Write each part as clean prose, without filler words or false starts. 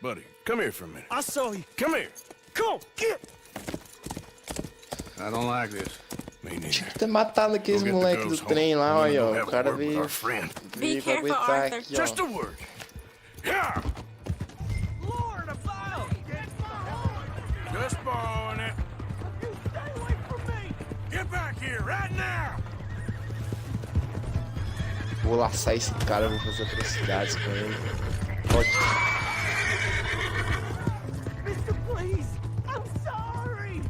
Buddy, come here for a minute. I saw you. Come here. Come on, get. I don't like this. Me neither. Tinha que ter matado aqueles moleques do trem lá, olha, ó. O cara veio pra aguentar aqui, ó. Just a word. Yeah. Lord above! Just borrowing it. You stay away from me! Get back here right now. Vou laçar esse cara, vou fazer atrocidades com ele. Pode. Mister, please! I'm sorry!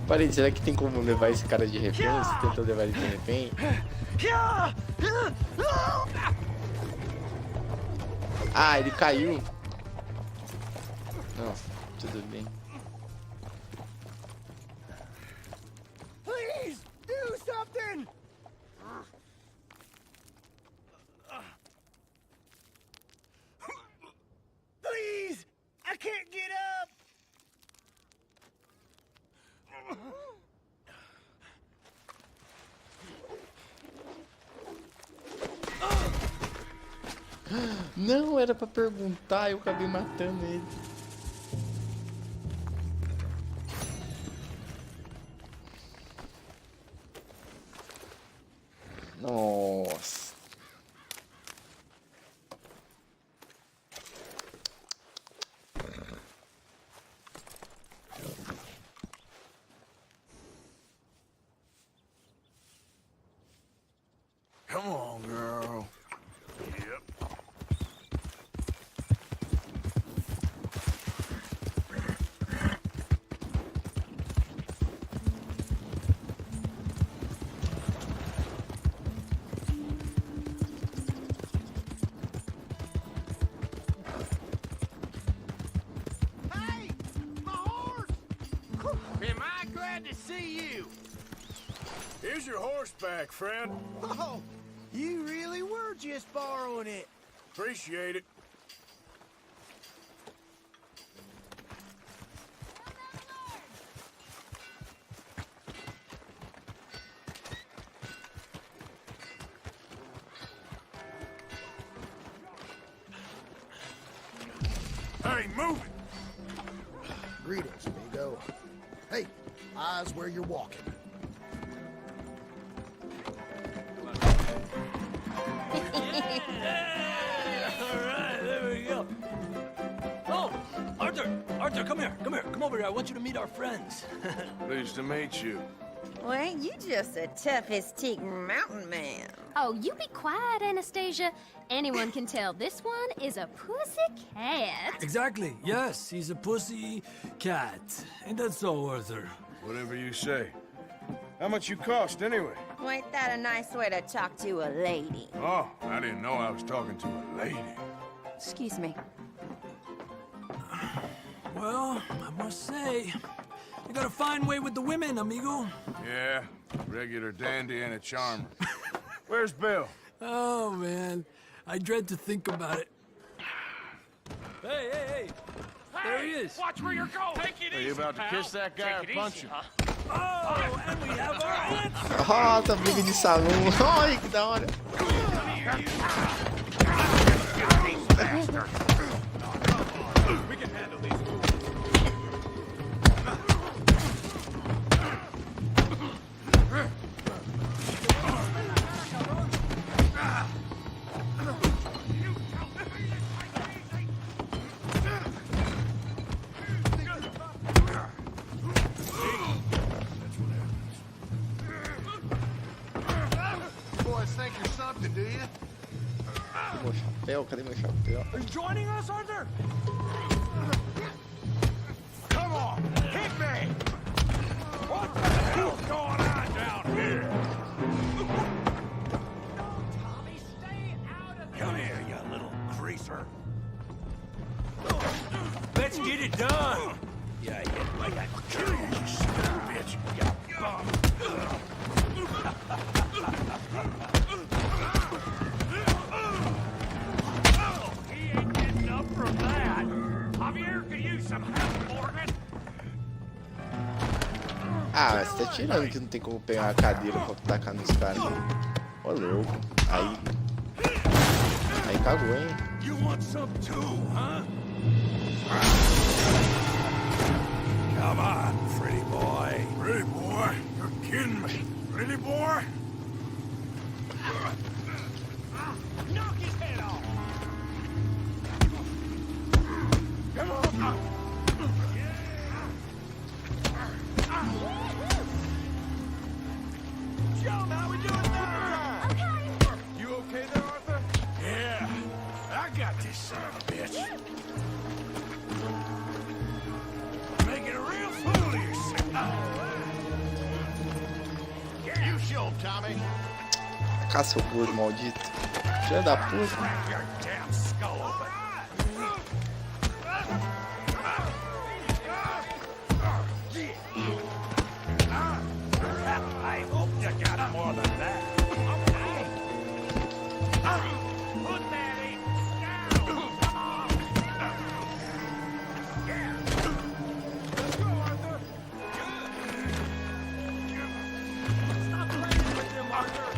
Parei, será que tem como levar esse cara de refém? Você tentou levar ele de refém? Ah, ele caiu. Não, tudo bem. Please, do something! Please! I can't get up! Não, era pra perguntar, eu acabei matando ele. Nossa. Come on, girl. Yep. Hey! My horse! Am I glad to see you? Here's your horse back, friend. Oh, you really were just borrowing it. Appreciate it. Hey, move it! Greetings, amigo. Hey, eyes where you're walking. Alright, there we go. Oh, Arthur, come here, come over here. I want you to meet our friends. Pleased to meet you. Well, ain't you just a tough-as-teak mountain man? Oh, you be quiet, Anastasia. Anyone can tell this one is a pussy cat. Exactly, yes, he's a pussy cat. Ain't that so, Arthur? Whatever you say. How much you cost, anyway? Well, ain't that a nice way to talk to a lady? Oh, I didn't know I was talking to a lady. Excuse me. Well, I must say, you got a fine way with the women, amigo. Yeah, regular dandy and a charmer. Where's Bill? Oh, man, I dread to think about it. Hey! There he is. Watch where you're going. Take it Are you about to kiss that guy or punch him? Oh, and we have our answer. Nossa, briga de salão. Ai, que da hora. We can handle these. Boys think you're something, do you? Meu chapéu, cadê meu chapéu? Are you joining us, Arthur? Come on, hit me! What the hell's going on down here? Tommy, stay out of Come here, you little greaser. Let's get it done. Yeah, I got kill you, you son of a bitch. You bum. He ain't getting up from that. Javier could use some help, Morgan. Ah, você tá tirando que não tem como pegar uma cadeira pra tacar nos caras. Ô, louco. Aí. cagou, hein? You want some too, huh? Come on, pretty boy. Pretty boy? You're kidding me. Pretty boy? Knock his head off! Come on! Joan, how we doing now? Okay. You okay there, Arthur? Yeah, I got this son of a bitch. Making a real fool of yourself. You show, Tommy. Caça o gordo maldito. Filha da puta. Crack your damn skull open. I hope you got more than that. Okay. Put that ape down. Come on. Yeah. Let's go, Arthur. Stop playing with him, Arthur.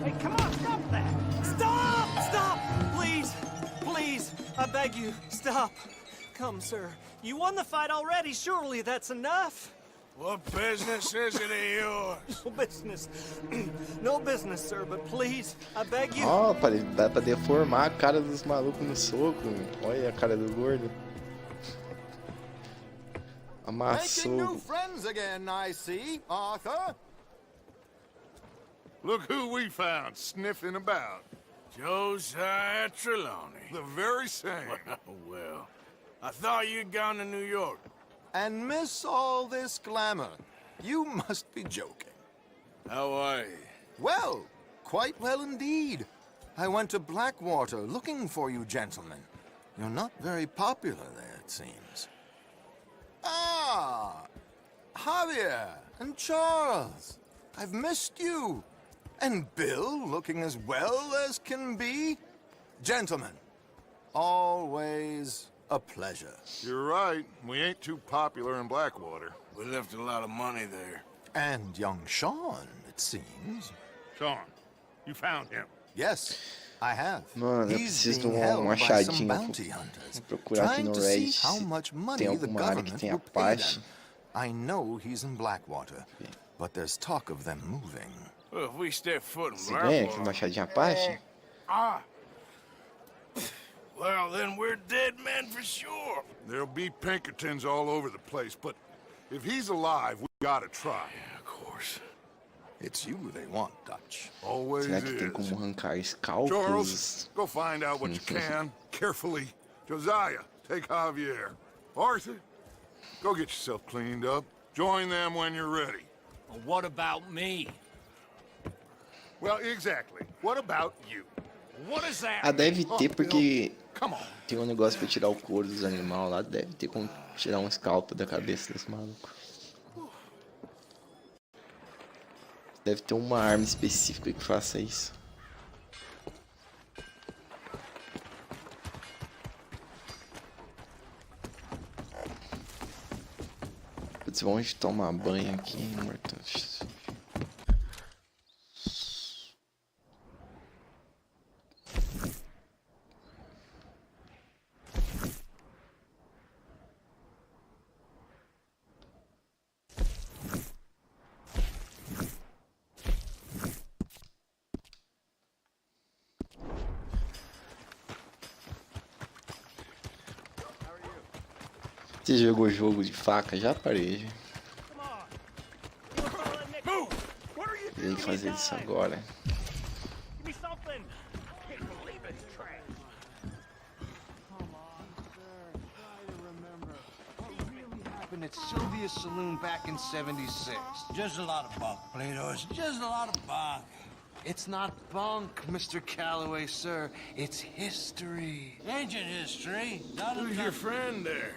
Hey, come on, stop that. Stop! Stop! Please! Please! I beg you, stop. Come, sir. You won the fight already. Surely that's enough. What business is it of yours? No business. No business, sir, but please, I beg you. Ó, dá pra deformar a cara dos malucos no soco. Olha a cara do gordo. Making new Amassou. friends again, I see, Arthur. Look who we found sniffing about. Josiah Trelawney. The very same. Well, I thought you'd gone to New York. And miss all this glamour. You must be joking. How are you? Well, quite well indeed. I went to Blackwater looking for you gentlemen. You're not very popular there, it seems. Ah! Javier and Charles. I've missed you. And Bill looking as well as can be. Gentlemen, always a pleasure. You're right. We ain't too popular in Blackwater. We left a lot of money there. And young Sean, it seems. Sean, you found him. Yes, I have. Mano, eu He's preciso de being um held by some machadinho. bounty hunters, Vou procurar aqui trying no to see Reddit how se much money tem the alguma área que government tenha will pay paz. them. I know he's in Blackwater, but there's talk of them moving. Well, if we step foot in Se ganha aqui Blackwater... machadinho Apache? Ah! Well, then we're dead men for sure. There'll be Pinkertons all over the place, but if he's alive, we gotta try. Yeah, of course. It's you they want, Dutch. Always Será que tem is. como arrancar Charles, escalpos? go find out what you can, carefully. Josiah, take Javier. Arthur, go get yourself cleaned up. Join them when you're ready. Well, what about me? Well, exactly. What about you? What is that? Ah, deve ter porque Come on. tem um negócio pra tirar o couro dos animais lá. Deve ter como tirar um scalpo da cabeça desse maluco. Deve ter uma arma específica que faça isso. Putz, vamos tomar banho aqui, morto. Você jogou jogo de faca? Já parei. Já. Tem que fazer isso agora. Give me something. Can't believe it's trash. Happened at Sylvia's Saloon back in '76. Just a lot of bunk, Plato. It's just a lot of bunk. It's not bunk, Mr. Calloway, sir. It's history. Ancient history. Not Who's your friend there?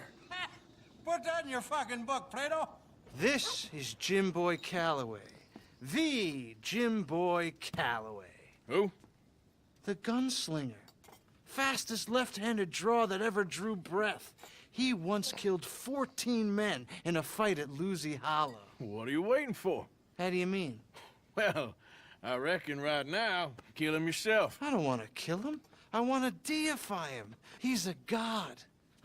Put that in your fucking book, Plato. This is Jim Boy Calloway. The Jim Boy Calloway. Who? The gunslinger. fastest left-handed draw that ever drew breath. He once killed 14 men in a fight at Lucy Hollow. What are you waiting for? How do you mean? Well, I reckon right now, kill him yourself. I don't want to kill him. I want to deify him. He's a god.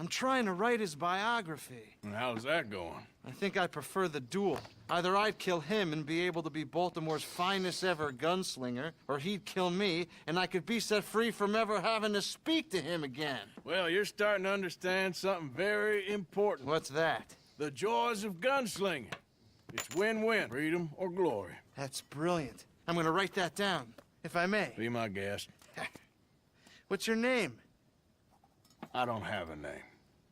I'm trying to write his biography. And how's that going? I think I prefer the duel. Either I'd kill him and be able to be Baltimore's finest ever gunslinger, or he'd kill me and I could be set free from ever having to speak to him again. Well, you're starting to understand something very important. What's that? The joys of gunslinging. It's win-win, freedom or glory. That's brilliant. I'm gonna write that down, if I may. Be my guest. What's your name? I don't have a name.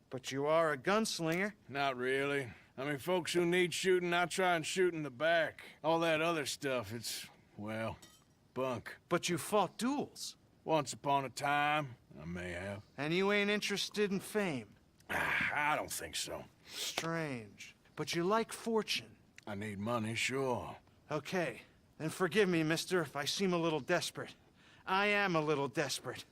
But you are a gunslinger. Not really. I mean, folks who need shooting, I try and shoot in the back. All that other stuff, it's, well, bunk. But you fought duels. Once upon a time, I may have. And you ain't interested in fame. I don't think so. Strange. But you like fortune. I need money, sure. Okay. Then forgive me, mister, if I seem a little desperate. I am a little desperate.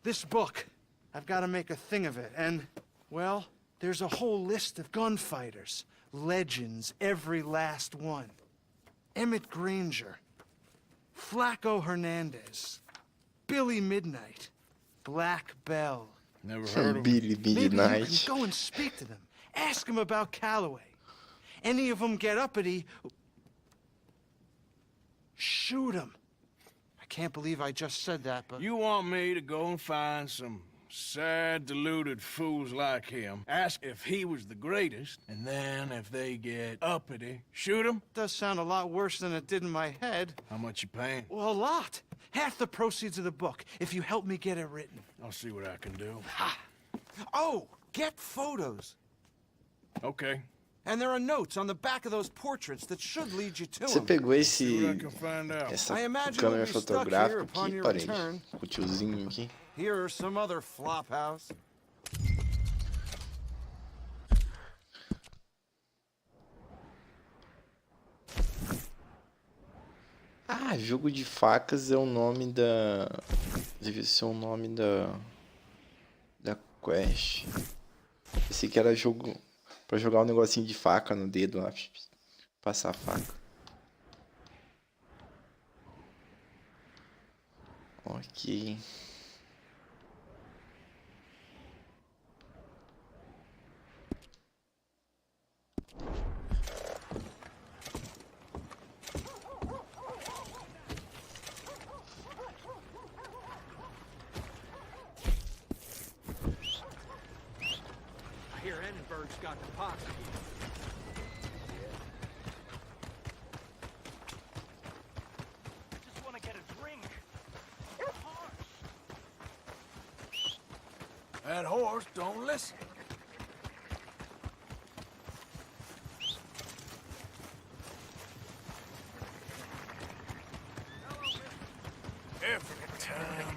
This book, I've got to make a thing of it, and, well, there's a whole list of gunfighters. Legends, every last one. Emmett Granger, Flaco Hernandez, Billy Midnight, Black Bell. Never heard of Billy Maybe you Midnight. can go and speak to them. Ask them about Calloway. Any of them get uppity, shoot them. I can't believe I just said that, but... You want me to go and find some sad, deluded fools like him, ask if he was the greatest, and then if they get uppity, shoot him? Does sound a lot worse than it did in my head. How much you paying? Well, a lot. Half the proceeds of the book, if you help me get it written. I'll see what I can do. Ha! Oh, get photos. Okay. And there are notes on the back of those portraits that should lead you to Você them. pegou See what I can find out. essa I imagine câmera we'll be stuck fotográfica here upon aqui, your parede. return. O tiozinho aqui. Here are some other flop house. Ah, jogo de facas é o nome da... Devia ser o nome da quest. Pensei que era jogo pra jogar um negocinho de faca no dedo lá. Passar a faca. Ok. I hear Edinburgh's got the pox. I just want to get a drink. That horse don't listen. Every time.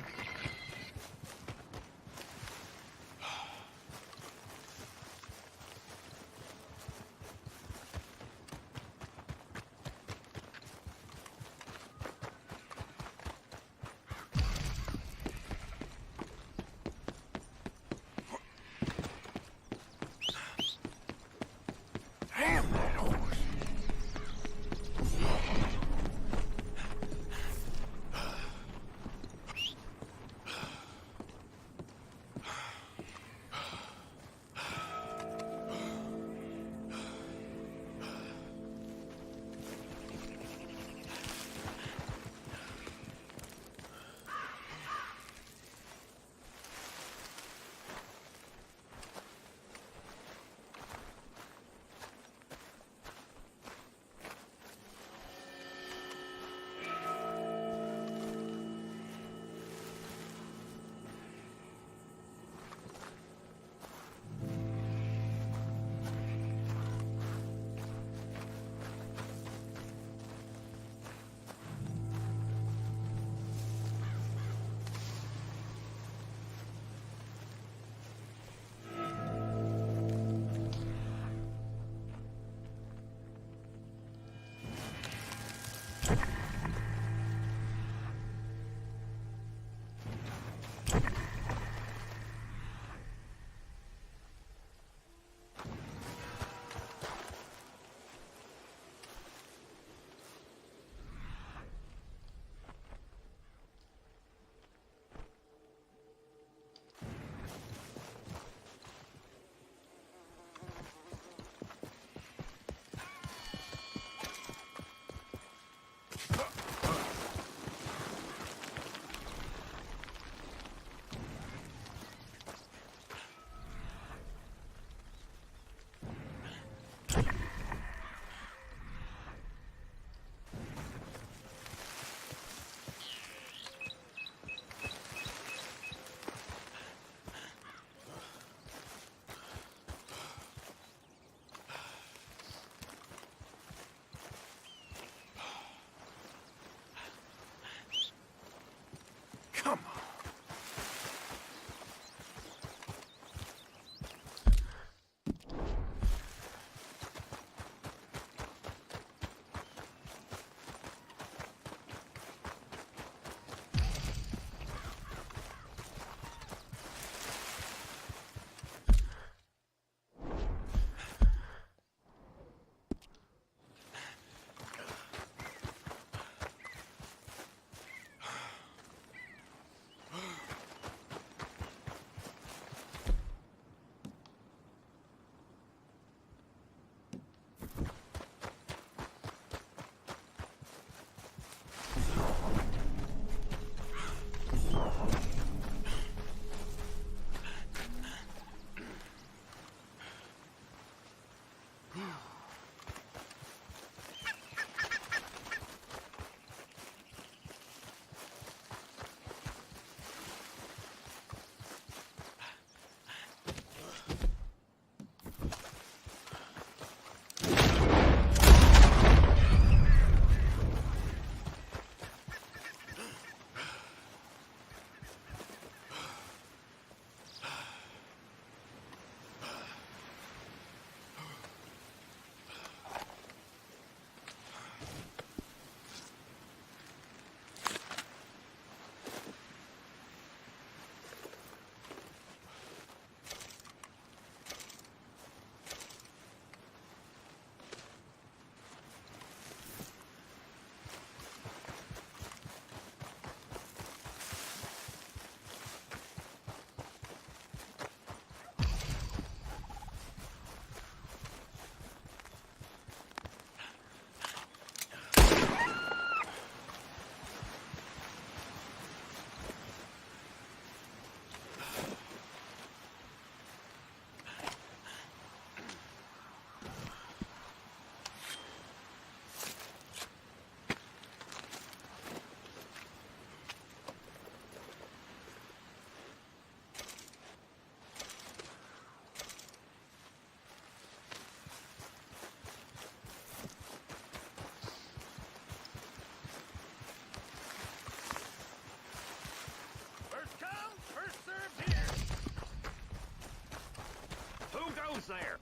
there.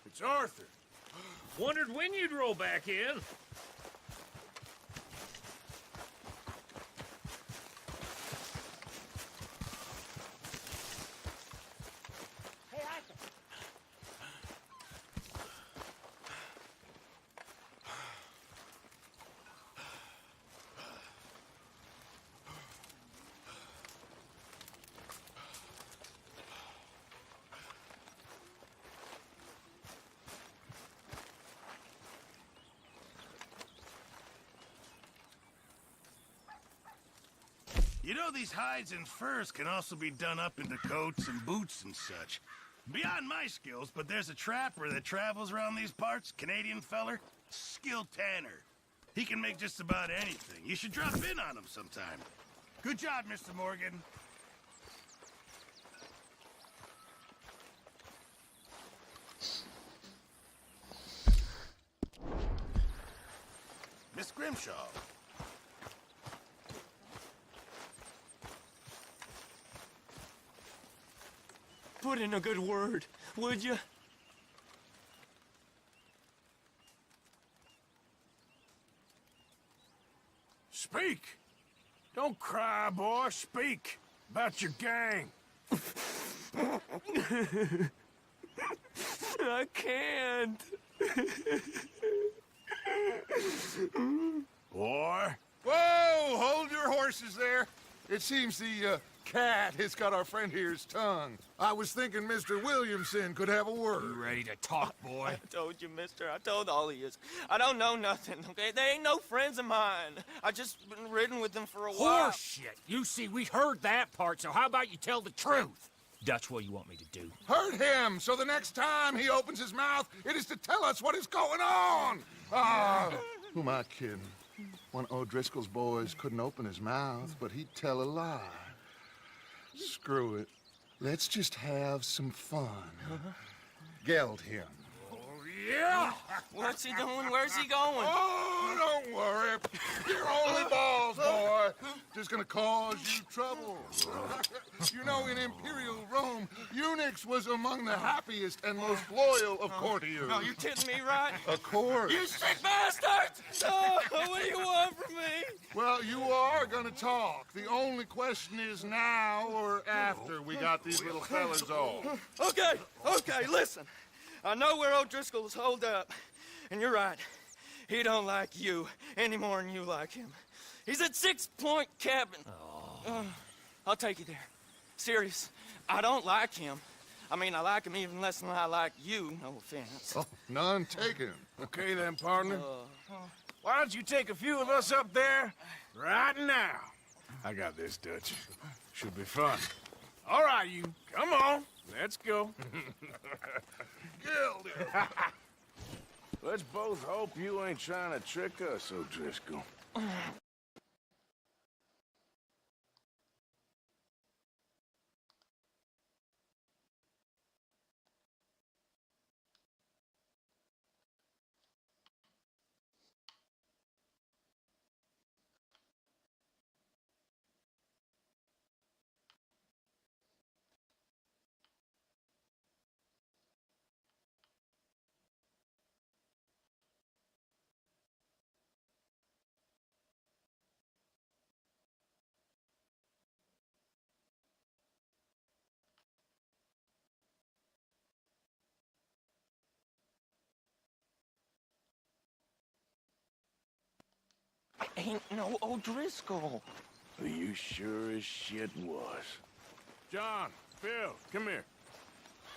It's Arthur. Wondered when you'd roll back in. You know, these hides and furs can also be done up into coats and boots and such. Beyond my skills, but there's a trapper that travels around these parts, Canadian feller, skilled tanner. He can make just about anything. You should drop in on him sometime. Good job, Mr. Morgan. Miss Grimshaw. Put in a good word, would you? Speak! Don't cry, boy. Speak about your gang. I can't. Boy. Whoa! Hold your horses there. It seems the cat has got our friend here's tongue. I was thinking Mr. Williamson could have a word. You ready to talk, boy? I told you, mister. I told all of you. I don't know nothing, okay? They ain't no friends of mine. I just been ridden with them for a while. Horseshit. You see, we heard that part, so how about you tell the truth? That's what you want me to do. Hurt him, so the next time he opens his mouth, it is to tell us what is going on. Ah, who am I kidding? One of O'Driscoll's boys couldn't open his mouth, but he'd tell a lie. Screw it. Let's just have some fun. Geld him. Yeah! What's he doing? Where's he going? Oh, don't worry. You're only balls, boy. Just gonna cause you trouble. You know, in Imperial Rome, eunuchs was among the happiest and most loyal of courtiers. No, you're kidding me, right? Of course. You sick bastards! Oh, what do you want from me? Well, you are gonna talk. The only question is now or after we got these little fellas off. Okay, listen. I know where O'Driscoll's holed up, and you're right. He don't like you any more than you like him. He's at 6 Point Cabin. I'll take you there. Serious, I don't like him. I mean, I like him even less than I like you, no offense. Oh, none taken. Okay then, partner. Why don't you take a few of us up there right now? I got this, Dutch. Should be fun. All right, you. Come on. Let's go. Gilded. Let's both hope you ain't trying to trick us, O'Driscoll. Ain't no O'Driscoll. You sure as shit was. John, Phil, come here.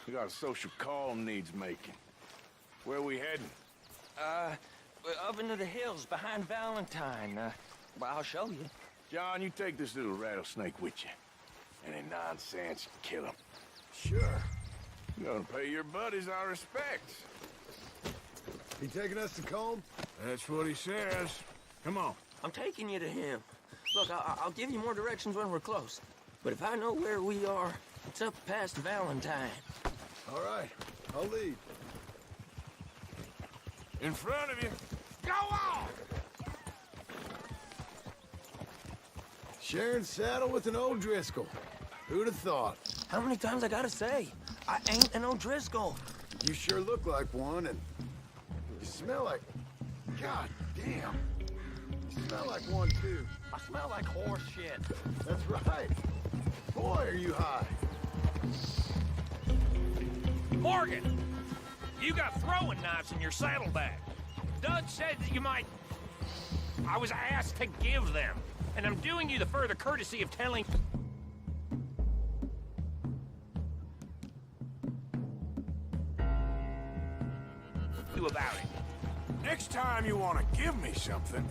We got a social call needs making. Where we heading? Up into the hills behind Valentine. Well, I'll show you. John, you take this little rattlesnake with you. Any nonsense, kill him. Sure. You're gonna pay your buddies our respects. He taking us to Combe? That's what he says. Come on. I'm taking you to him. Look, I'll give you more directions when we're close. But if I know where we are, it's up past Valentine. All right, I'll lead. In front of you. Go on! Sharing saddle with an O'Driscoll. Who'd have thought? How many times I gotta say? I ain't an O'Driscoll. You sure look like one, and you smell like... God damn. You smell like one, too. I smell like horse shit. That's right. Boy, are you high. Morgan! You got throwing knives in your saddlebag. Dud said that you might... I was asked to give them. And I'm doing you the further courtesy of telling... you about it. Next time you want to give me something,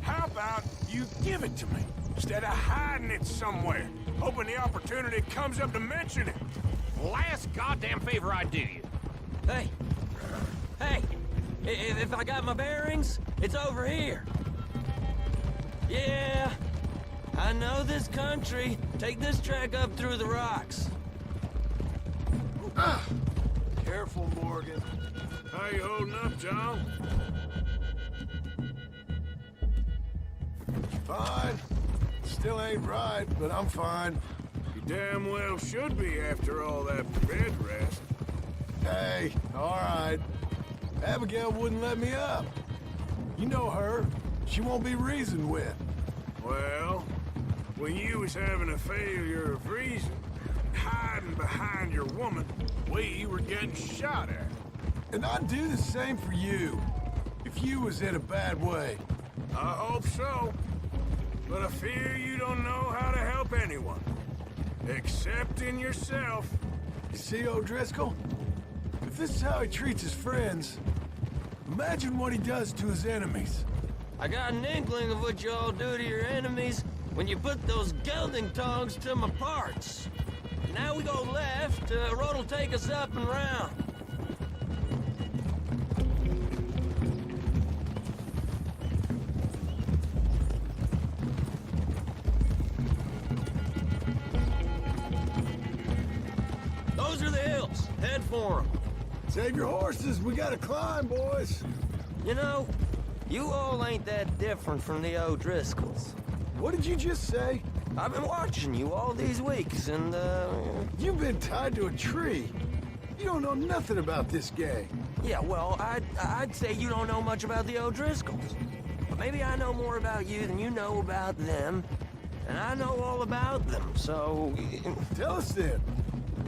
how about you give it to me, instead of hiding it somewhere, hoping the opportunity comes up to mention it? Last goddamn favor I do you. Hey! Hey! If I got my bearings, it's over here. Yeah, I know this country. Take this track up through the rocks. Careful, Morgan. How you holding up, John? Fine. Still ain't right, but I'm fine. You damn well should be after all that bed rest. Hey, all right. Abigail wouldn't let me up. You know her. She won't be reasoned with. Well, when you was having a failure of reason, hiding behind your woman, we were getting shot at. And I'd do the same for you, if you was in a bad way. I hope so. But I fear you don't know how to help anyone. Except in yourself. You see, O'Driscoll? If this is how he treats his friends, imagine what he does to his enemies. I got an inkling of what you all do to your enemies when you put those gelding tongs to my parts. Now we go left, road'll take us up and round. Those are the hills. Head for them. Save your horses, we gotta climb, boys. You know, you all ain't that different from the O'Driscolls. What did you just say? I've been watching you all these weeks, and, You've been tied to a tree. You don't know nothing about this gang. yeah, well, I'd say you don't know much about the O'Driscolls. But maybe I know more about you than you know about them, and I know all about them, so... Tell us then,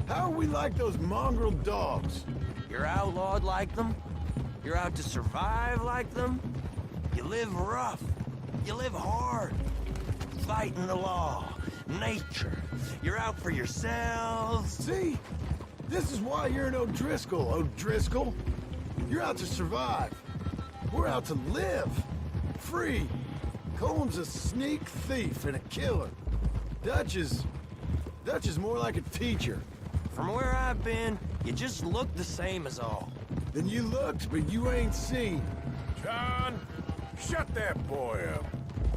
how are we like those mongrel dogs? You're outlawed like them? You're out to survive like them? You live rough. You live hard. Fighting the law. Nature. You're out for yourselves. See? This is why you're an O'Driscoll, O'Driscoll. You're out to survive. We're out to live. Free. Cole's a sneak thief and a killer. Dutch is more like a teacher. From where I've been, you just look the same as all. Then you looked, but you ain't seen. John, shut that boy up.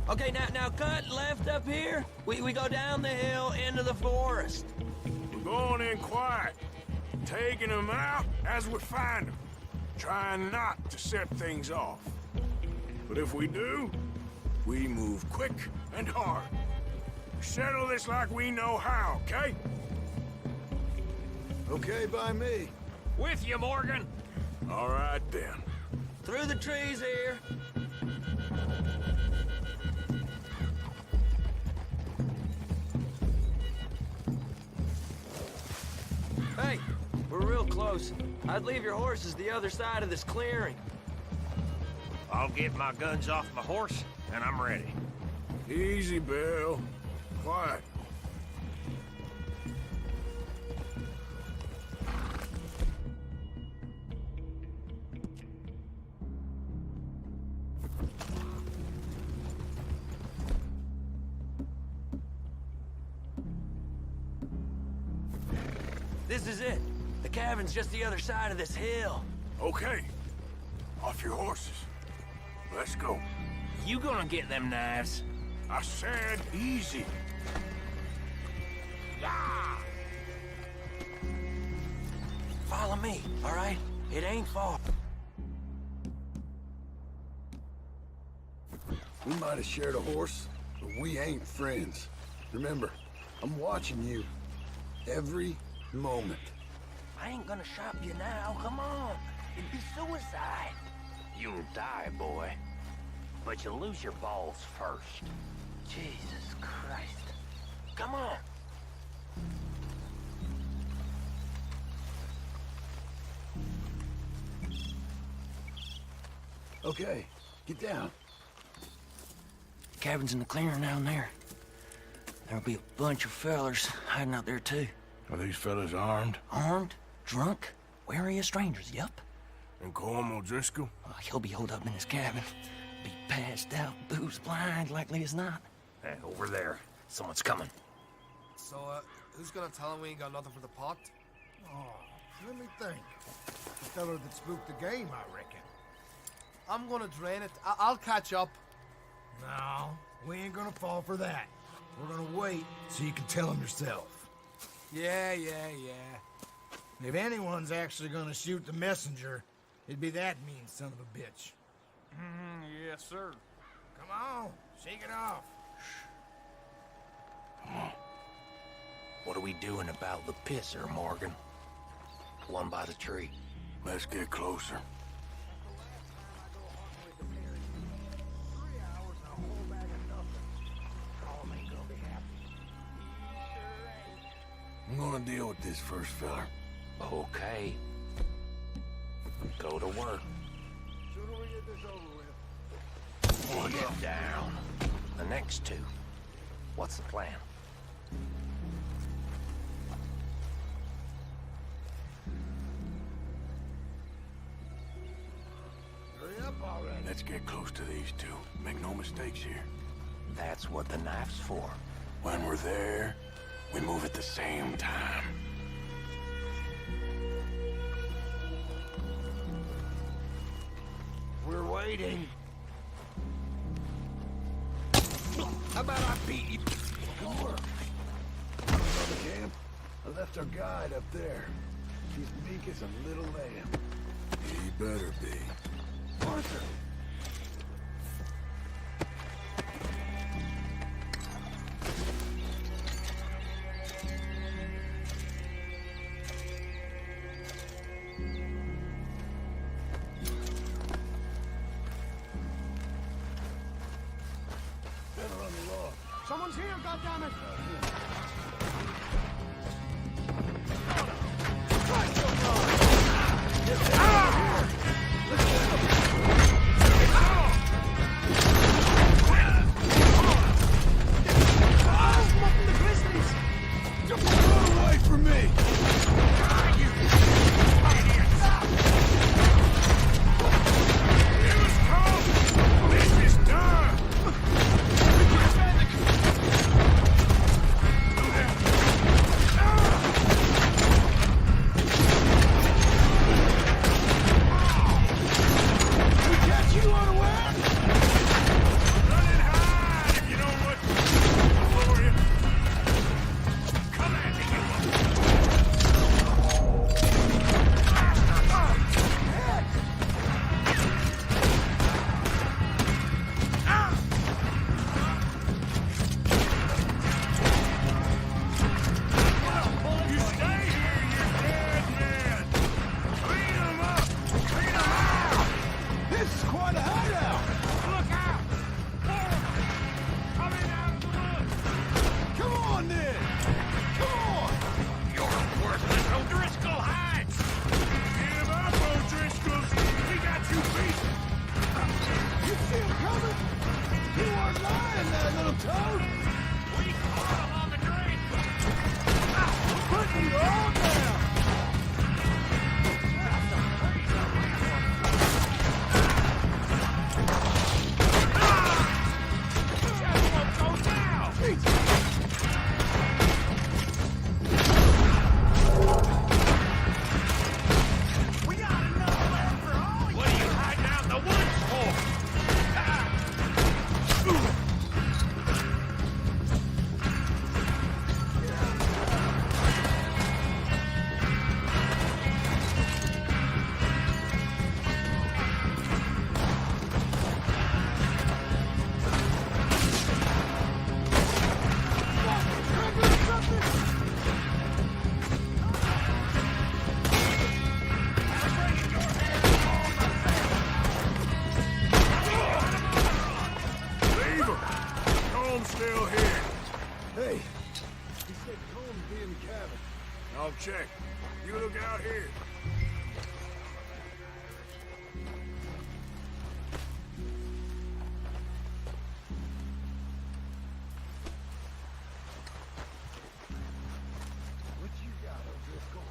Okay, now cut left up here. We go down the hill into the forest. We're going in quiet, taking them out as we find them, trying not to set things off. But if we do, we move quick and hard. Settle this like we know how, okay? Okay by me. With you, Morgan. All right, then. Through the trees here. Hey, we're real close. I'd leave your horses the other side of this clearing. I'll get my guns off my horse, and I'm ready. Easy, Bill. Quiet. This is it. The cabin's just the other side of this hill. Okay. Off your horses. Let's go. You gonna get them knives? I said easy. Yeah! Follow me, all right? It ain't far. We might have shared a horse, but we ain't friends. Remember, I'm watching you. Every moment. I ain't gonna shop you now. Come on. It'd be suicide. You'll die, boy. But you'll lose your balls first. Jesus Christ. Come on. Okay, get down. Cabin's in the clearing down there. There'll be a bunch of fellers hiding out there, too. Are these fellas armed? Armed, drunk, wary of strangers, yup. And Colm O'Driscoll? He'll be holed up in his cabin. Be passed out, booze blind, likely as not. Over there. Someone's coming. So, who's gonna tell him we ain't got nothing for the pot? Oh, let me think. The fella that spooked the game, I reckon. I'm gonna drain it. I'll catch up. No, we ain't gonna fall for that. We're gonna wait so you can tell him yourself. Yeah. If anyone's actually gonna shoot the messenger, it'd be that mean son of a bitch. Yes, sir. Come on, shake it off. What are we doing about the pisser, Morgan? One by the tree. Let's get closer. I'm gonna deal with this first feller. Okay. Go to work. Sooner we get this over with. Get down. The next two. What's the plan? Hurry up already. Let's get close to these two. Make no mistakes here. That's what the knife's for. When we're there, we move at the same time. We're waiting. How about I beat you? Good work. On the camp, I left our guide up there. He's meek as a little lamb. He better be. Arthur! Someone's here, goddammit! Away from me! This is done! I'll check. You look out here. What you got, O'Driscoll?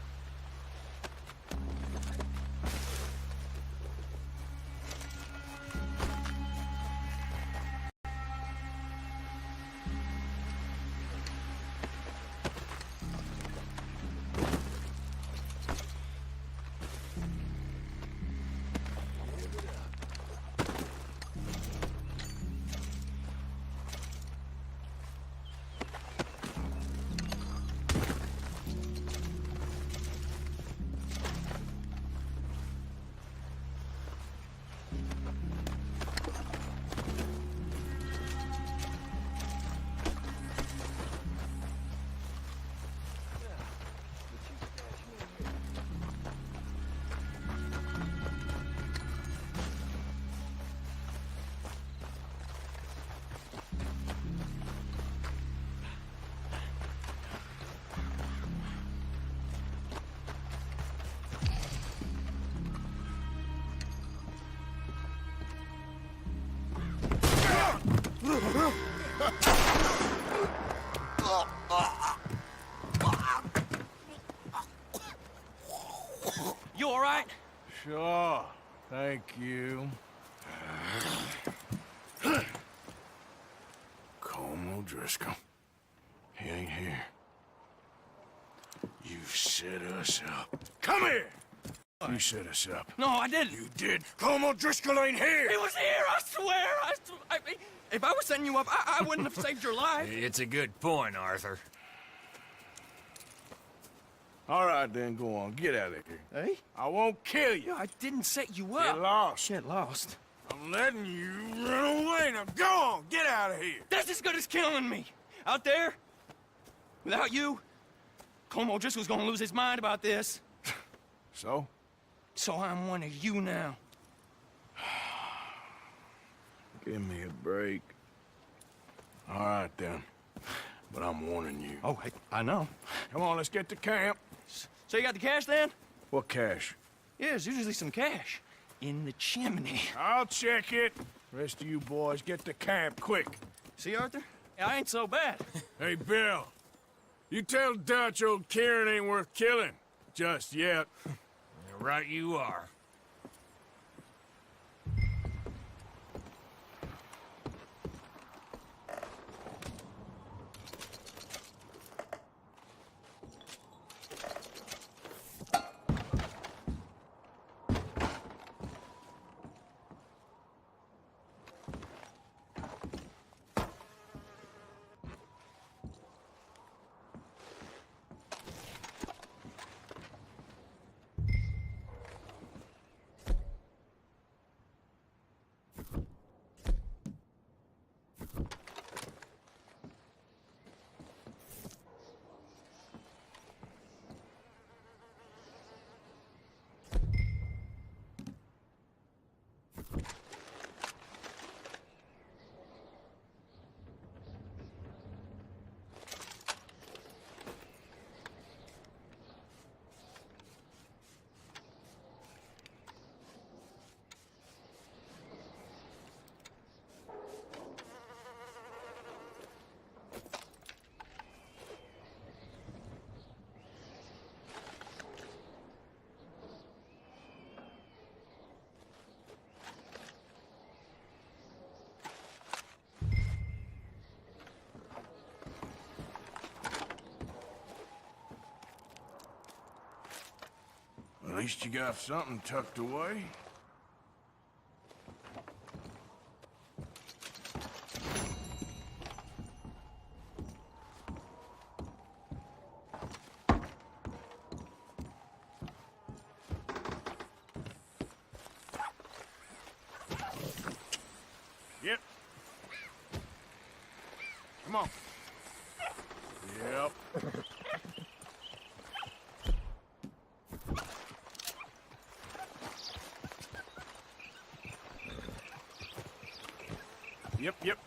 You all right? Sure. Thank you. Colm O'Driscoll. He ain't here. You set us up. Come here! You set us up. No, I didn't. You did. Colm O'Driscoll ain't here! He was here, I swear! If I was setting you up, I wouldn't have saved your life. It's a good point, Arthur. All right, then, go on. Get out of here. Hey? I won't kill you. I didn't set you up. Get lost. Get lost. I'm letting you run away. Now go on. Get out of here. That's as good as killing me. Out there, without you, Colm O'Driscoll's gonna lose his mind about this. So? So I'm one of you now. Give me a break. All right, then. But I'm warning you. Oh, I know. Come on, let's get to camp. So you got the cash then? What cash? Yeah, there's usually some cash in the chimney. I'll check it. Rest of you boys, get to camp, quick. See, Arthur? I ain't so bad. Hey, Bill. You tell Dutch old Kieran ain't worth killing. Just yet. Right you are. At least you got something tucked away. Yep. Come on. Yep. Yep.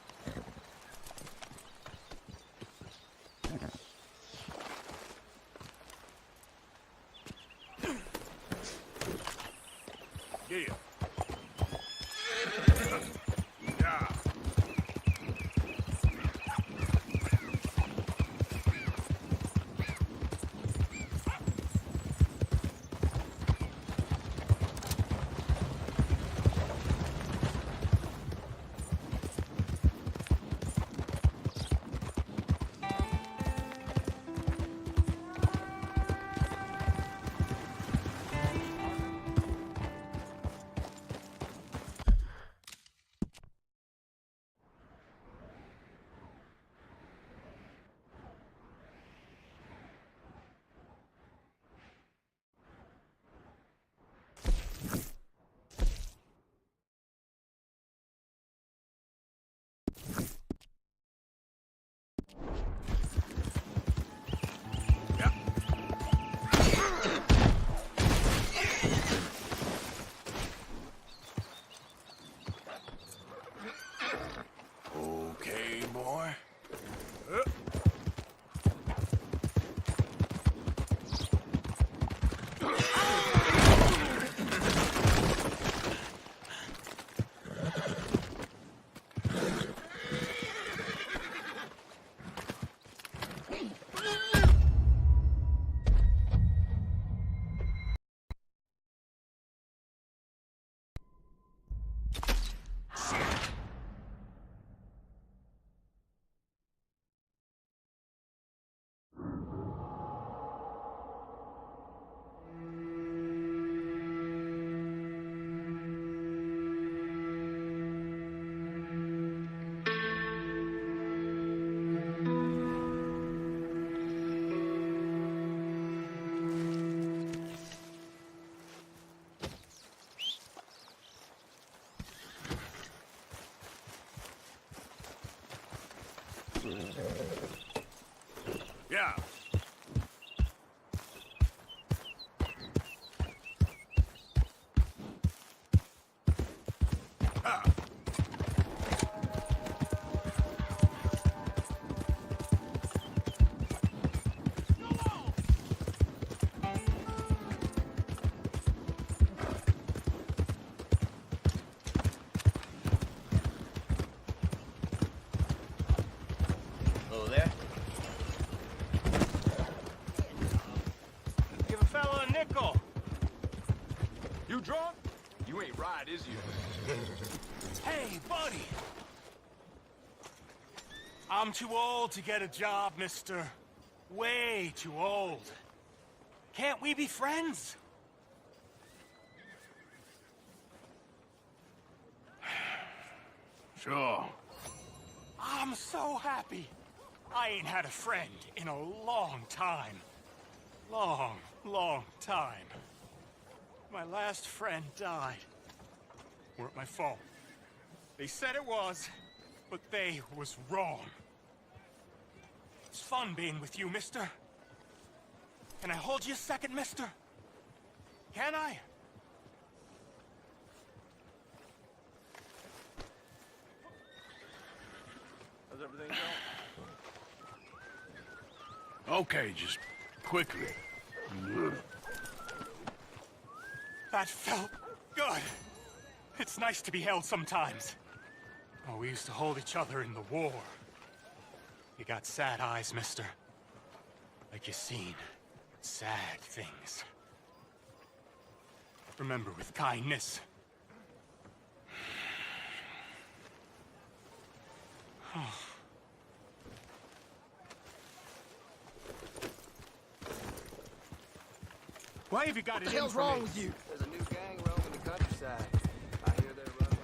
Yeah. Hello there. Give a fella a nickel. You drunk? You ain't right, is you? Hey, buddy. I'm too old to get a job, mister. Way too old. Can't we be friends? Sure. I'm so happy. I ain't had a friend in a long time. Long time. My last friend died. Weren't my fault. They said it was, but they was wrong. It's fun being with you, mister. Can I hold you a second, mister? Can I? How's everything going? Okay, just quickly. That felt good. It's nice to be held sometimes. Oh, we used to hold each other in the war. You got sad eyes, mister. Like you seen sad things. Remember with kindness. Why have you got it in for me? What the hell's wrong with you? There's a new gang roaming the countryside. I hear they're run by...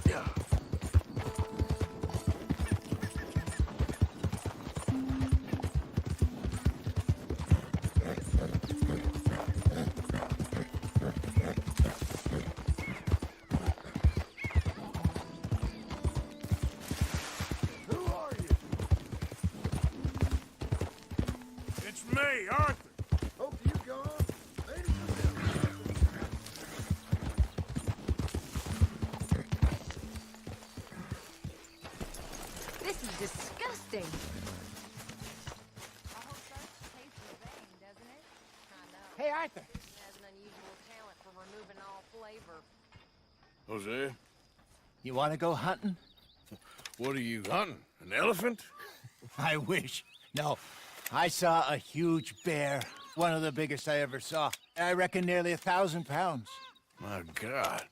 Yeah. Who are you? It's me, Arthur. Hope you gone. Ladies and gentlemen. This is disgusting. Hey, Arthur. He has an unusual talent for removing all flavor. Jose, You want to go hunting? what are you hunting? An elephant? I wish. No. I saw a huge bear. One of the biggest I ever saw. I reckon nearly 1,000 pounds. My God.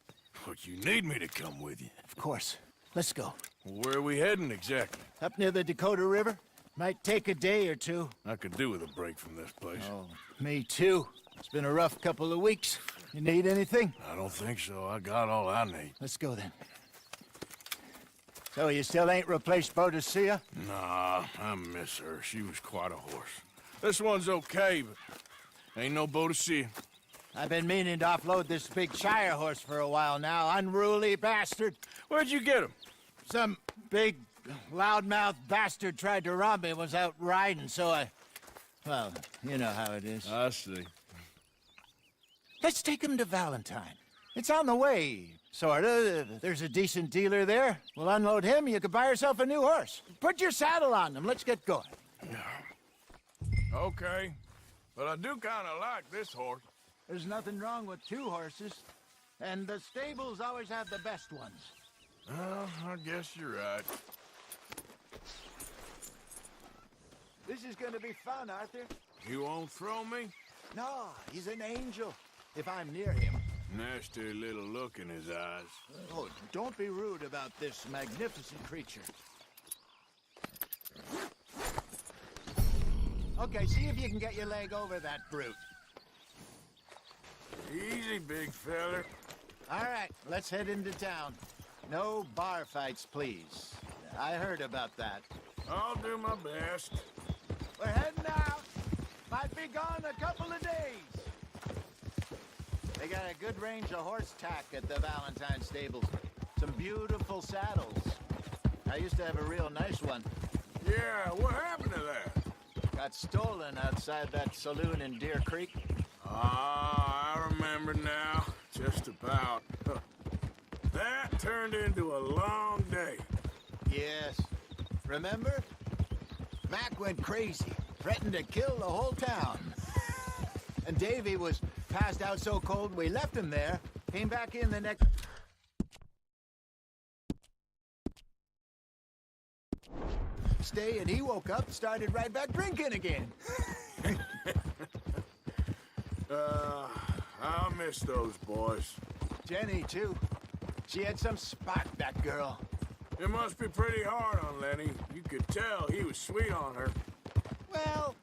But you need me to come with you. Of course. Let's go. Where are we heading exactly? Up near the Dakota River. Might take a day or two. I could do with a break from this place. Oh, me too. It's been a rough couple of weeks. You need anything? I don't think so. I got all I need. Let's go then. So you still ain't replaced Boadicea? Nah, I miss her. She was quite a horse. This one's okay, but ain't no Boadicea. I've been meaning to offload this big Shire horse for a while now. Unruly bastard. Where'd you get him? Some big, loudmouth bastard tried to rob me and was out riding, so I... Well, you know how it is. I see. Let's take him to Valentine. It's on the way, sorta. There's a decent dealer there. We'll unload him, you could buy yourself a new horse. Put your saddle on him, let's get going. Okay, but I do kind of like this horse. There's nothing wrong with two horses, and the stables always have the best ones. Well, I guess you're right. This is gonna be fun, Arthur. You won't throw me? No, he's an angel. If I'm near him. Nasty little look in his eyes. Oh, don't be rude about this magnificent creature. Okay, see if you can get your leg over that brute. Easy, big feller. All right, let's head into town. No bar fights, please. I heard about that. I'll do my best. We're heading out. Might be gone a couple of days. They got a good range of horse tack at the Valentine stables. Some beautiful saddles. I used to have a real nice one. Yeah, what happened to that? Got stolen outside that saloon in Deer Creek. Ah, I remember now. Just about. That turned into a long day. Yes. Remember? Mac went crazy, threatened to kill the whole town. And Davy was passed out so cold we left him there, came back in the next... day, and he woke up, started right back drinking again. I'll miss those boys. Jenny, too. She had some spot, that girl. It must be pretty hard on Lenny. You could tell he was sweet on her. Well,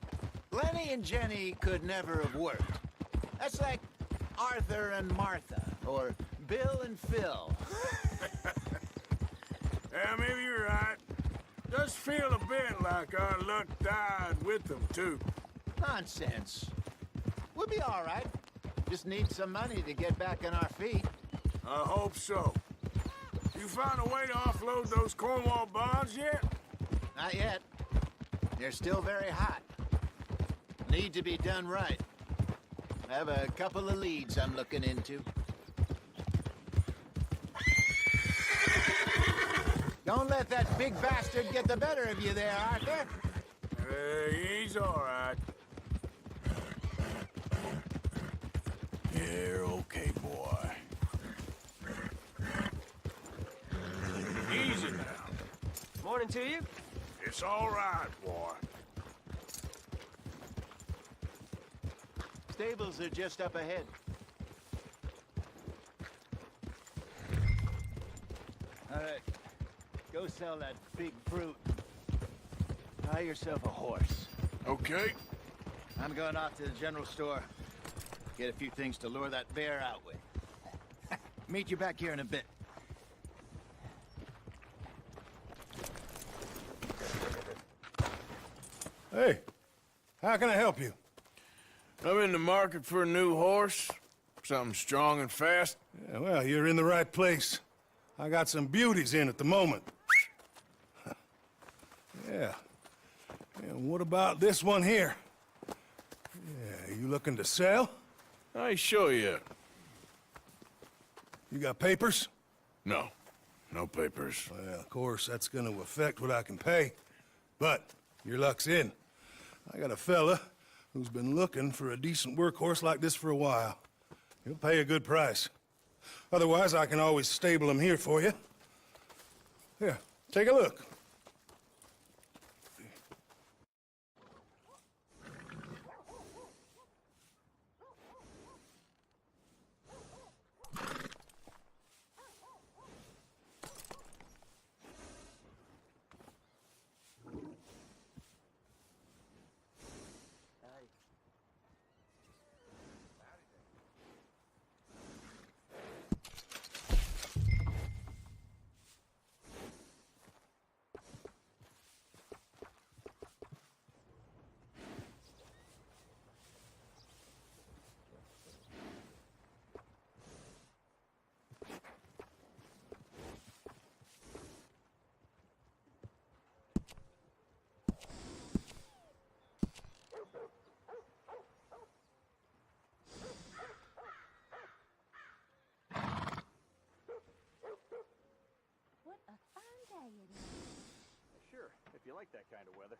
Lenny and Jenny could never have worked. That's like Arthur and Martha, or Bill and Phil. Yeah, maybe you're right. Does feel a bit like our luck died with them, too. Nonsense. We'll be all right. Just need some money to get back on our feet. I hope so. You found a way to offload those Cornwall bonds yet? Not yet. They're still very hot. Need to be done right. I have a couple of leads I'm looking into. Don't let that big bastard get the better of you there, Arthur. He's all right. You're okay, boy. Easy now. Morning to you. It's all right, boy. Stables are just up ahead. All right. Go sell that big fruit. Buy yourself a horse. Okay. I'm going off to the general store. Get a few things to lure that bear out with. Meet you back here in a bit. Hey, how can I help you? I'm in the market for a new horse. Something strong and fast. Yeah, well, you're in the right place. I got some beauties in at the moment. Yeah. And what about this one here? Yeah, you looking to sell? I show you. You got papers? No. No papers. Well, of course, that's gonna affect what I can pay. But your luck's in. I got a fella who's been looking for a decent workhorse like this for a while. He'll pay a good price. Otherwise, I can always stable him here for you. Here, take a look. What a fine day it is. Sure, if you like that kind of weather.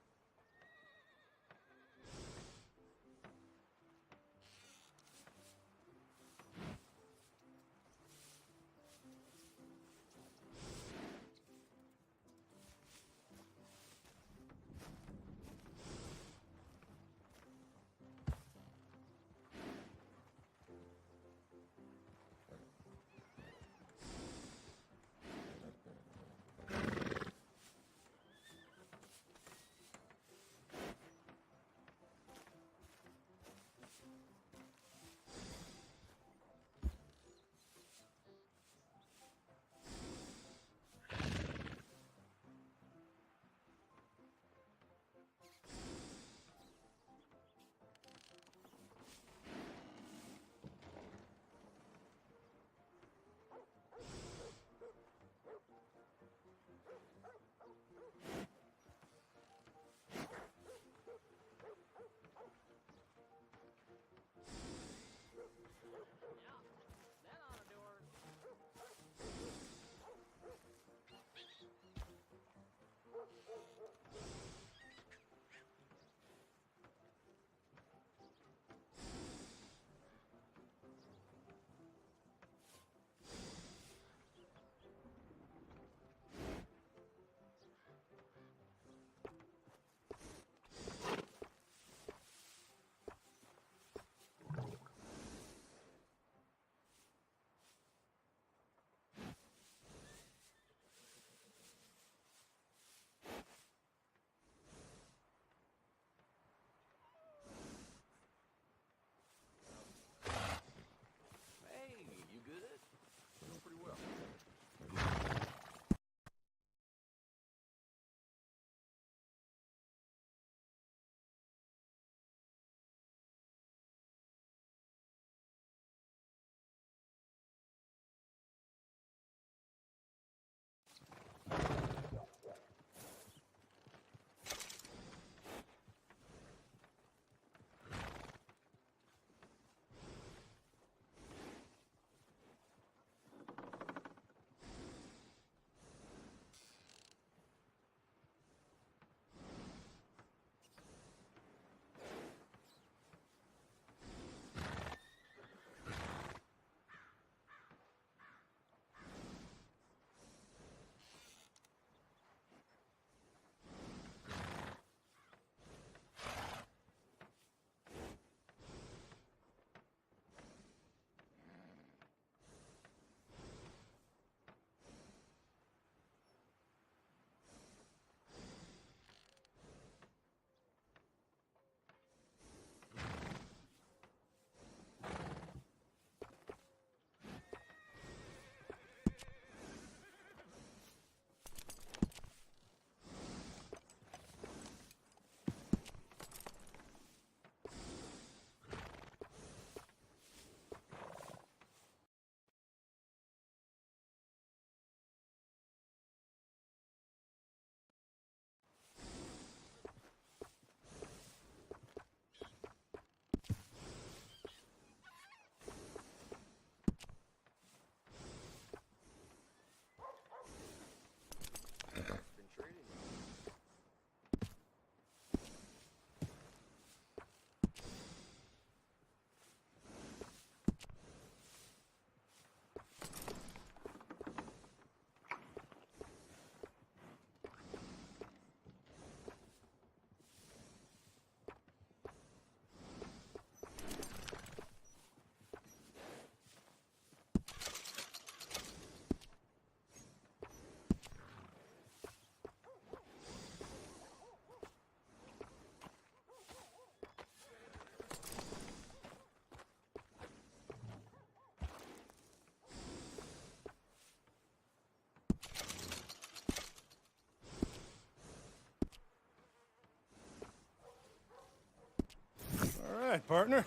right, partner.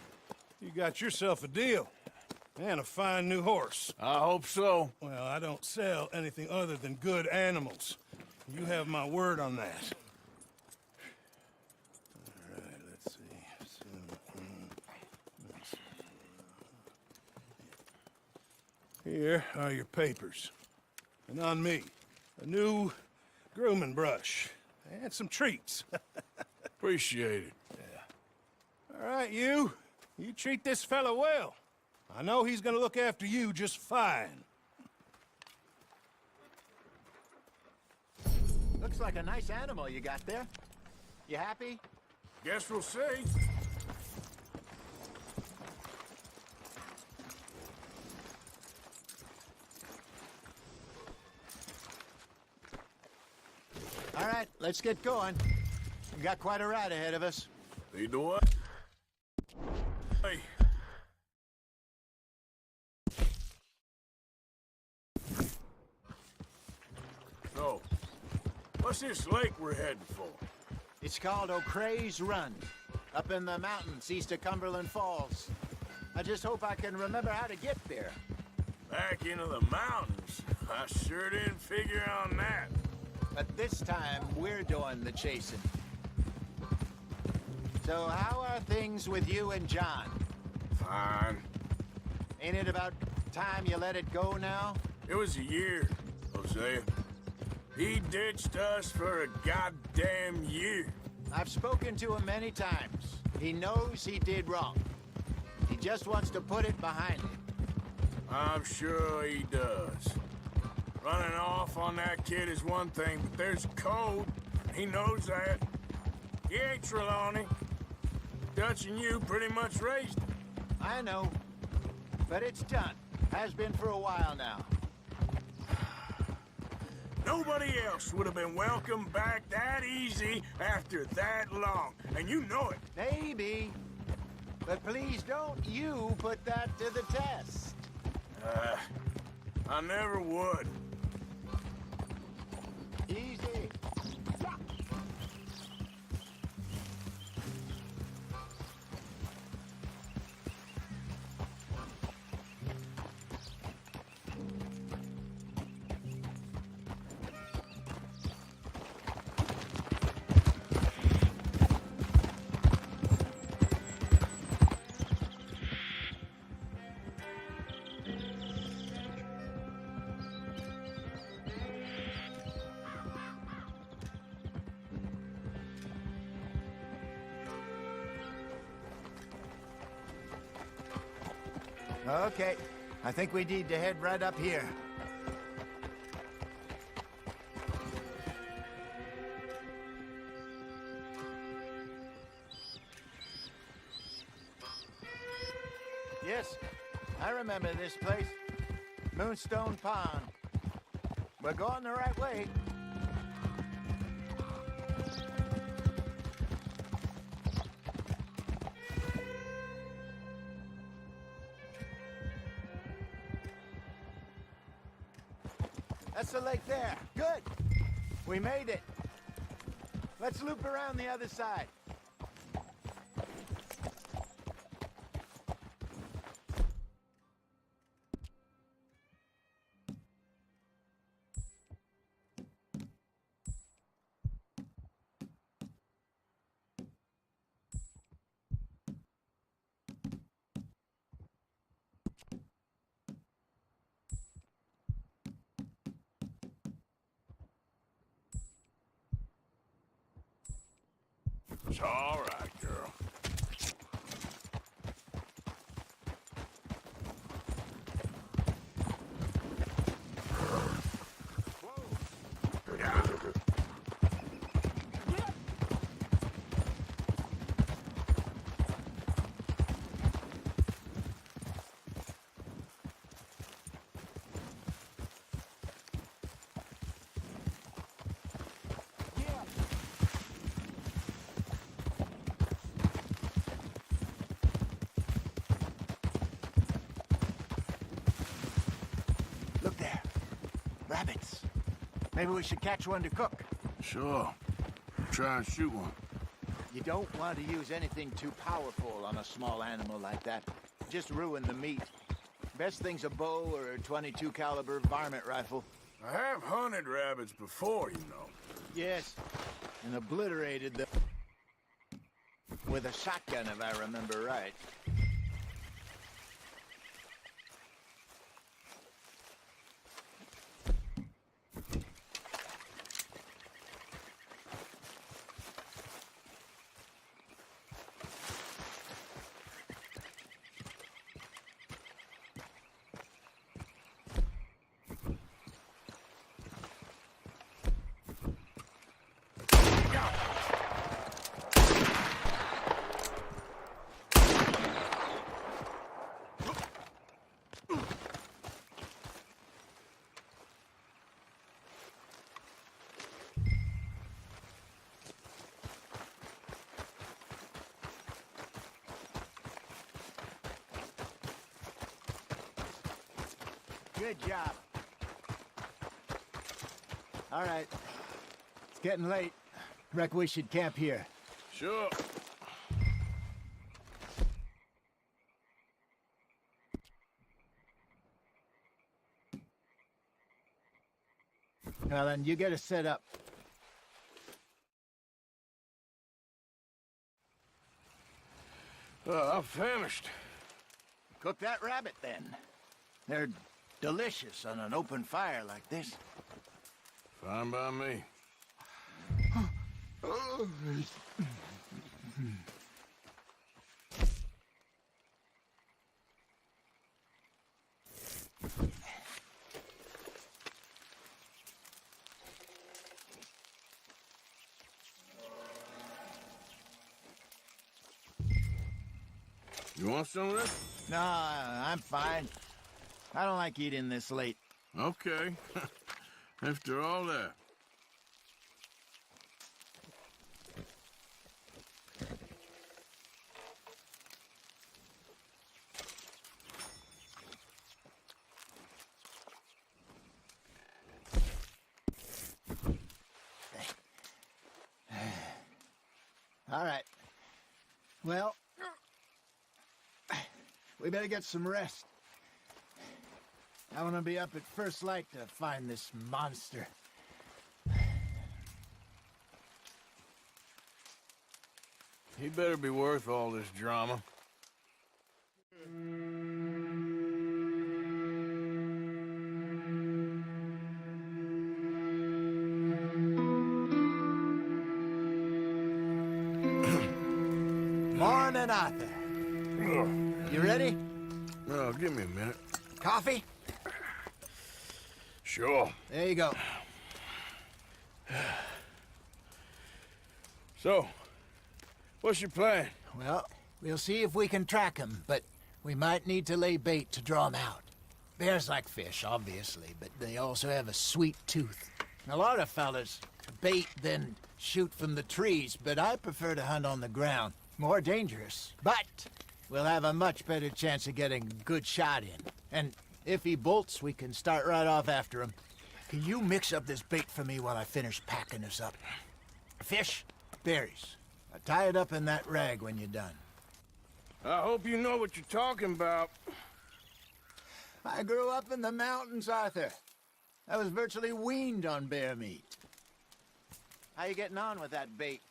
You got yourself a deal. And a fine new horse. I hope so. Well, I don't sell anything other than good animals. You have my word on that. All right, let's see. Here are your papers. And on me, a new grooming brush. And some treats. Appreciate it. Yeah. All right, you treat this fella well. I know he's gonna look after you just fine. Looks like a nice animal you got there. You happy? Guess we'll see. All right, let's get going. We got quite a ride ahead of us. Lead the way. Hey. So, what's this lake we're heading for? It's called O'Creagh's Run, up in the mountains east of Cumberland Falls. I just hope I can remember how to get there. Back into the mountains? I sure didn't figure on that. But this time, we're doing the chasing. So how are things with you and John? Fine. Ain't it about time you let it go now? It was a year, Hosea. He ditched us for a goddamn year. I've spoken to him many times. He knows he did wrong. He just wants to put it behind him. I'm sure he does. Running off on that kid is one thing, but there's code. He knows that. He ain't Trelawney. Dutch and you pretty much raised him. I know. But it's done. Has been for a while now. Nobody else would have been welcomed back that easy after that long, and you know it. Maybe. But please don't you put that to the test. I never would. Easy. Okay, I think we need to head right up here. Yes, I remember this place. Moonstone Pond. We're going the right way. That's the lake there. Good. We made it. Let's loop around the other side. It's all right, girl. Look there. Rabbits. Maybe we should catch one to cook. Sure. Try and shoot one. You don't want to use anything too powerful on a small animal like that. Just ruin the meat. Best thing's a bow or a 22 caliber varmint rifle. I have hunted rabbits before, you know. Yes, and obliterated them with a shotgun, if I remember right. Good job. All right. It's getting late. Reckon we should camp here. Sure. Well, then you get us set up. I'm famished. Cook that rabbit, then. They're delicious on an open fire like this. Fine by me. You want some of this? No, I'm fine. I don't like eating this late. Okay. After all that. All right. Well, we better get some rest. I want to be up at first light to find this monster. He better be worth all this drama. Morning, Arthur. You ready? Oh, give me a minute. Coffee? Sure. There you go. So, what's your plan? Well, we'll see if we can track him, but we might need to lay bait to draw him out. Bears like fish, obviously, but they also have a sweet tooth. A lot of fellas bait, then shoot from the trees, but I prefer to hunt on the ground. More dangerous, but we'll have a much better chance of getting a good shot in. And if he bolts, we can start right off after him. Can you mix up this bait for me while I finish packing this up? Fish, berries. Tie it up in that rag when you're done. I hope you know what you're talking about. I grew up in the mountains, Arthur. I was virtually weaned on bear meat. How you getting on with that bait?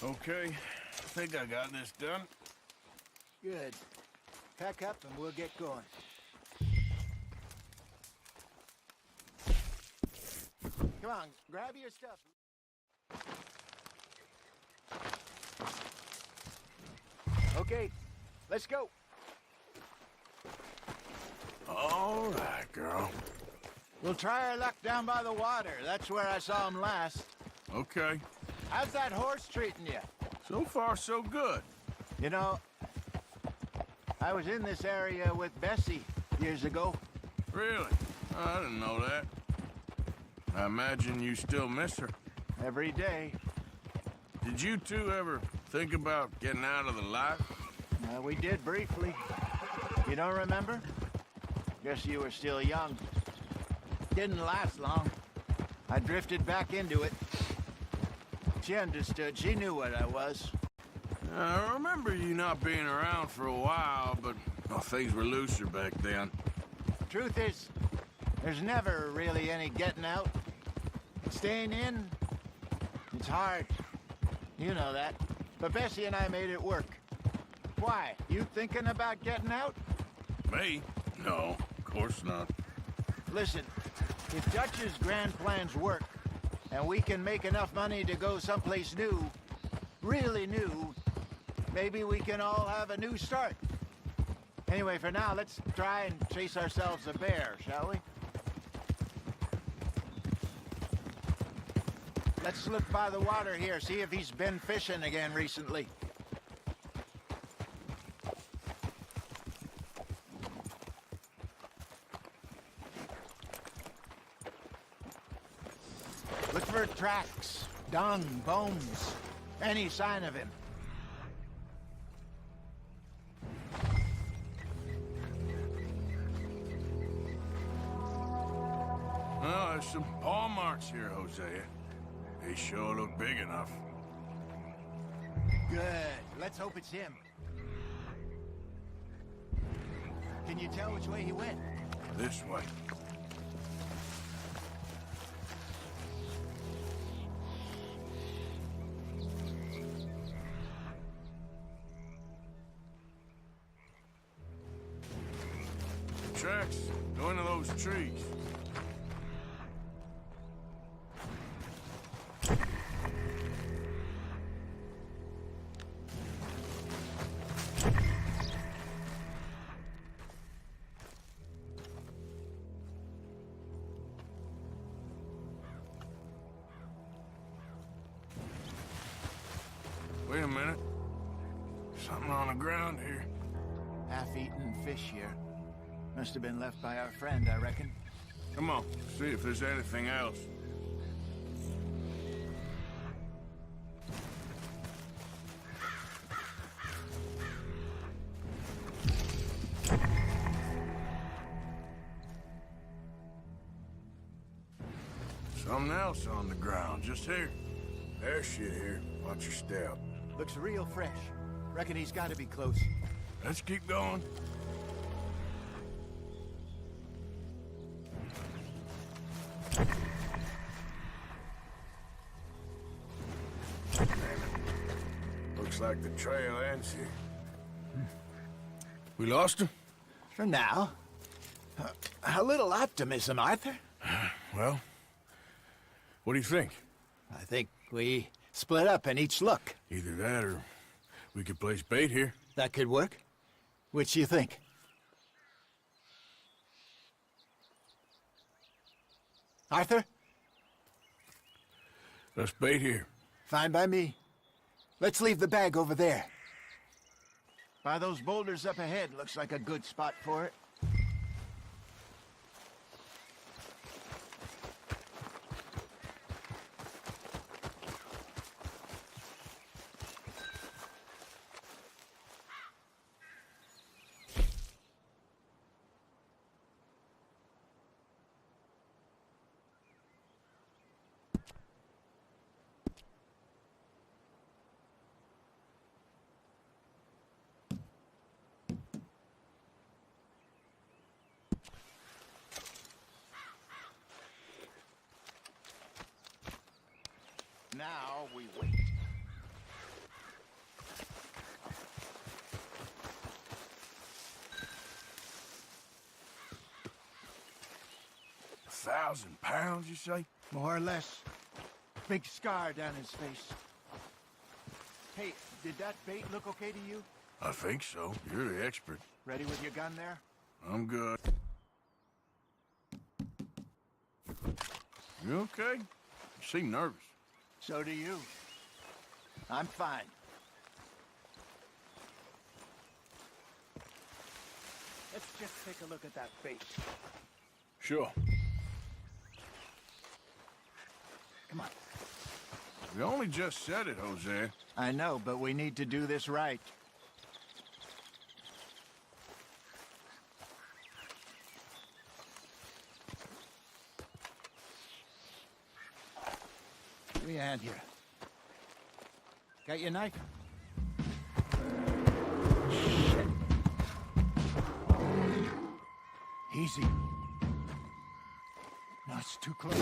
Okay, I think I got this done. Good. Pack up and we'll get going. Come on, grab your stuff. Okay, let's go. All right, girl. We'll try our luck down by the water. That's where I saw him last. Okay. How's that horse treating you? So far, so good. You know, I was in this area with Bessie years ago. Really? I didn't know that. I imagine you still miss her. Every day. Did you two ever think about getting out of the life? We did briefly. You don't remember? Guess you were still young. Didn't last long. I drifted back into it. She understood. She knew what I was. I remember you not being around for a while, but well, things were looser back then. Truth is, there's never really any getting out. Staying in, it's hard. You know that. But Bessie and I made it work. Why? You thinking about getting out? Me? No, of course not. Listen, if Dutch's grand plans work, and we can make enough money to go someplace new, really new, maybe we can all have a new start. Anyway, for now, let's try and chase ourselves a bear, shall we? Let's look by the water here, see if he's been fishing again recently. Look for tracks, dung, bones, any sign of him. Oh, there's some paw marks here, Hosea. They sure look big enough. Good. Let's hope it's him. Can you tell which way he went? This way. Tracks go into those trees. Wait a minute. Something on the ground here. Half-eaten fish here. Must have been left by our friend, I reckon. Come on, see if there's anything else. Something else on the ground, just here. There's shit here. Watch your step. Looks real fresh. Reckon he's got to be close. Let's keep going. Looks like the trail ends here. We lost him? For now. A little optimism, Arthur. Well, what do you think? I think we split up and each look. Either that or we could place bait here. That could work. Which you think? Arthur? Let's bait here. Fine by me. Let's leave the bag over there. By those boulders up ahead, looks like a good spot for it. Now we wait. £1,000, you say? More or less. Big scar down his face. Hey, did that bait look okay to you? I think so. You're the expert. Ready with your gun there? I'm good. You okay? You seem nervous. So do you. I'm fine. Let's just take a look at that bait. Sure. Come on. We only just said it, Jose. I know, but we need to do this right. Give me a hand here. Got your knife? Shit. Easy. No, it's too close.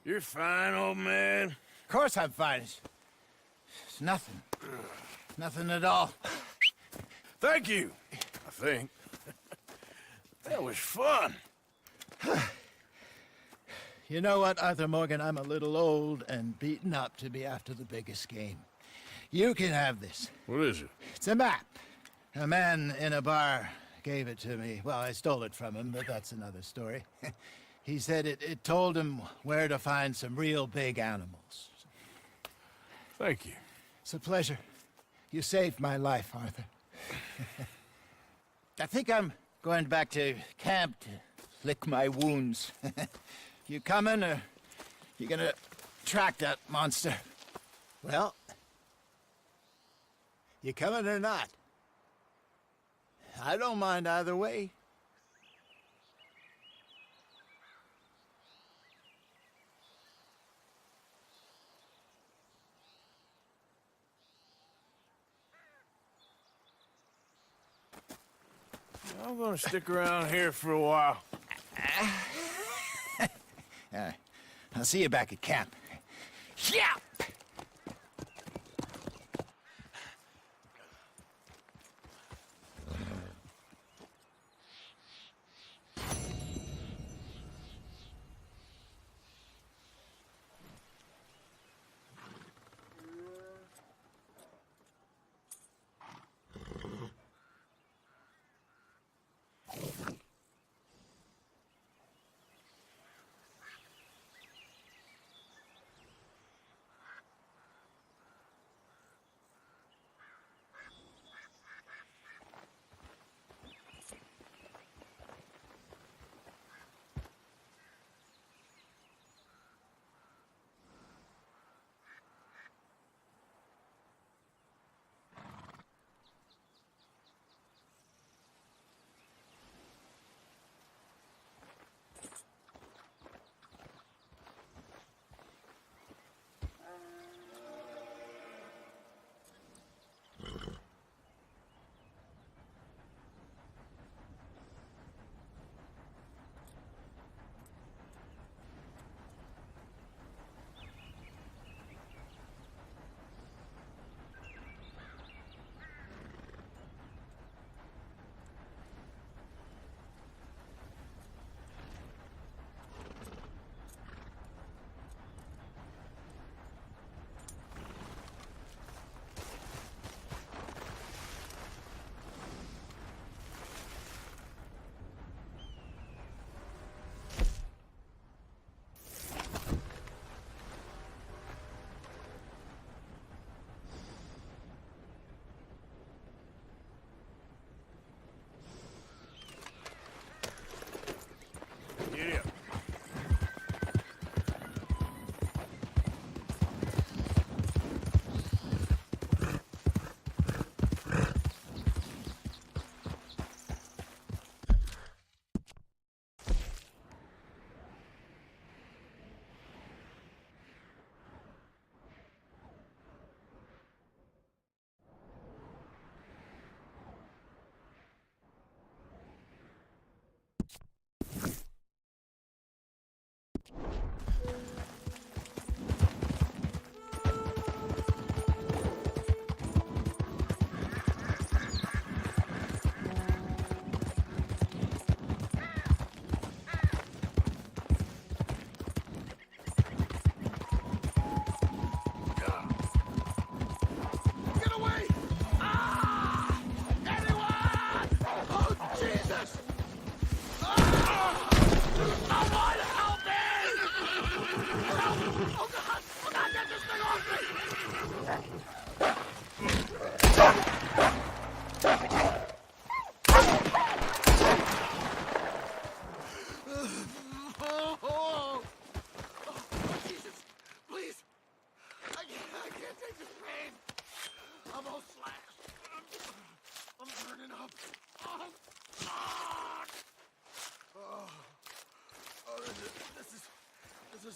You're fine, old man. Of course I'm fine. It's nothing. Nothing at all. Thank you, I think. That was fun. You know what, Arthur Morgan? I'm a little old and beaten up to be after the biggest game. You can have this. What is it? It's a map. A man in a bar gave it to me. Well, I stole it from him, but that's another story. He said it told him where to find some real big animals. Thank you. It's a pleasure. You saved my life, Arthur. I think I'm going back to camp to lick my wounds. You coming, or you gonna track that monster? Well, you coming or not? I don't mind either way. I'm gonna stick around here for a while. I'll see you back at camp. Yeah!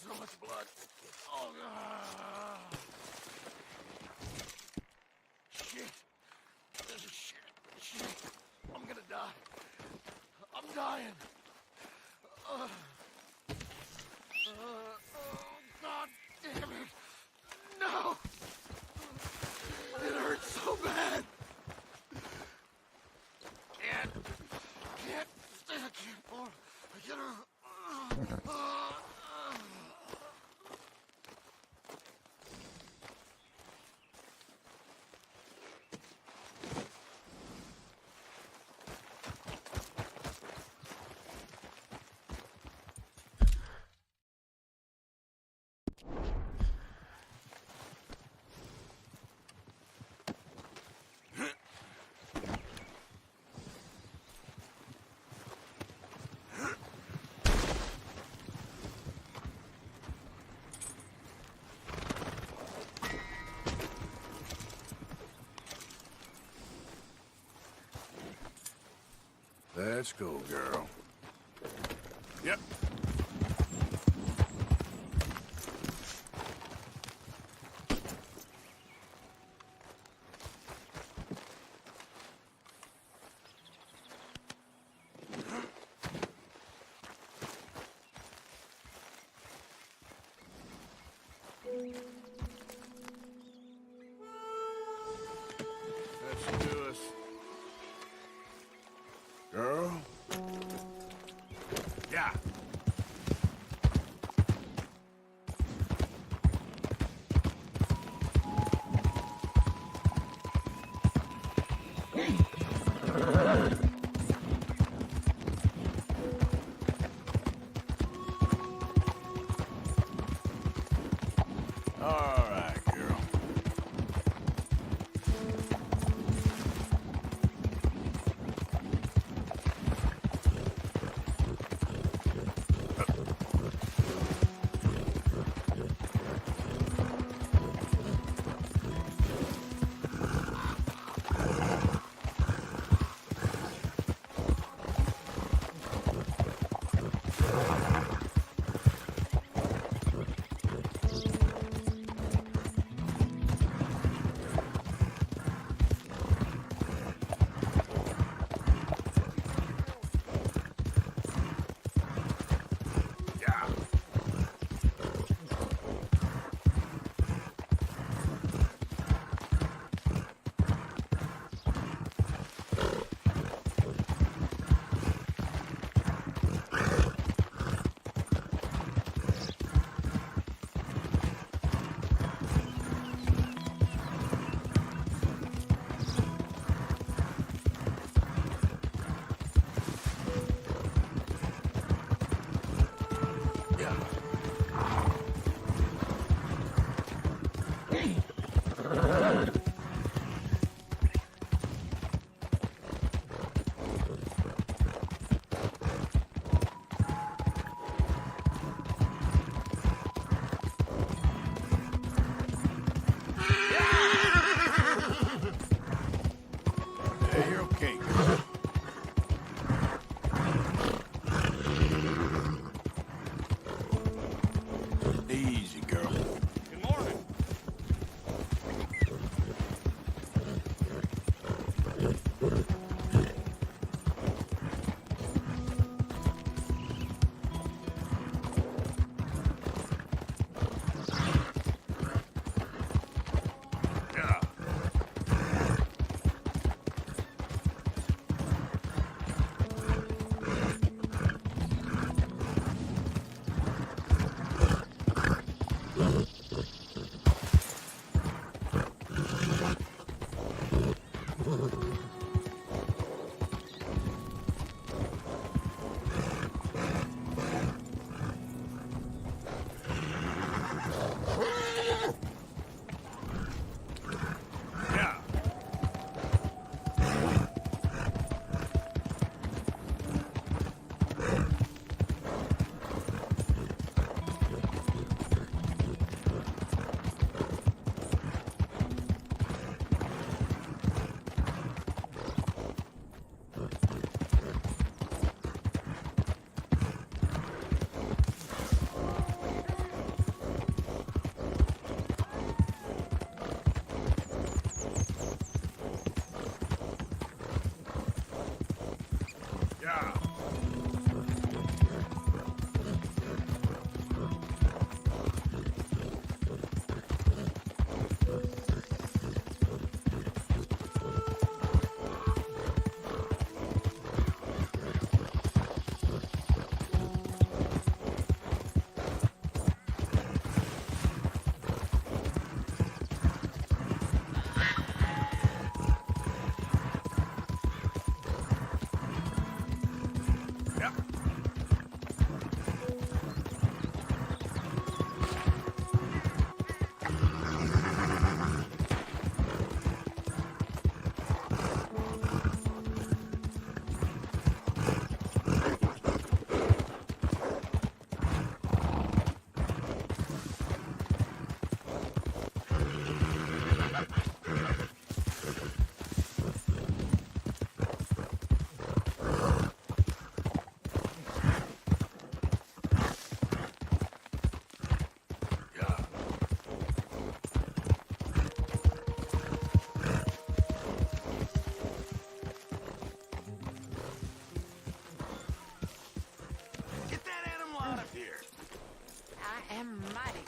so much blood. Oh, shit. Shit. I'm gonna die. I'm dying. Oh, God damn it. No. It hurts so bad. Can't more. I can't. Let's go, girl. Yep. That should do us. Girl? Yeah. All right, girl.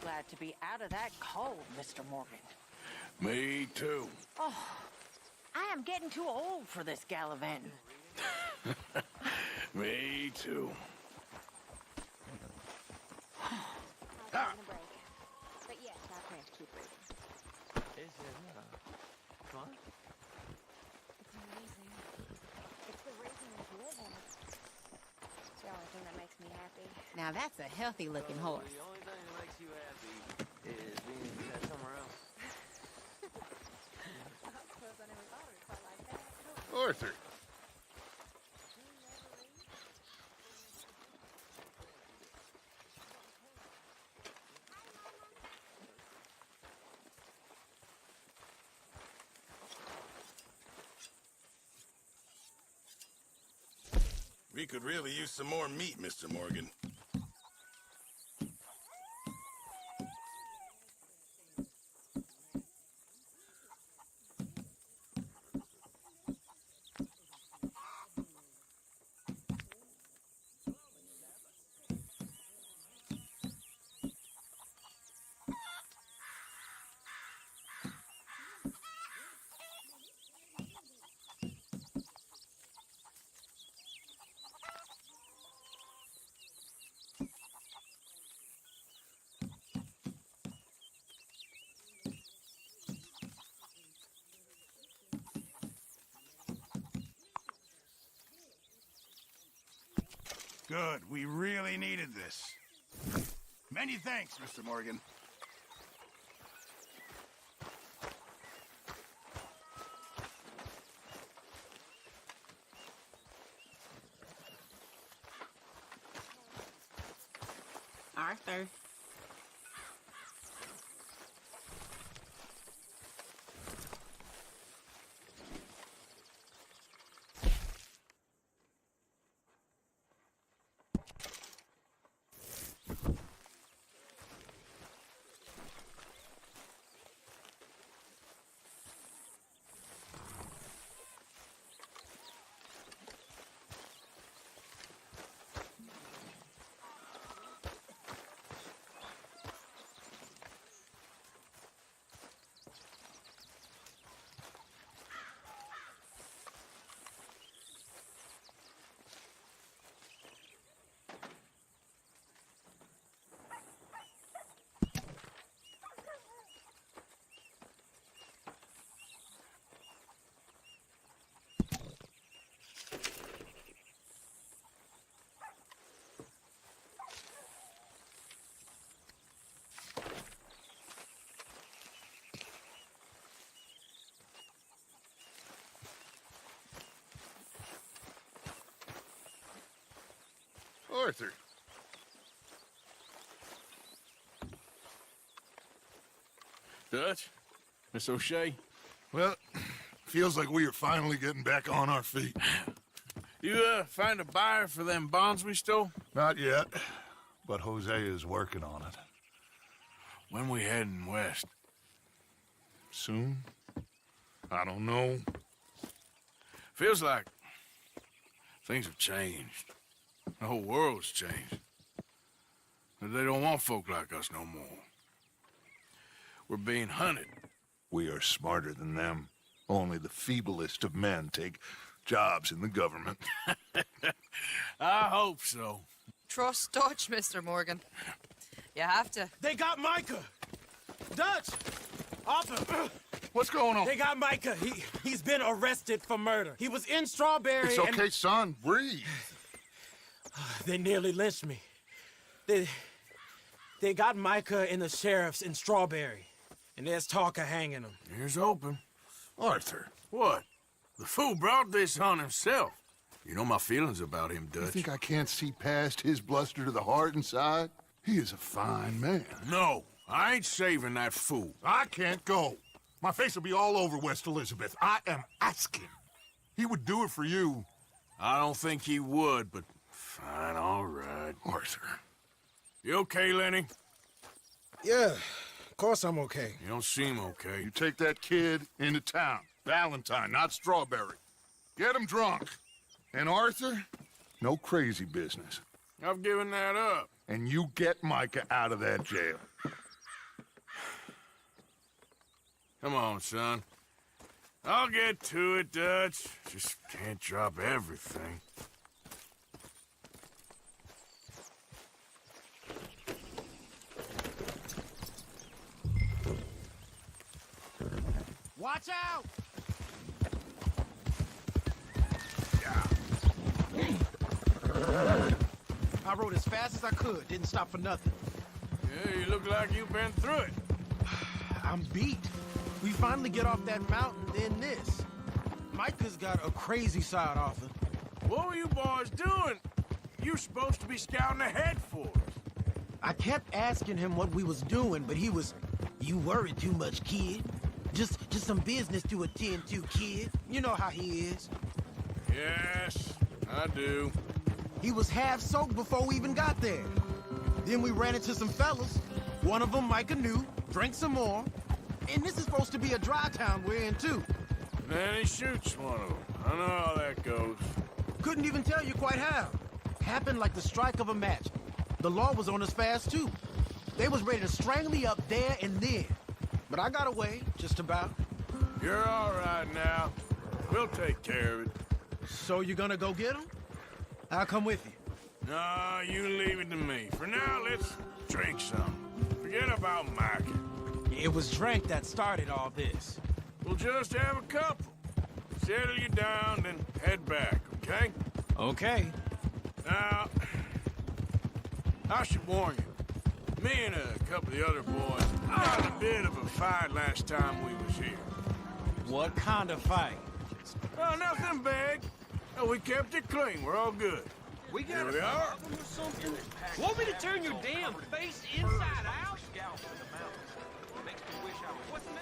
glad to be out of that cold, Mr. Morgan. Me too. Oh, I am getting too old for this gallivanting. Me too. But yes, I plan to keep reading. Is it fun? It's amazing. It's the reason I live in it. It's the only thing that makes me happy. Now that's a healthy-looking horse. The only thing that makes you happy is being at somewhere else. I suppose I never thought of it quite like that. Arthur. We could really use some more meat, Mr. Morgan. Good. We really needed this. Many thanks, Mr. Morgan. Arthur. Arthur. Dutch? Miss O'Shea? Well, feels like we are finally getting back on our feet. You, find a buyer for them bonds we stole? Not yet, but Jose is working on it. When we heading west? Soon? I don't know. Feels like things have changed. The whole world's changed. But they don't want folk like us no more. We're being hunted. We are smarter than them. Only the feeblest of men take jobs in the government. I hope so. Trust Dutch, Mr. Morgan. You have to. They got Micah! Dutch! Arthur! What's going on? They got Micah. He's been arrested for murder. He was in Strawberry. It's okay, son. Breathe. They nearly lynched me. They got Micah and the sheriffs in Strawberry. And there's talk of hanging him. Here's open. Arthur. What? The fool brought this on himself. You know my feelings about him, Dutch. You think I can't see past his bluster to the heart inside? He is a fine man. No, I ain't saving that fool. I can't go. My face will be all over West Elizabeth. I am asking. He would do it for you. I don't think he would, but fine, all right. Arthur. You okay, Lenny? Yeah, of course I'm okay. You don't seem okay. You take that kid into town. Valentine, not Strawberry. Get him drunk. And Arthur, no crazy business. I've given that up. And you get Micah out of that jail. Come on, son. I'll get to it, Dutch. Just can't drop everything. Watch out! I rode as fast as I could, didn't stop for nothing. Yeah, you look like you've been through it. I'm beat. We finally get off that mountain, then this. Micah's got a crazy side off it. What were you boys doing? You're supposed to be scouting ahead for us. I kept asking him what we was doing, but he was, "You worry too much, kid. Just some business to attend to, kid. You know how he is." Yes, I do. He was half soaked before we even got there. Then we ran into some fellas. One of them Micah knew, drank some more. And this is supposed to be a dry town we're in, too. And then he shoots one of them. I know how that goes. Couldn't even tell you quite how. Happened like the strike of a match. The law was on us fast, too. They was ready to strangle me up there and then. But I got away, just about. You're all right now. We'll take care of it. So you gonna go get him? I'll come with you. No, you leave it to me. For now, let's drink some. Forget about Mike. It was drink that started all this. We'll just have a couple. Settle you down, then head back, okay? Okay. Now, I should warn you. Me and a couple of the other boys had a bit of a fight last time we was here. What kind of fight? Oh, nothing big. No, we kept it clean. We're all good. We got Here we are. or something? Want me to turn your damn face inside out? What's the matter?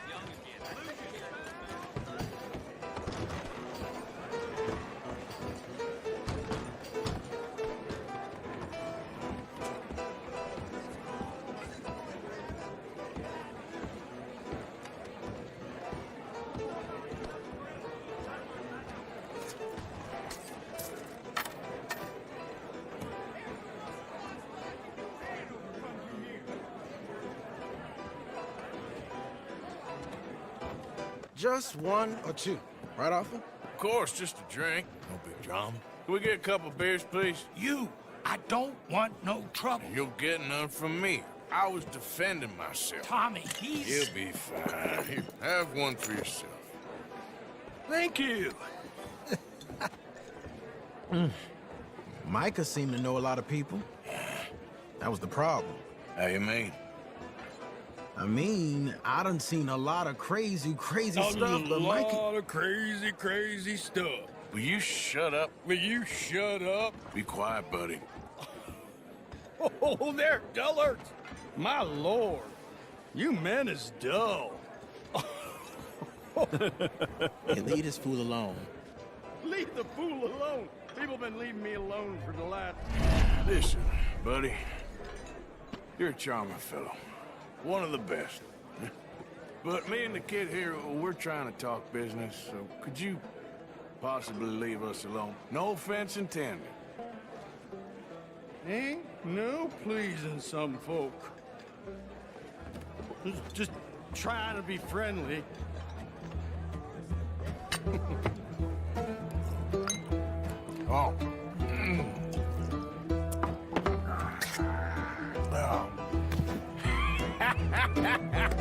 Just one or two, right, Arthur? Of course, just a drink. No big drama. Can we get a couple of beers, please? I don't want no trouble. You'll get none from me. I was defending myself. Tommy, he's... He'll be fine. Here, have one for yourself. Thank you. Micah seemed to know a lot of people. That was the problem. How you mean? I mean, I done seen a lot of crazy stuff, but Micah... A lot of crazy stuff. Will you shut up? Will you shut up? Be quiet, buddy. Oh, they're dullards. My lord. You men is dull. Hey, leave this fool alone. Leave the fool alone. People been leaving me alone for the last... Listen, buddy. You're a charming fellow. One of the best. But me and the kid here, we're trying to talk business, so could you possibly leave us alone? No offense intended. Ain't no pleasing some folk. Just trying to be friendly. Oh.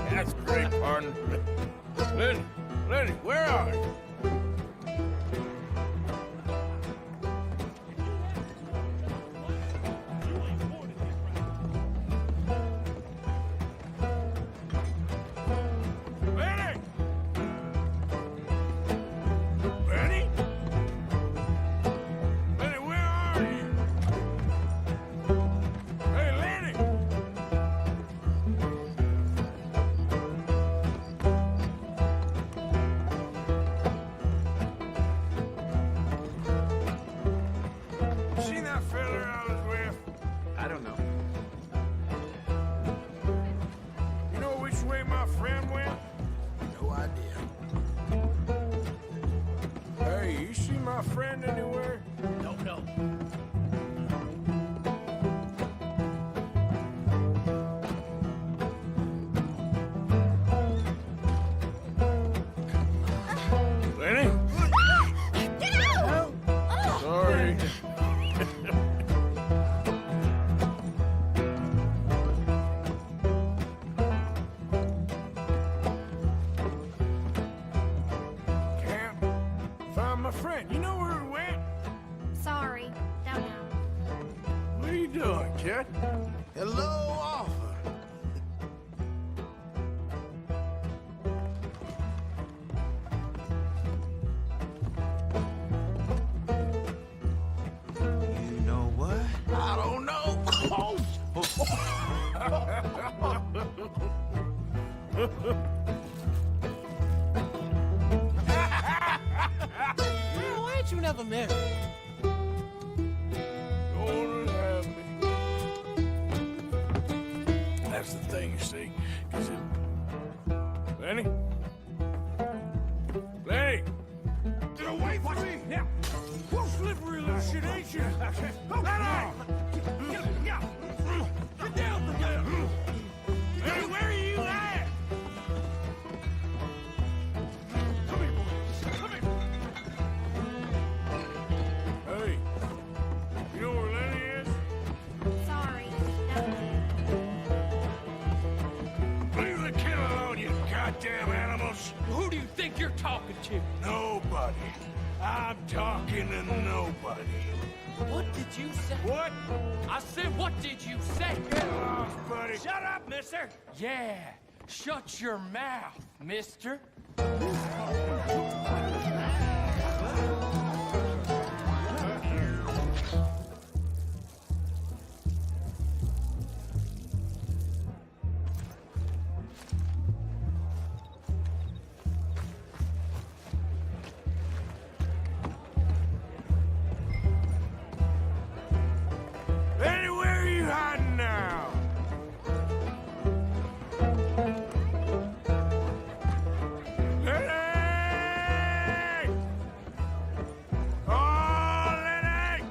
That's great, partner. Lenny, where are you? Lenny! Lenny? Lenny, where are you? Hey, Lenny! Seen that fella I was with? I don't know. You know which way my friend went? No idea. Hey, you see my friend anywhere? No. kid. Hello, offer. You know what? I don't know. Why ain't you never married? Gonna have me. That's the thing, you see. 'Cause it... Lenny? Lenny! Get away from me! Yeah. Well, slippery little shit, ain't you? Lenny! Get down from there! Lenny, where are you at? Come here, boy. Come here. Hey, you know where Lenny is? Sorry. Leave the kid alone, you goddamn animals! Who do you think you're talking to? Nobody. I'm talking to nobody. What did you say? What? I said, what did you say? Get lost, buddy. Shut up, mister. Yeah, shut your mouth, mister. Lenny, where are you hiding now? Lenny! Oh, Lenny!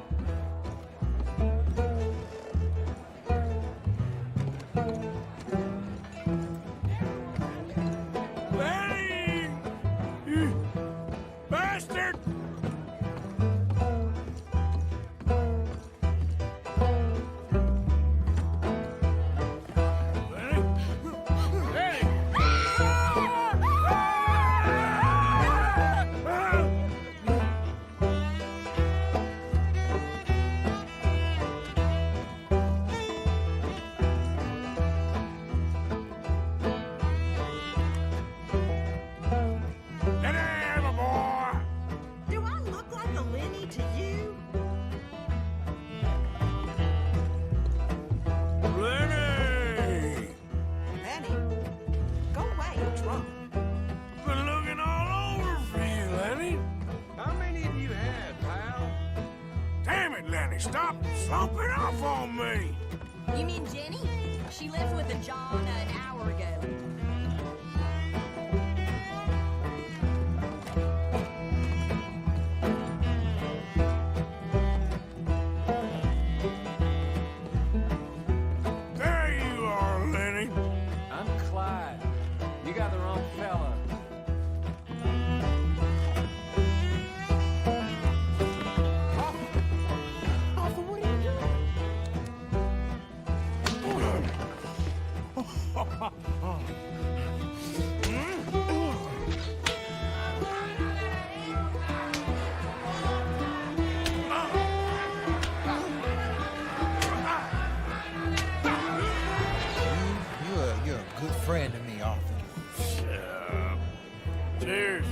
Lenny! You bastard! Do I look like a Lenny to you? Lenny! Lenny? Go away, I'm drunk. Been looking all over for you, Lenny. How many have you had, pal? Damn it, Lenny, stop slumping off on me. You mean Jenny? She left with a John an hour ago. There you are, Lenny. I'm Clyde. You got the wrong fella. Arthur, what are you doing? You're a good friend to me, Arthur. Cheers.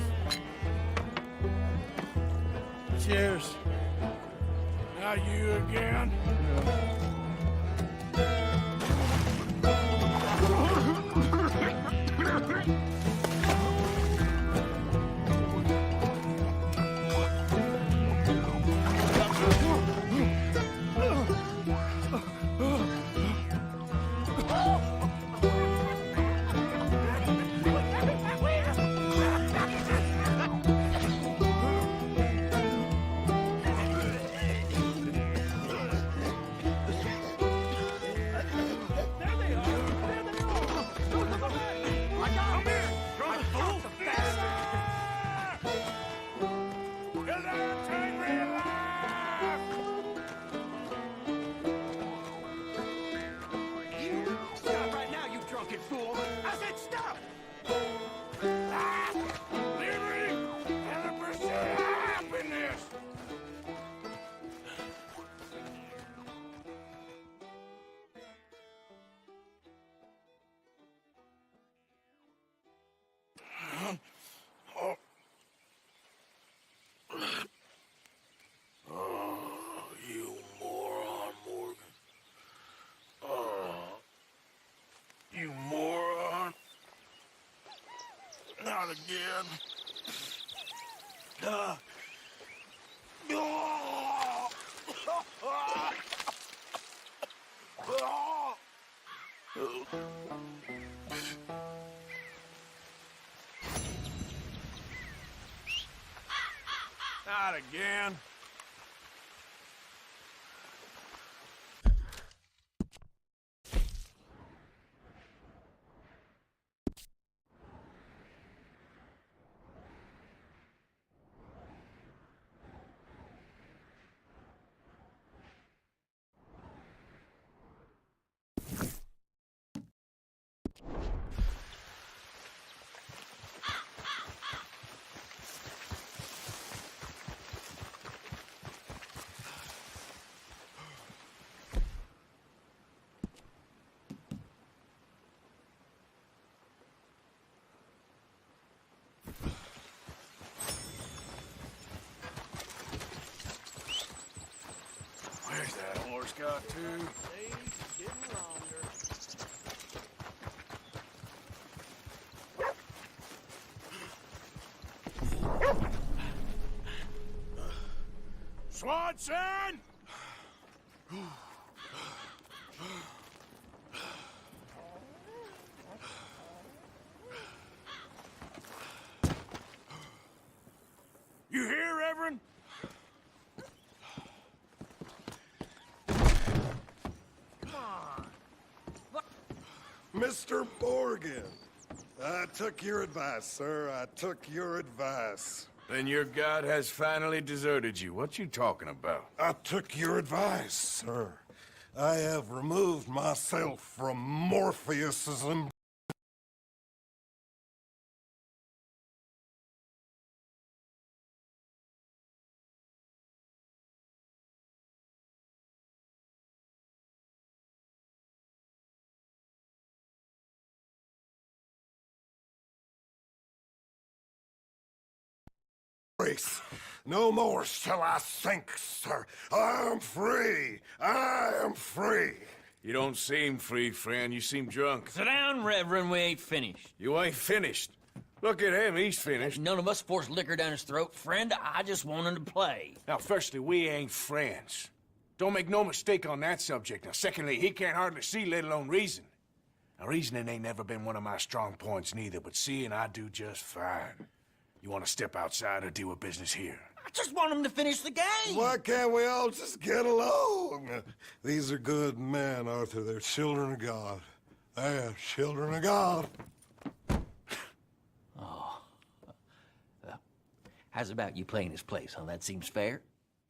Cheers. Now you again? again. Not again. Where's that horse got to? Getting longer. Swanson! You here, Reverend? Mr. Morgan, I took your advice, sir. I took your advice. Then your god has finally deserted you. What you talking about? I took your advice, sir. I have removed myself from Morpheus's embrace. No more shall I sink, sir. I am free. I am free. You don't seem free, friend. You seem drunk. Sit down, Reverend. We ain't finished. You ain't finished. Look at him. He's finished. None of us forced liquor down his throat. Friend, I just want him to play. Now, firstly, we ain't friends. Don't make no mistake on that subject. Now, secondly, he can't hardly see, let alone reason. Now, reasoning ain't never been one of my strong points neither, but seeing I do just fine. You want to step outside or deal with business here? I just want him to finish the game. Why can't we all just get along? These are good men, Arthur. They're children of God. They're children of God. Oh. How's about you playing his place, huh? That seems fair?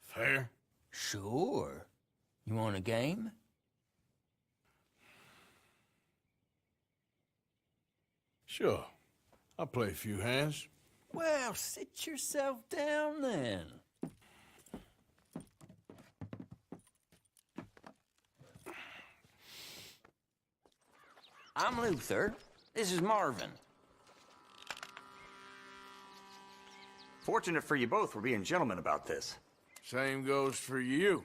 Fair? Sure. You want a game? Sure. I'll play a few hands. Well, sit yourself down then. I'm Luther. This is Marvin. Fortunate for you both for being gentlemen about this. Same goes for you.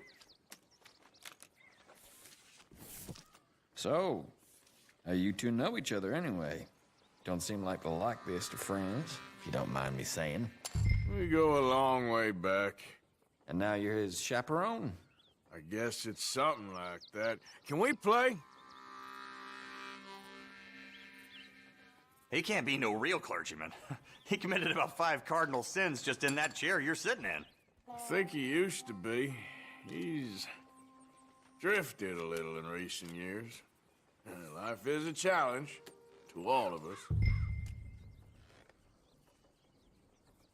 So, how you two know each other anyway? Don't seem like the likeliest of friends, if you don't mind me saying. We go a long way back. And now you're his chaperone? I guess it's something like that. Can we play? He can't be no real clergyman. He committed about 5 cardinal sins just in that chair you're sitting in. I think he used to be. He's drifted a little in recent years. Life is a challenge to all of us.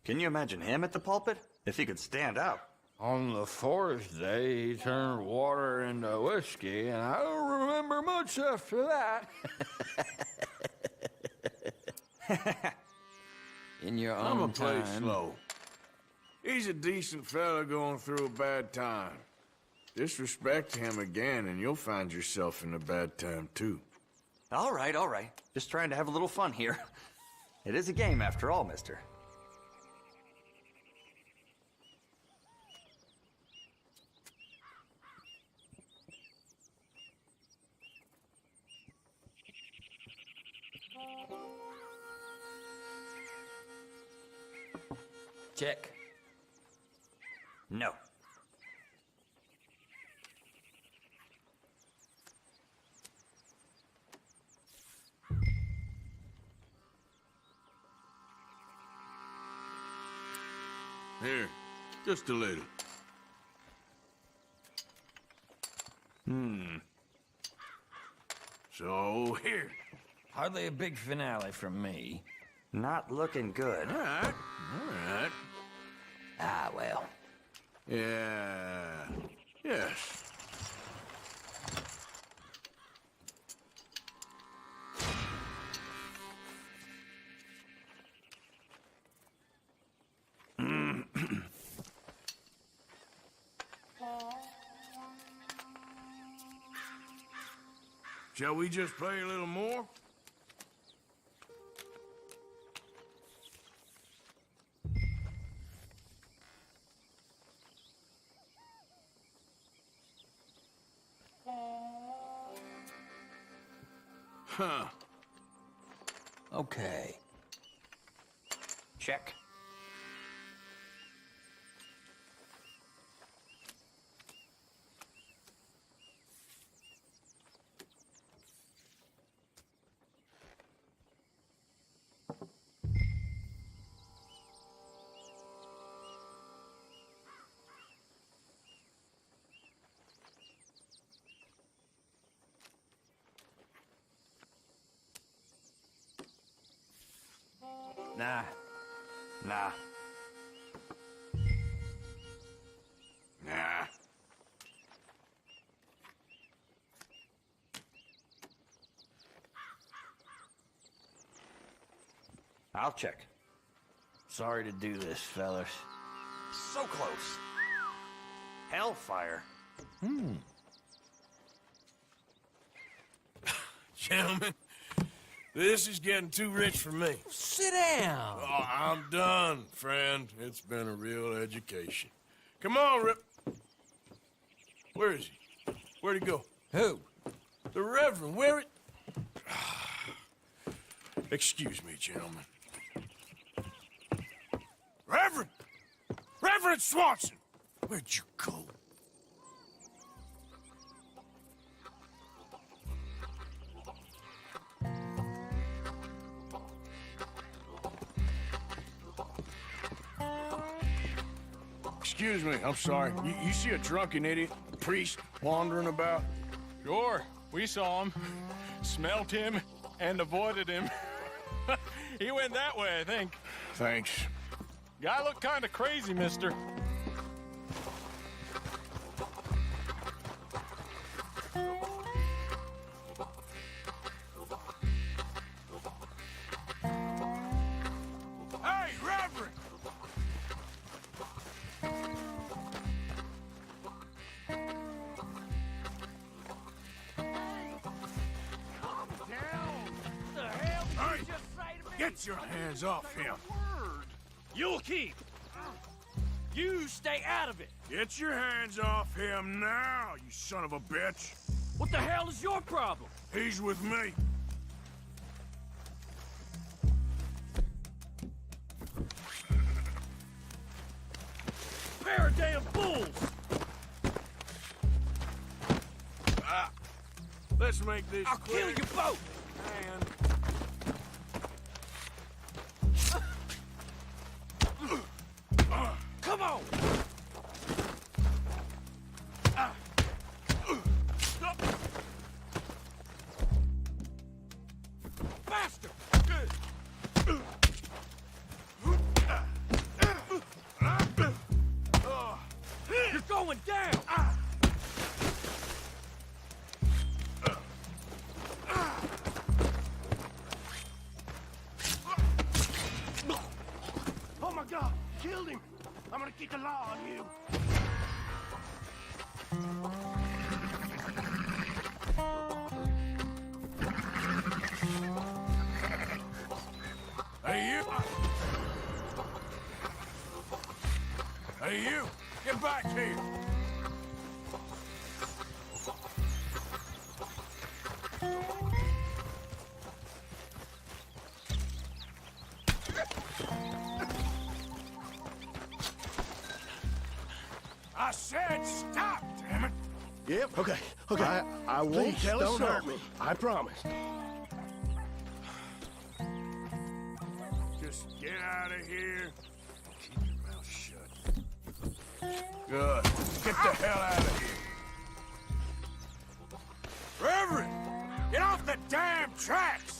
Can you imagine him at the pulpit? If he could stand out. On the 4th day, he turned water into whiskey, and I don't remember much after that. In your own I'ma play time. slow. He's a decent fella going through a bad time. Disrespect him again, and you'll find yourself in a bad time, too. All right, all right. Just trying to have a little fun here. It is a game after all, mister. Check. No. Here, just a little. So, here. Hardly a big finale from me. Not looking good. All right. Ah, well. Yeah. Yes. Shall we just play a little more? Huh. Okay. Check. Nah. Nah. Nah. I'll check. Sorry to do this, fellas. So close. Hellfire. Gentlemen, this is getting too rich for me. Sit down. Oh, I'm done, friend. It's been a real education. Come on, Rip. Where is he? Where'd he go? Who? The Reverend. Where it? Excuse me, gentlemen. Reverend! Reverend Swanson! Where'd you go? Excuse me, I'm sorry. You see a drunken idiot, a priest, wandering about? Sure, we saw him, smelt him, and avoided him. He went that way, I think. Thanks. Guy looked kind of crazy, mister. Hey, Reverend! The hell did you just say to me? Get your hands off him. Word. You'll keep. You stay out of it. Get your hands off him now, you son of a bitch. What the hell is your problem? He's with me. Pair of damn fools. Let's make this I'll quick. kill you both. And... Come on. Faster. You're going down. Oh my God, killed him! I'm gonna keep the law on you. Hey, you! Hey, you! Get back here! I said stop, damn it! Yep. Okay. Okay. I won't Please, tell don't a hurt soul. me. I promise. Just get out of here. Keep your mouth shut. Good. Get the hell out of here. Reverend! Get off the damn tracks!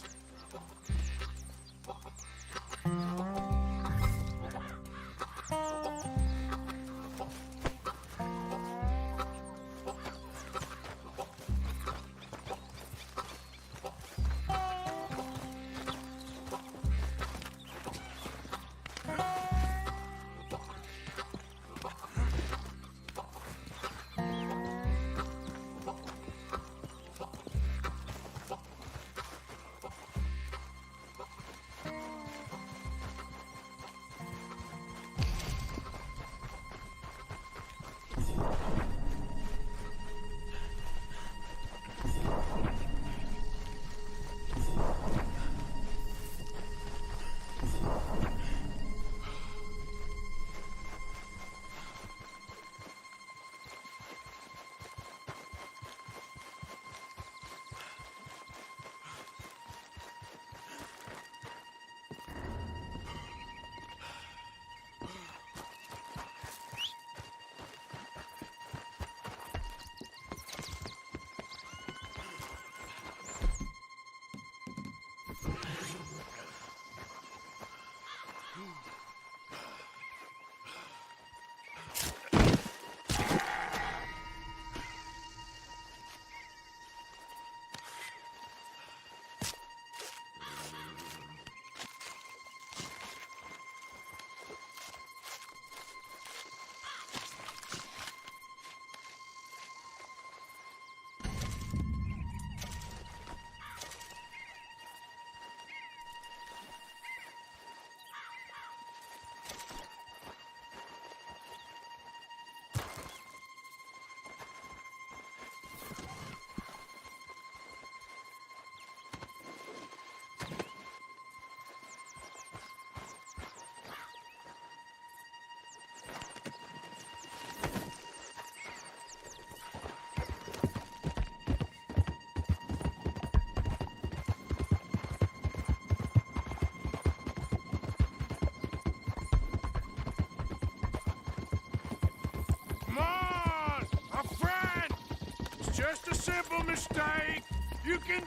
Just a simple mistake. You can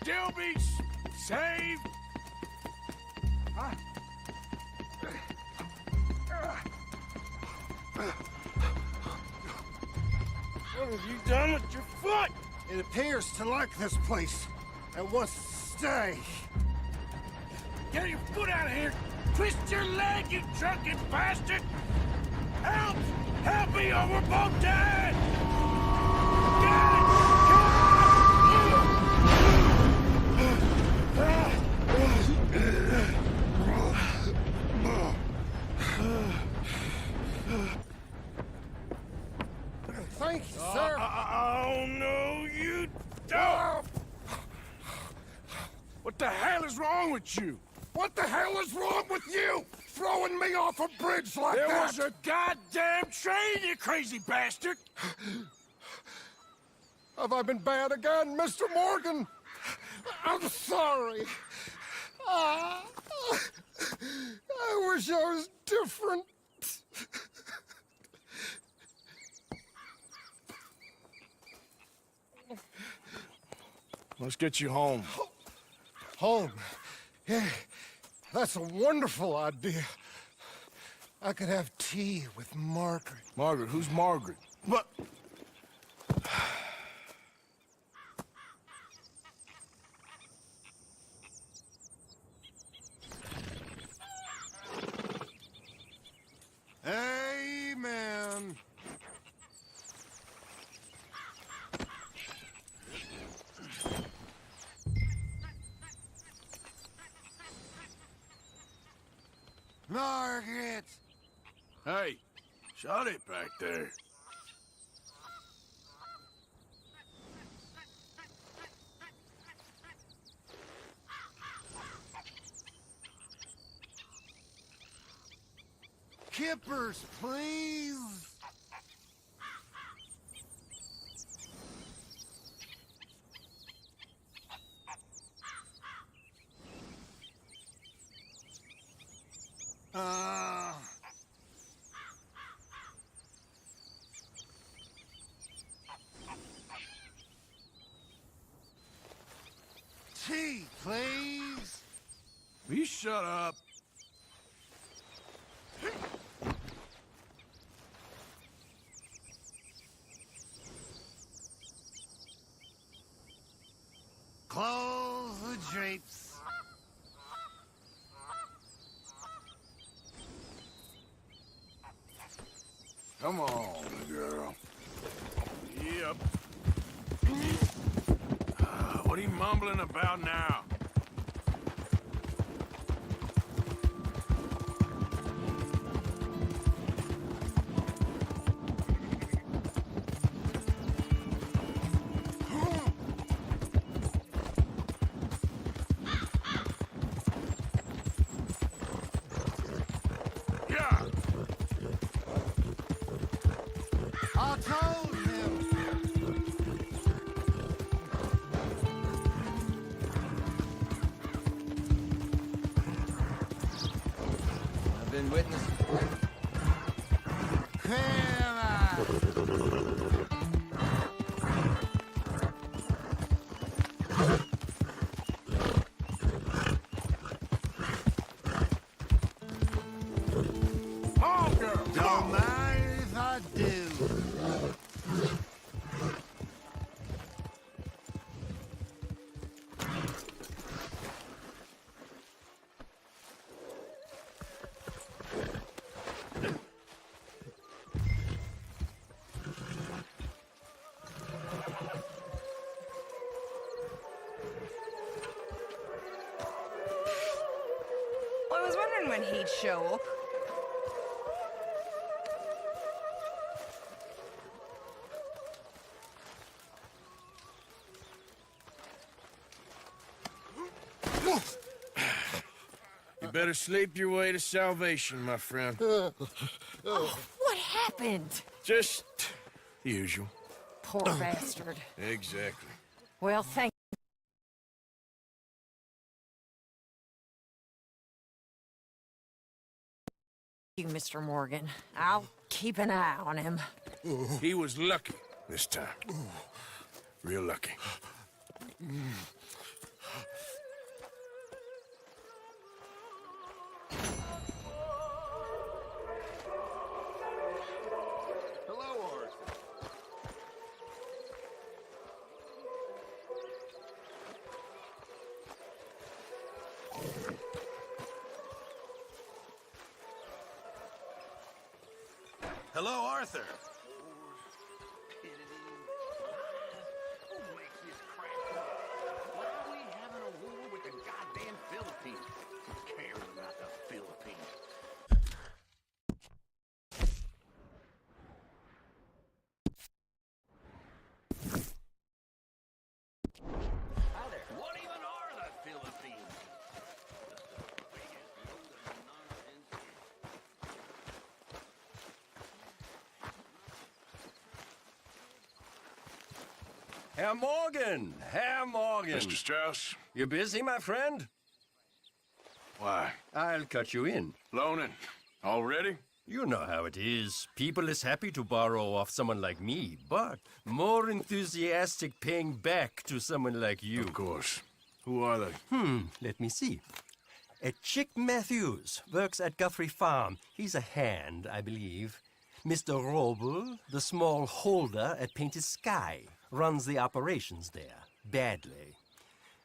still be saved. What have you done with your foot? It appears to like this place and wants to stay. Get your foot out of here. Twist your leg, you drunken bastard. Help! Help me or we're both dead! Thank you, sir. Oh, no, you don't! What the hell is wrong with you? What the hell is wrong with you? Throwing me off a bridge like that? There was a goddamn train, you crazy bastard! Have I been bad again, Mr. Morgan? I'm sorry. I wish I was different. Let's get you home. Home? Yeah, that's a wonderful idea. I could have tea with Margaret. Margaret? Who's Margaret? What? Amen. Margaret! Hey, shut it back there. Kippers, please. Seat, please. Will you shut up? Close the drapes. Come on, girl. Yep. What are you mumbling about now? Yeah. I told him. I've been witnessing. Oh, girl. Don't mind if I do. I was wondering when he'd show up. You better sleep your way to salvation, my friend. Oh, what happened? Just the usual. Poor bastard. Exactly. Well, thank you, Mr. Morgan. I'll keep an eye on him. He was lucky this time. Real lucky. Hello, Arthur. Hello, Arthur. Who makes this crap up? Why are we having a war with the goddamn Philippines? Who cares about the Philippines? Hi there. What even are the Philippines? Herr Morgan! Herr Morgan! Mr. Strauss? You busy, my friend? Why? I'll cut you in. Loaning. Already? You know how it is. People is happy to borrow off someone like me, but more enthusiastic paying back to someone like you. Of course. Who are they? Let me see. Chick Matthews works at Guthrie Farm. He's a hand, I believe. Mr. Roble, the small holder at Painted Sky, runs the operations there, badly.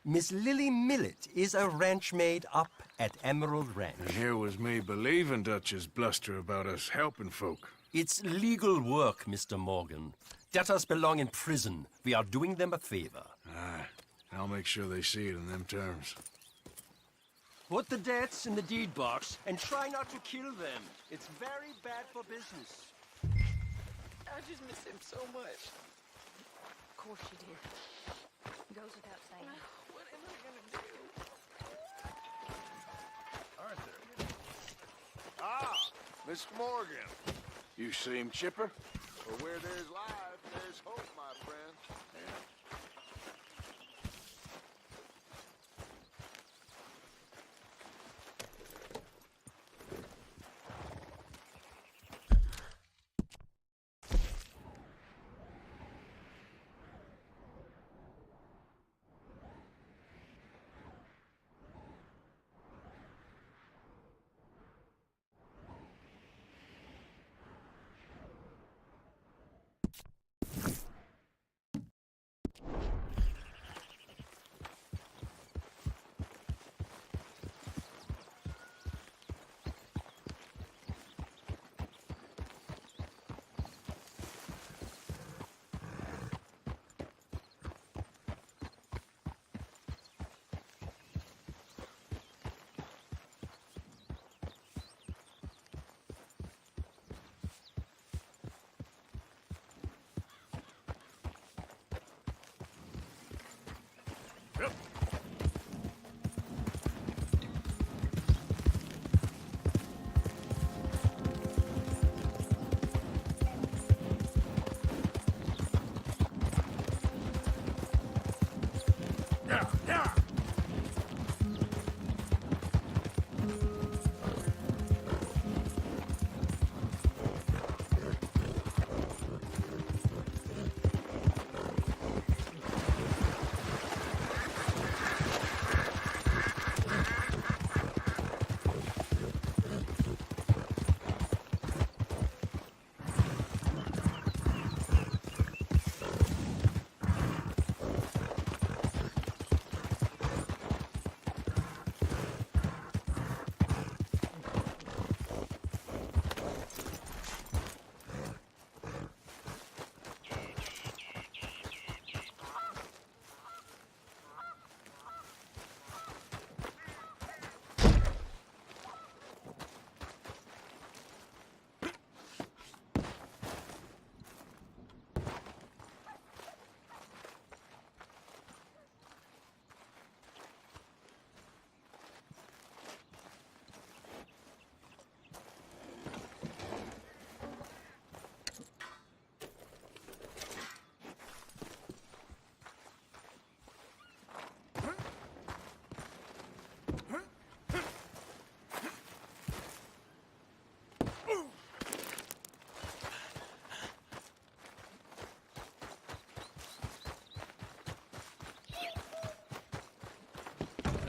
Miss Lily Millet is a ranch maid up at Emerald Ranch. And here was me believing Dutch's bluster about us helping folk. It's legal work, Mr. Morgan. Debtors belong in prison. We are doing them a favor. Aye. I'll make sure they see it in them terms. Put the debts in the deed box and try not to kill them. It's very bad for business. I just miss him so much. Of course you did. Goes without saying. What am I gonna do? Arthur. Ah, Miss Morgan. You seem chipper? Well, where there's life, there's hope, my friend.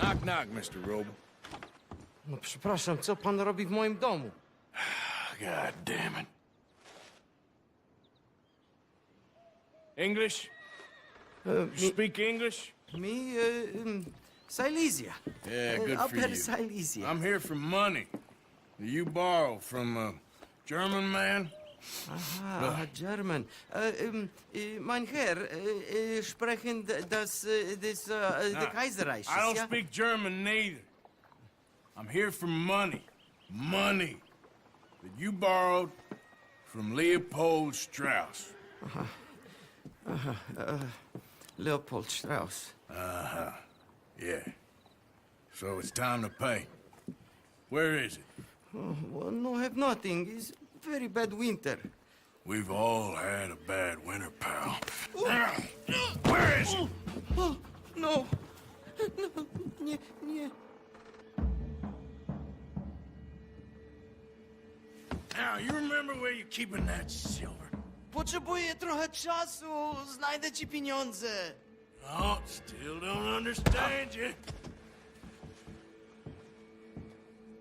Knock, knock, Mr. Roble. No przepraszam, co pan robi w moim domu? God damn it. English? You speak English? Me, Silesia. Yeah, good for Upper you. Silesia. I'm here for money. You borrow from a German man? Aha, German. Mein Herr, sprechen the Kaiserreich. I don't speak German neither. I'm here for money. Money that you borrowed from Leopold Strauss. Leopold Strauss. Uh-huh. Yeah. So it's time to pay. Where is it? Oh, well, no, have nothing. It's very bad winter. We've all had a bad winter, pal. Where is it? Oh, no. No, nie. Now, you remember where you're keeping that silver? Potrzebuję trochę czasu. Znajdę ci pieniądze. Oh, still don't understand you.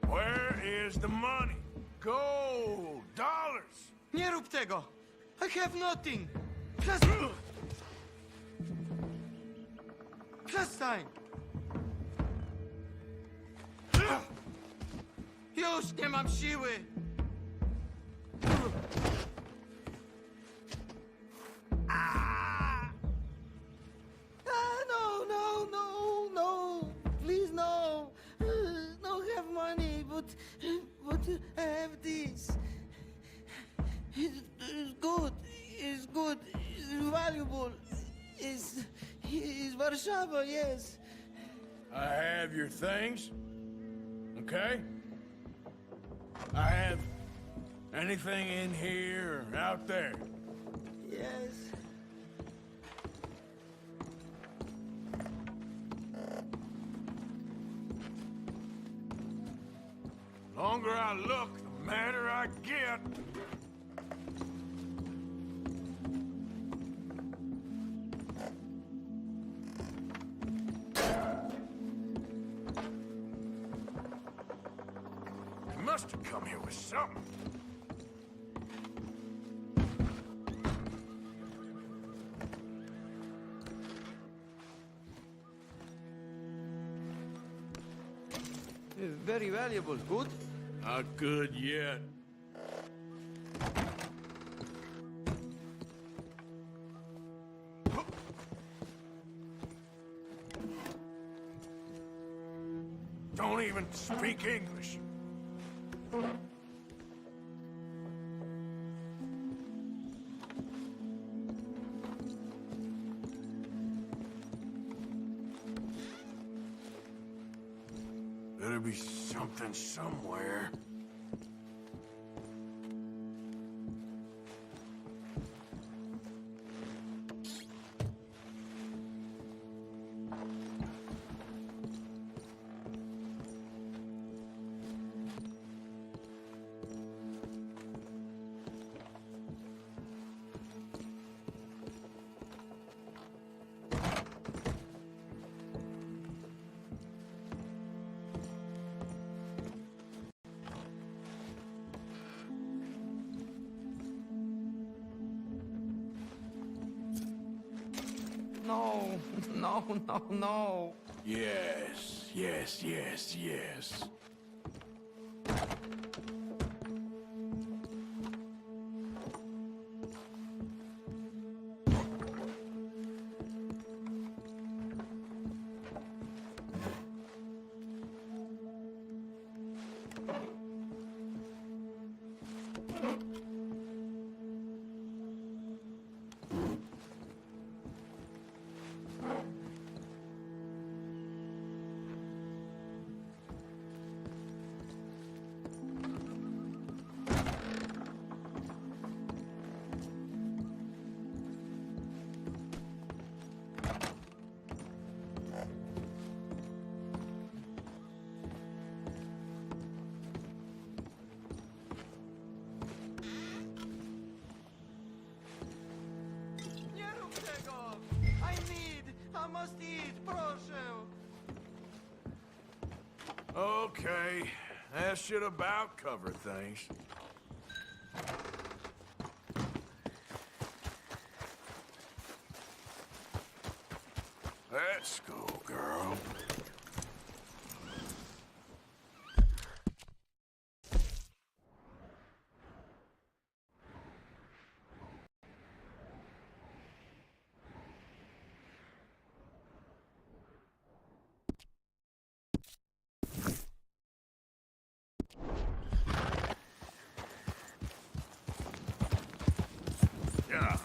Where is the money? Gold, dollars. Nie rób tego. I have nothing. Przestań. Już nie mam siły. No. Please, no. No have money, but I have this. It's good. It's good. It's valuable. It's Warszawa, yes. I have your things, okay? I have anything in here or out there. Yes. The longer I look, the madder I get. They must have come here with something. Very valuable. Good? Not good yet. Don't even speak English. Better be something somewhere. No, no, no, no. Yes, yes, yes, yes. I must eat, proszę. Okay, that should about cover things. Let's go, girl. Yeah.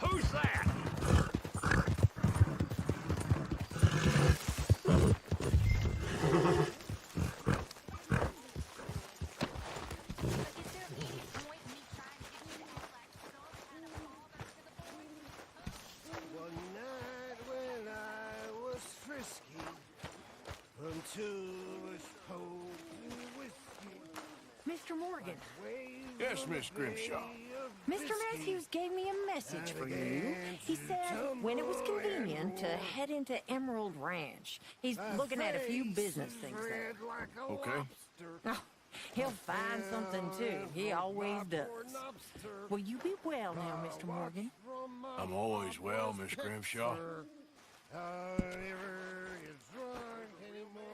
Who's that? One night when I was frisky, from tourish pole to whiskey. Mr. Morgan. Yes, Miss Grimshaw. Mr. Matthews gave me a message for you. He said when it was convenient to head into Emerald Ranch. He's looking at a few business things there. Okay. Oh, he'll find something too. He always does. Will you be well now, Mr. Morgan? I'm always well, Miss Grimshaw. Never is drunk anymore.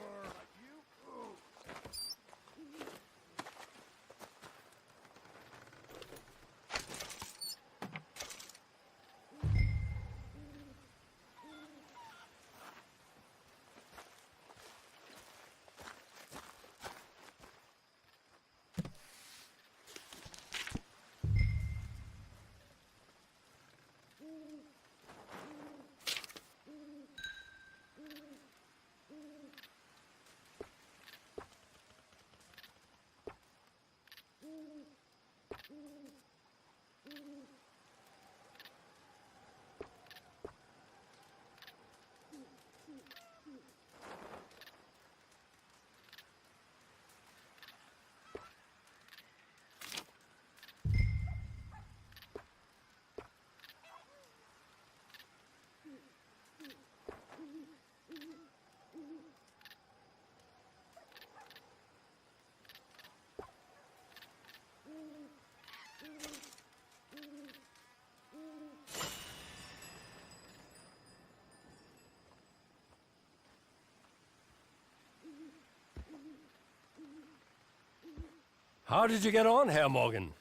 How did you get on, Herr Morgan?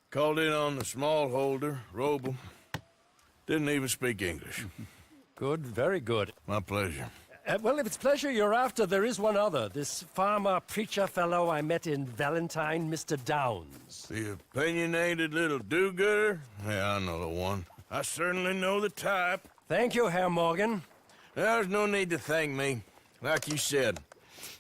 Called in on the smallholder, Roble. Didn't even speak English. Good, very good. My pleasure. Well, if it's pleasure you're after, there is one other. This farmer preacher fellow I met in Valentine, Mr. Downs. The opinionated little do-gooder? Yeah, I know the one. I certainly know the type. Thank you, Herr Morgan. There's no need to thank me. Like you said,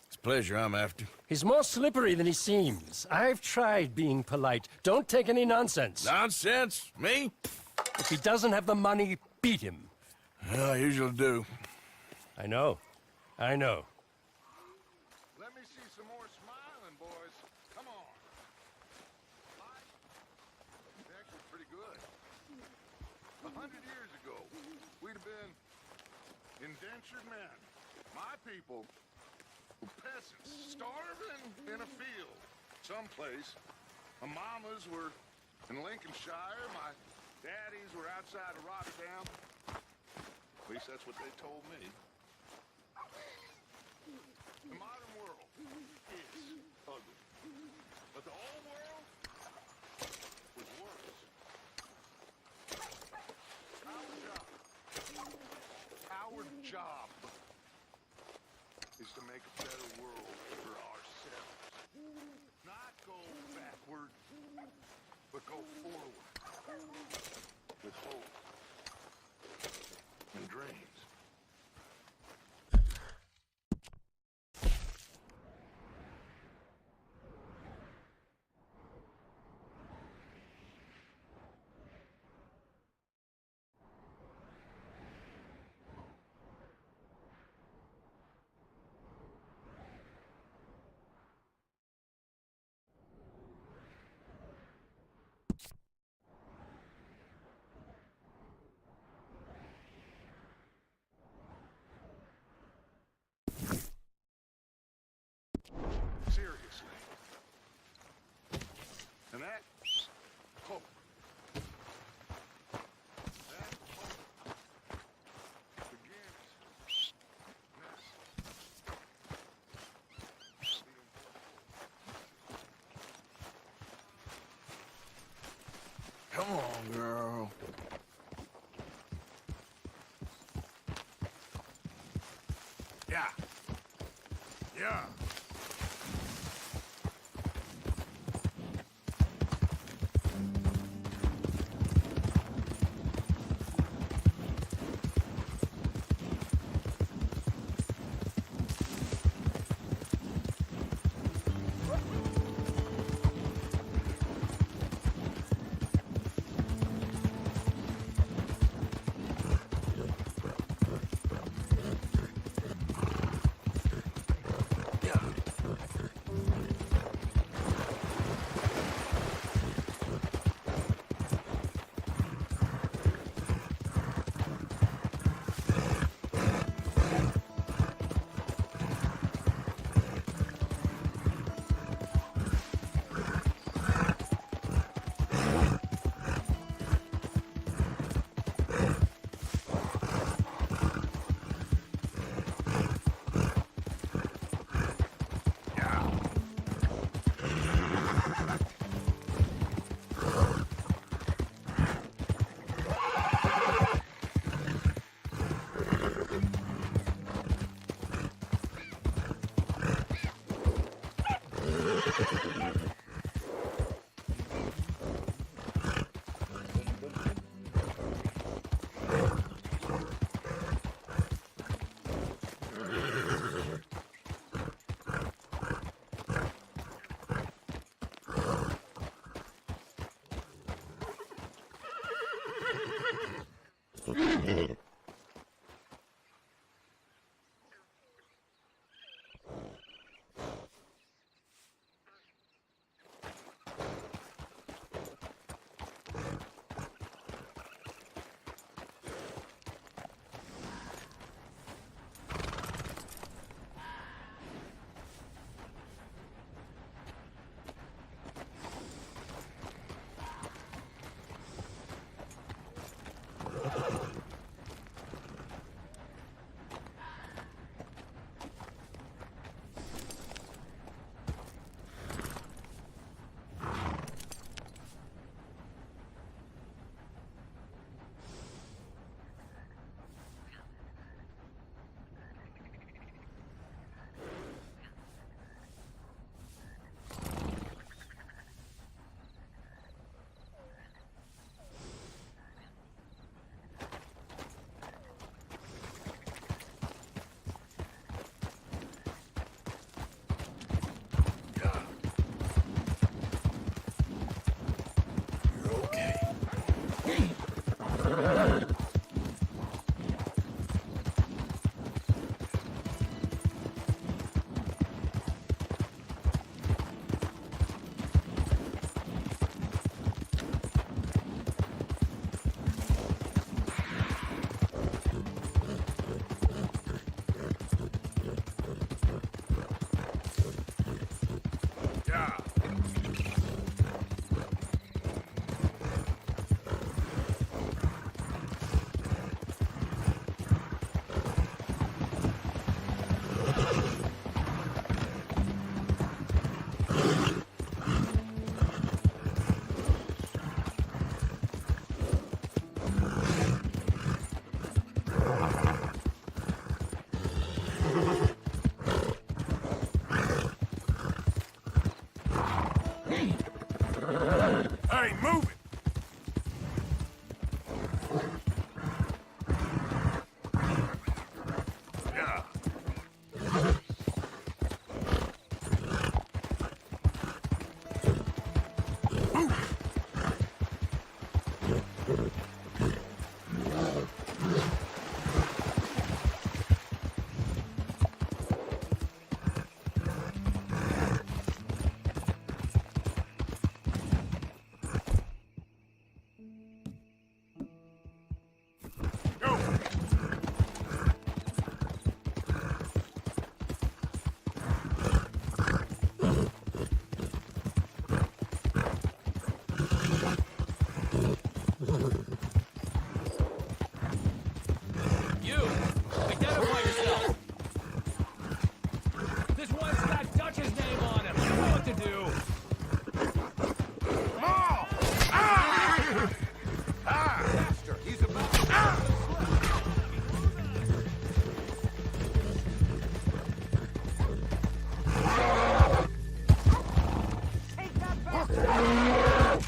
it's pleasure I'm after. He's more slippery than he seems. I've tried being polite. Don't take any nonsense. Nonsense? Me? If he doesn't have the money, beat him. Well, I usually do. I know. I know. Let me see some more smiling, boys. Come on. It's actually pretty good. 100 years ago, we'd have been indentured men. My people were peasants, starving in a field someplace. My mamas were in Lincolnshire. My daddies were outside of Rotterdam. At least that's what they told me. The modern world is ugly. But the old world was worse. Our job is to make a better world for ourselves. Not go backward, but go forward. With hope and dreams. Seriously. And that hope. That hope begins Come on, girl. Yeah. Yeah. Hey, move it! Yeah. You! Identify yourself! This one's got Dutch's name on him. You know what to do. Come on! Ah! Ah! Faster! He's about to... Take that bastard!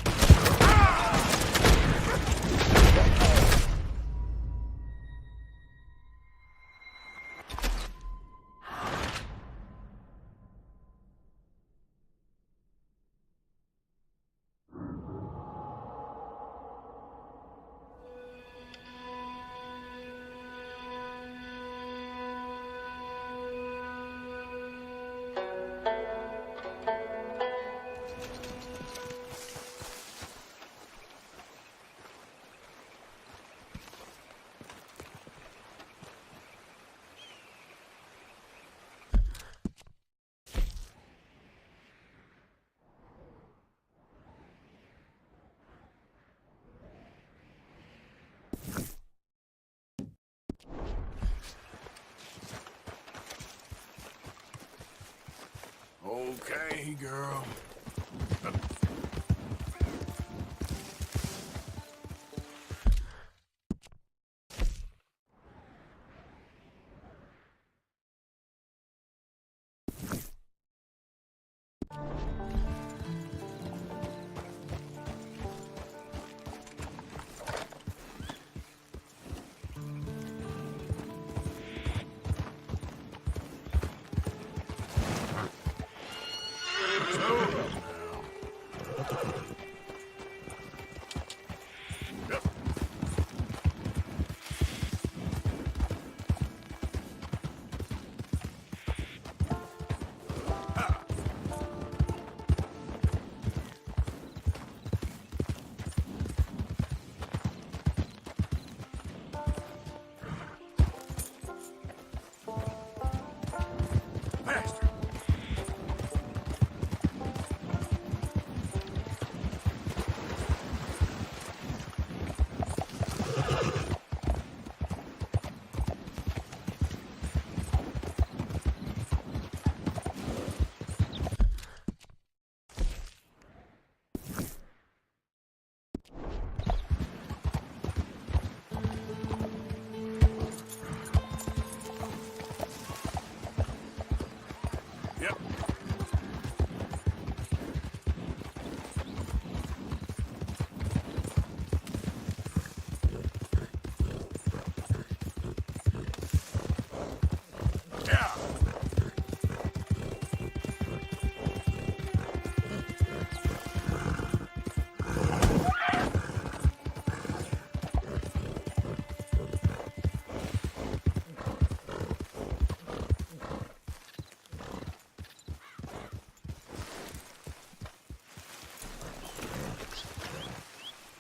Okay, girl.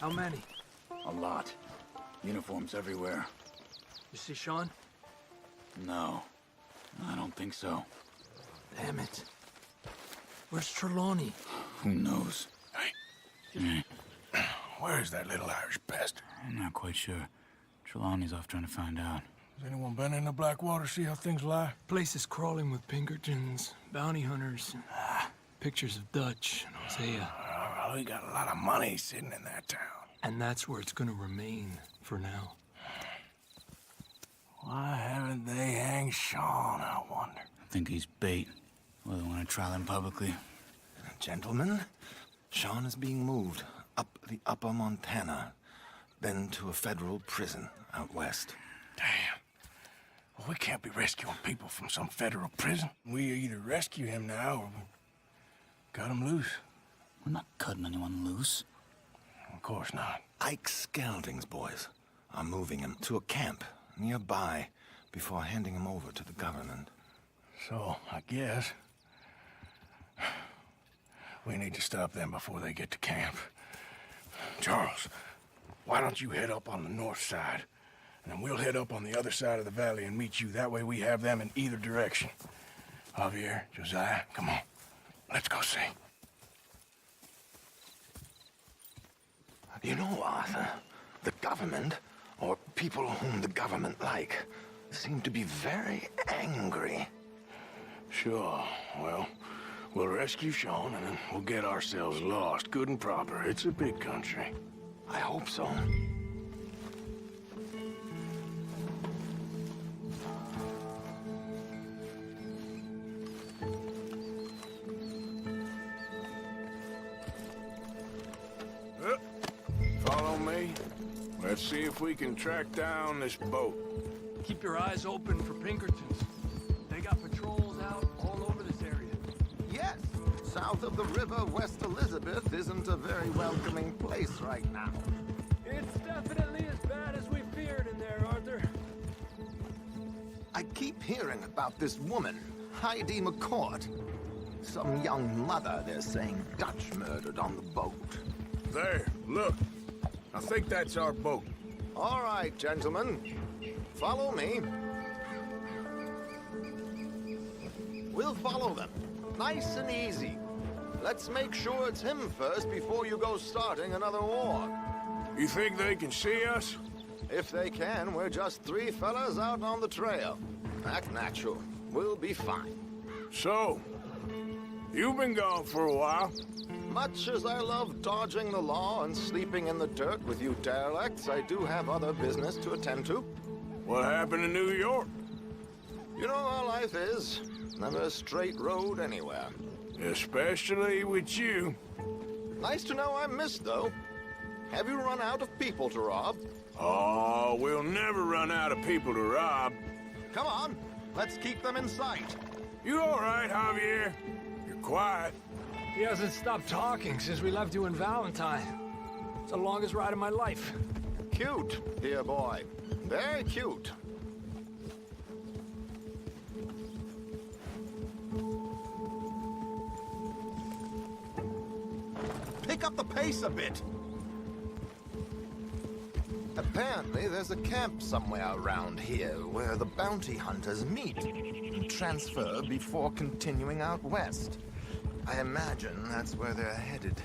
How many? A lot. Uniforms everywhere. You see Sean? No, I don't think so. Damn it. Where's Trelawney? Who knows? Where's that little Irish bastard? I'm not quite sure. Trelawney's off trying to find out. Has anyone been in the Blackwater, see how things lie? Place is crawling with Pinkertons, bounty hunters, pictures of Dutch and Hosea. Well, we got a lot of money sitting in that town. And that's where it's gonna remain for now. Why haven't they hanged Sean, I wonder? I think he's bait. Well, they want to trial him publicly. Gentlemen, Sean is being moved up the upper Montana, then to a federal prison out west. Damn. Well, we can't be rescuing people from some federal prison. We either rescue him now or we cut him loose. We're not cutting anyone loose. Of course not. Ike Skelding's boys are moving him to a camp nearby before handing him over to the government. So, I guess we need to stop them before they get to camp. Charles, why don't you head up on the north side, and then we'll head up on the other side of the valley and meet you. That way we have them in either direction. Javier, Josiah, come on. Let's go see. You know, Arthur, the government, or people whom the government like, seem to be very angry. Sure. Well, we'll rescue Sean, and then we'll get ourselves lost, good and proper. It's a big country. I hope so. Follow me. Let's see if we can track down this boat. Keep your eyes open for Pinkertons. They got patrols out all over this area. Yes. South of the river, West Elizabeth isn't a very welcoming place right now. It's definitely as bad as we feared in there, Arthur. I keep hearing about this woman, Heidi McCourt. Some young mother, they're saying, Dutch murdered on the boat. There, look. I think that's our boat. All right, gentlemen. Follow me. We'll follow them. Nice and easy. Let's make sure it's him first before you go starting another war. You think they can see us? If they can, we're just three fellas out on the trail. Act natural. We'll be fine. So, you've been gone for a while. Much as I love dodging the law and sleeping in the dirt with you derelicts, I do have other business to attend to. What happened in New York? You know how life is. Never a straight road anywhere. Especially with you. Nice to know I'm missed, though. Have you run out of people to rob? Oh, we'll never run out of people to rob. Come on, let's keep them in sight. You all right, Javier? You're quiet. He hasn't stopped talking since we left you in Valentine. It's the longest ride of my life. Cute, dear boy. Very cute. Pick up the pace a bit. Apparently, there's a camp somewhere around here where the bounty hunters meet and transfer before continuing out west. I imagine that's where they're headed.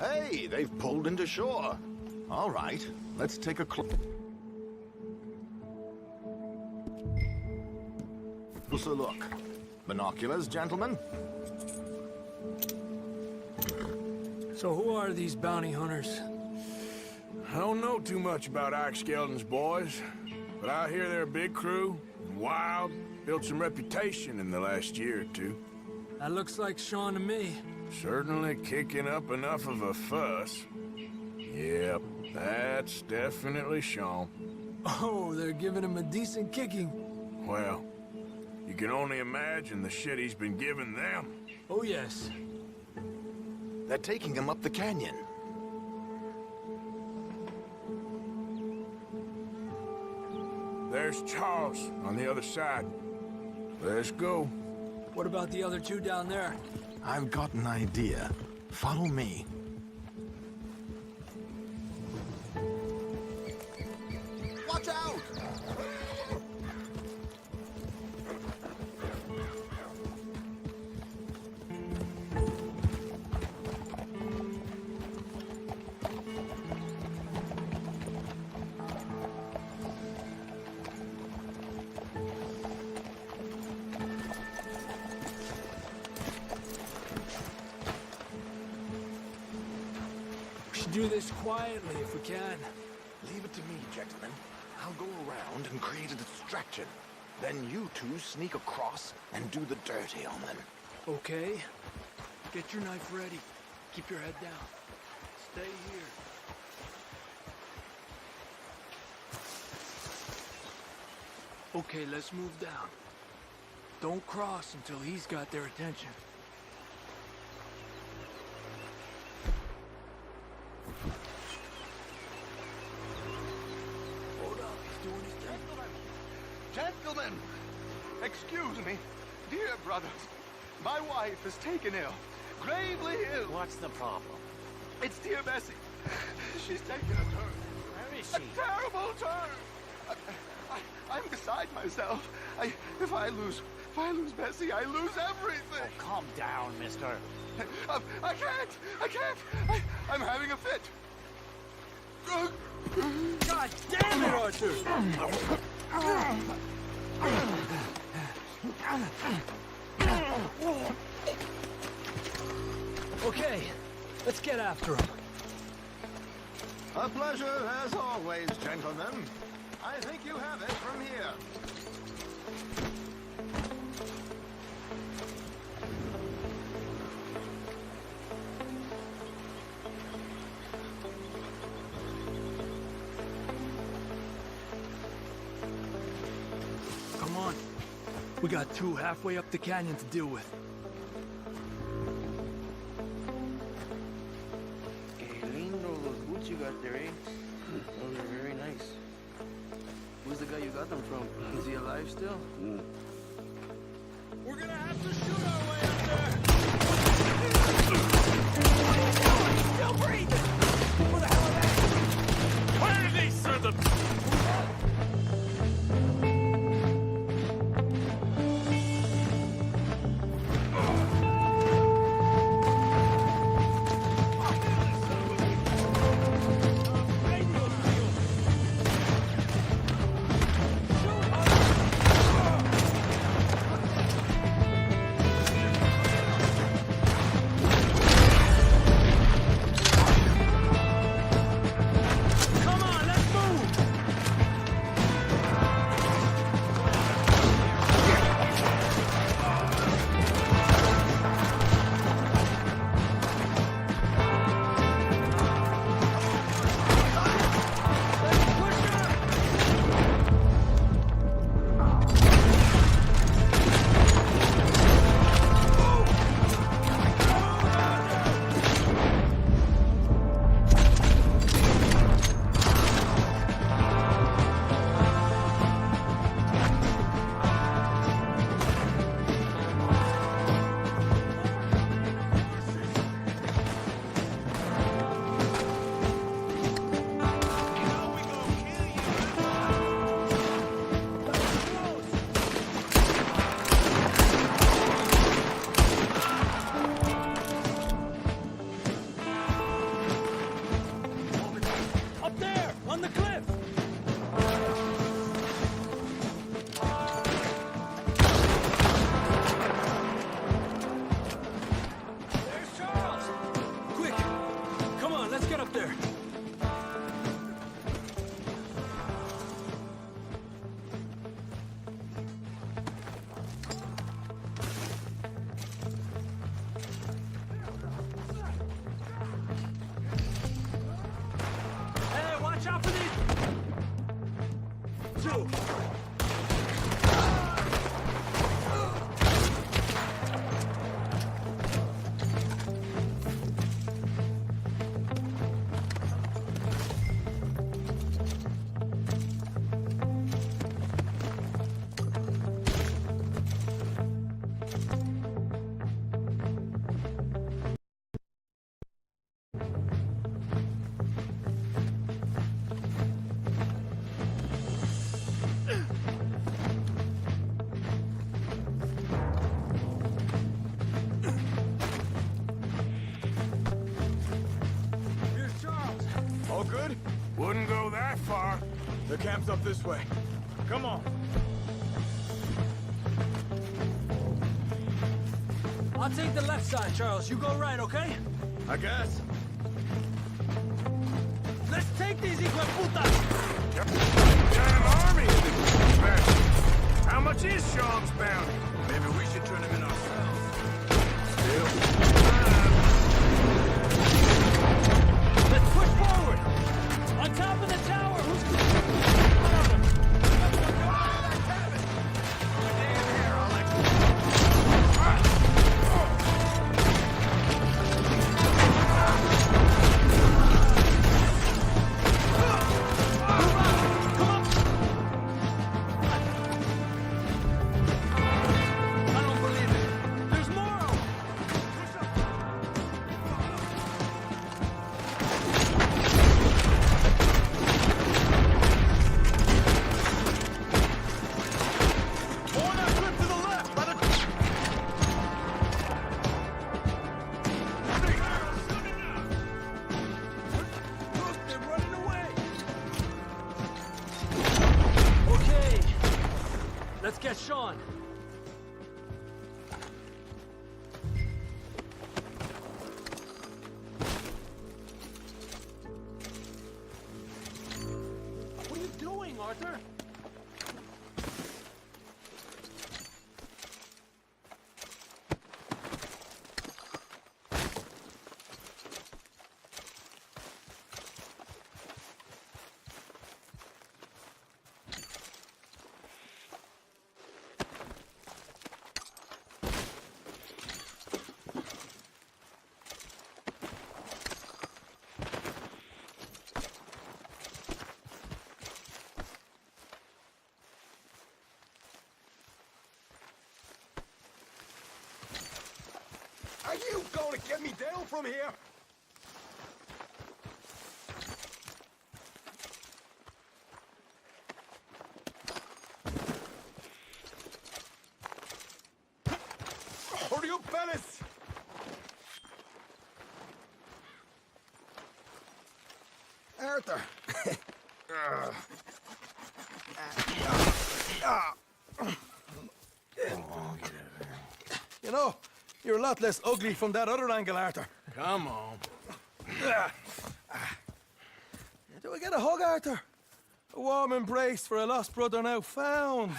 Hey, they've pulled into shore. All right, let's take a closer look. Binoculars, gentlemen? So who are these bounty hunters? I don't know too much about Ike Skelding's boys, but I hear they're a big crew, wild, built some reputation in the last year or two. That looks like Sean to me. Certainly kicking up enough of a fuss. Yep, That's definitely Sean. Oh, they're giving him a decent kicking. Well, you can only imagine the shit he's been giving them. Oh, yes. They're taking him up the canyon. There's Charles on the other side. Let's go. What about the other two down there? I've got an idea. Follow me. Watch out! We should do this quietly if we can. Leave it to me, gentlemen. I'll go around and create a distraction. Then you two sneak across and do the dirty on them. Okay. Get your knife ready. Keep your head down. Stay here. Okay, let's move down. Don't cross until he's got their attention. Hold up, he's doing his thing. Gentlemen! Excuse me. Dear brothers, my wife is taken ill. Gravely ill. What's the problem? It's dear Bessie. She's taken a turn. Where is she? A terrible turn. I'm beside myself. If I lose Bessie, I lose everything. Oh, calm down, mister. I can't. I'm having a fit. God damn it, Arthur! Okay, let's get after him. A pleasure as always, gentlemen. I think you have it from here. Come on. We got two halfway up the canyon to deal with. Qué lindo los boots you got there, eh? Those are very nice. Who's the guy you got them from? Is he alive still? We're gonna have to shoot our way up there! Still breathing! Where the hell are they? Where are these sons of... to! Here's Charles. All good? Wouldn't go that far. The camp's up this way. Come on. I'll take the left side, Charles. You go right, okay? I guess. Let's take these hijueputas! Giant army! How much is Sean's bounty? Maybe we should turn him in ourselves. Still. Let's push forward! On top of the tower! Let's get Sean. What are you doing, Arthur? Are you going to get me down from here? Hurry up, fellas! Arthur. You know, you're a lot less ugly from that other angle, Arthur. Come on. Do I get a hug, Arthur? A warm embrace for a lost brother now found.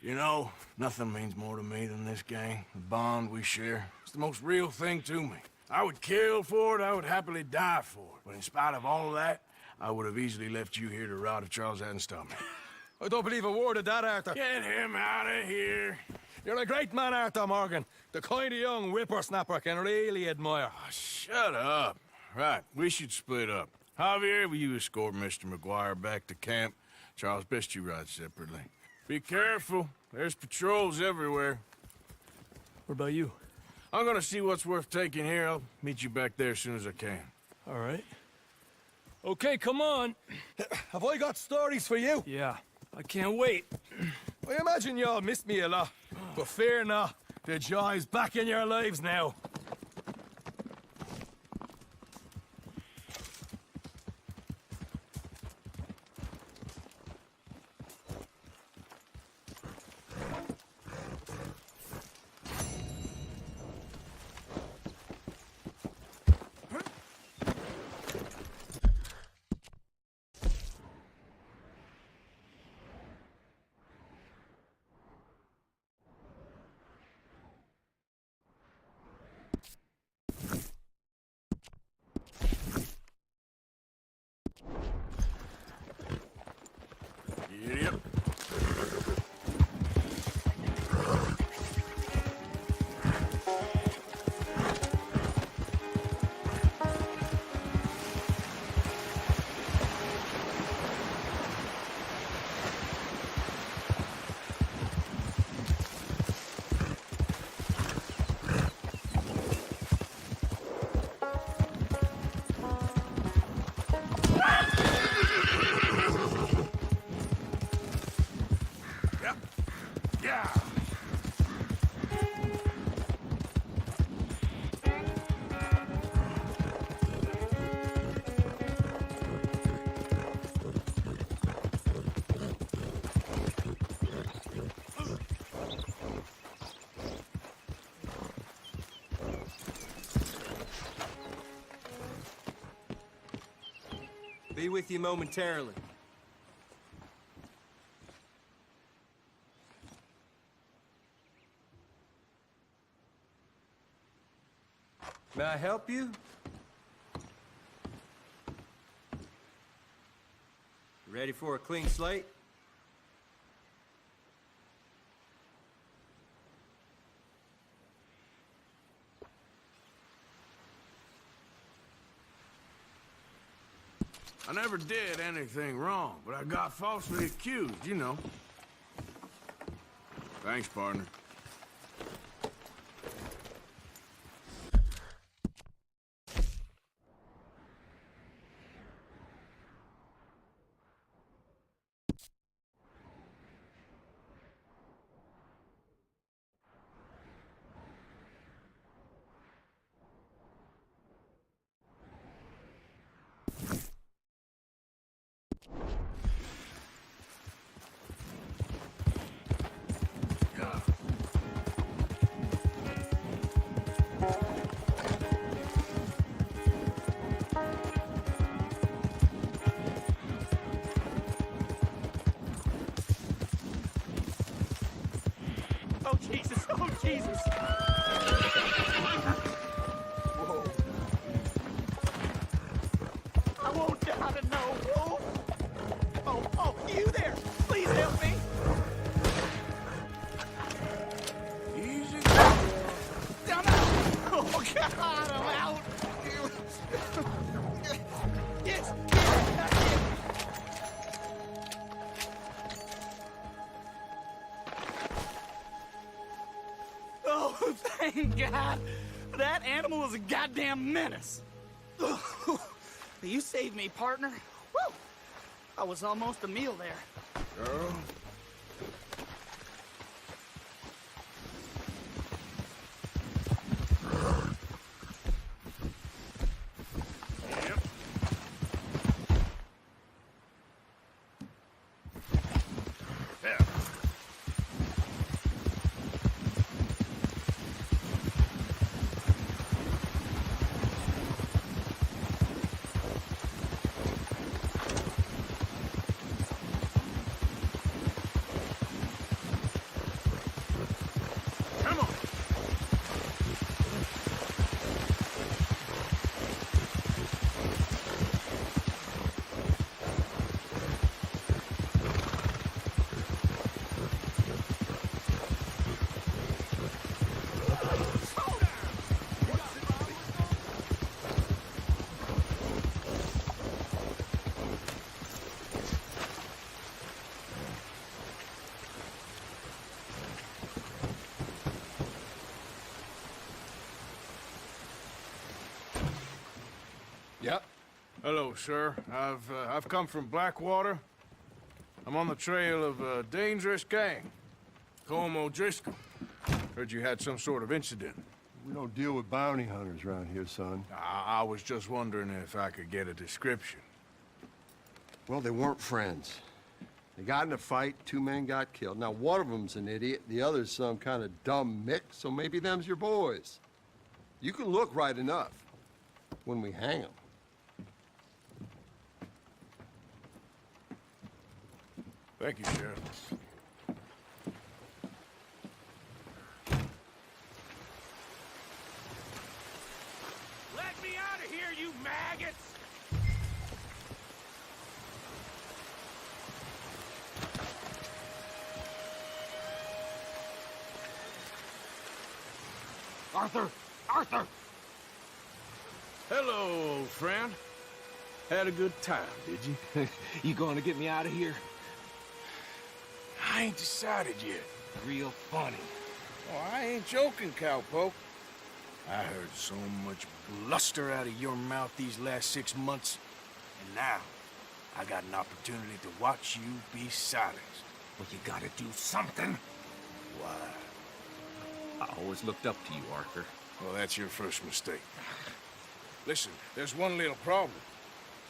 You know, nothing means more to me than this gang, the bond we share. It's the most real thing to me. I would kill for it, I would happily die for it. But in spite of all of that, I would have easily left you here to rot if Charles hadn't stopped me. I don't believe a word of that, Arthur. Get him out of here. You're a great man, Arthur Morgan. The kind of young whippersnapper I can really admire. Oh, shut up. Right, we should split up. Javier, will you escort Mr. McGuire back to camp? Charles, best you ride separately. Be careful. There's patrols everywhere. What about you? I'm gonna see what's worth taking here. I'll meet you back there as soon as I can. All right. Okay, come on. Have I got stories for you? Yeah, I can't wait. I imagine y'all missed me a lot, but fear not. The joy's back in your lives now. be with you momentarily. May I help you? Ready for a clean slate? I never did anything wrong, but I got falsely accused, you know. Thanks, partner. Oh, Jesus! Oh, Jesus! Whoa. I won't down to no. Whoa. Oh, you there! Please help me! Easy. I'm out! Oh, God, I'm out! Yes! Oh, thank God! That animal was a goddamn menace! You saved me, partner. Woo! I was almost a meal there. Girl. Yep. Hello, sir. I've come from Blackwater. I'm on the trail of a dangerous gang. Colm O'Driscoll. Heard you had some sort of incident. We don't deal with bounty hunters around here, son. I was just wondering if I could get a description. Well, they weren't friends. They got in a fight, 2 men got killed. Now, one of them's an idiot, the other's some kind of dumb mix, so maybe them's your boys. You can look right enough when we hang them. Thank you, Sheriff. Let me out of here, you maggots! Arthur! Arthur! Hello, old friend. Had a good time, did you? You going to get me out of here? I ain't decided yet. Real funny. Oh, I ain't joking, cowpoke. I heard so much bluster out of your mouth these last 6 months, and now I got an opportunity to watch you be silenced. Well, you gotta do something. Why? I always looked up to you, Arthur. Well, that's your first mistake. Listen, there's one little problem.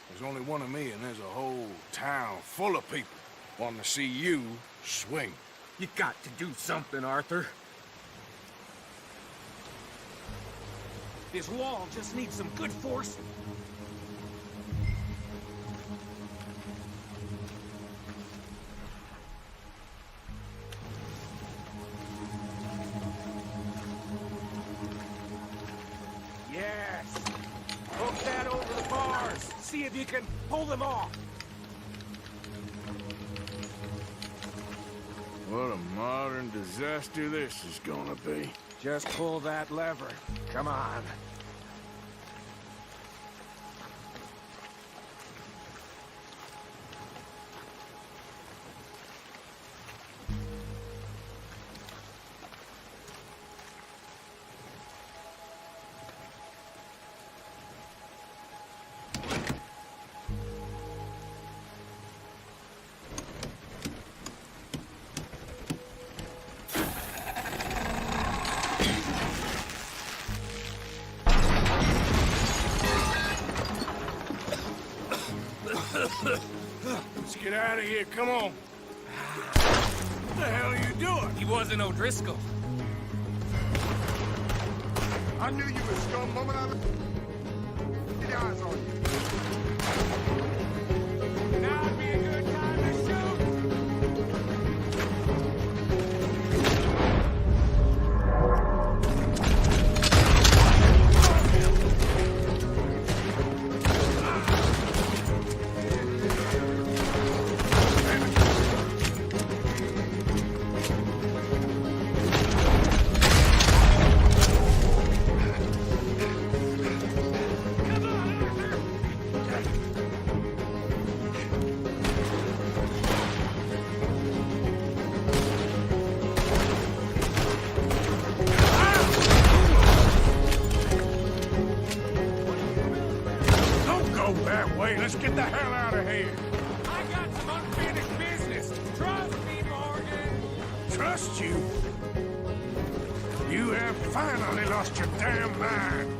There's only one of me, and there's a whole town full of people wanting to see you swing. You got to do something, Arthur. This wall just needs some good force. see if you can pull them off. What a modern disaster this is gonna be. Just pull that lever. Come on. Let's get out of here, come on. What the hell are you doing? He wasn't O'Driscoll. I knew you were scum moment I get eyes on you. Now would be a good time to shoot. Let's get the hell out of here. I got some unfinished business. Trust me, Morgan. Trust you? You have finally lost your damn mind.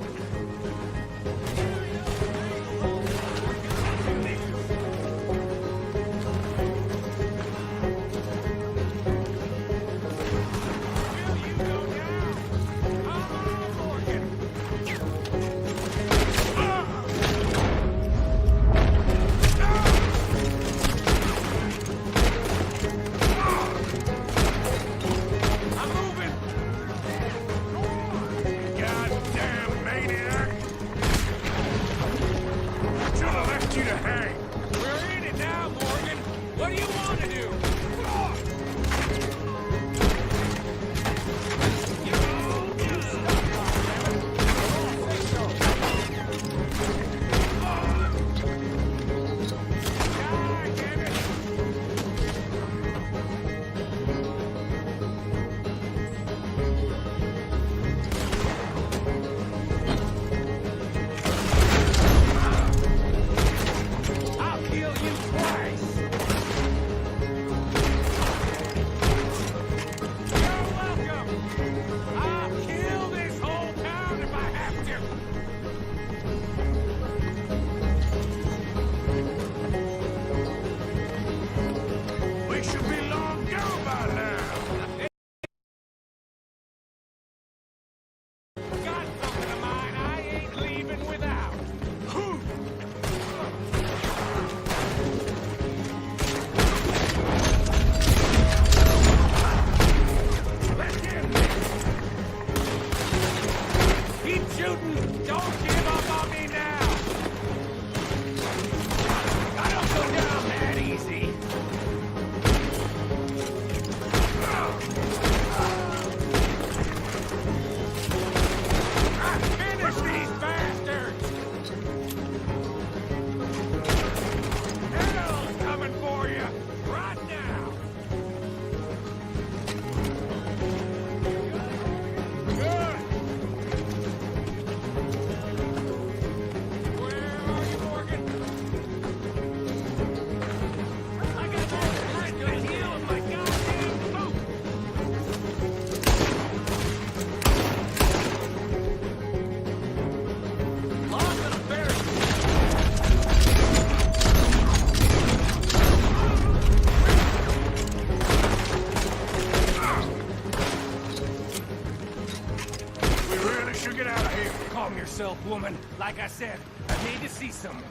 Woman, like I said, I need to see someone.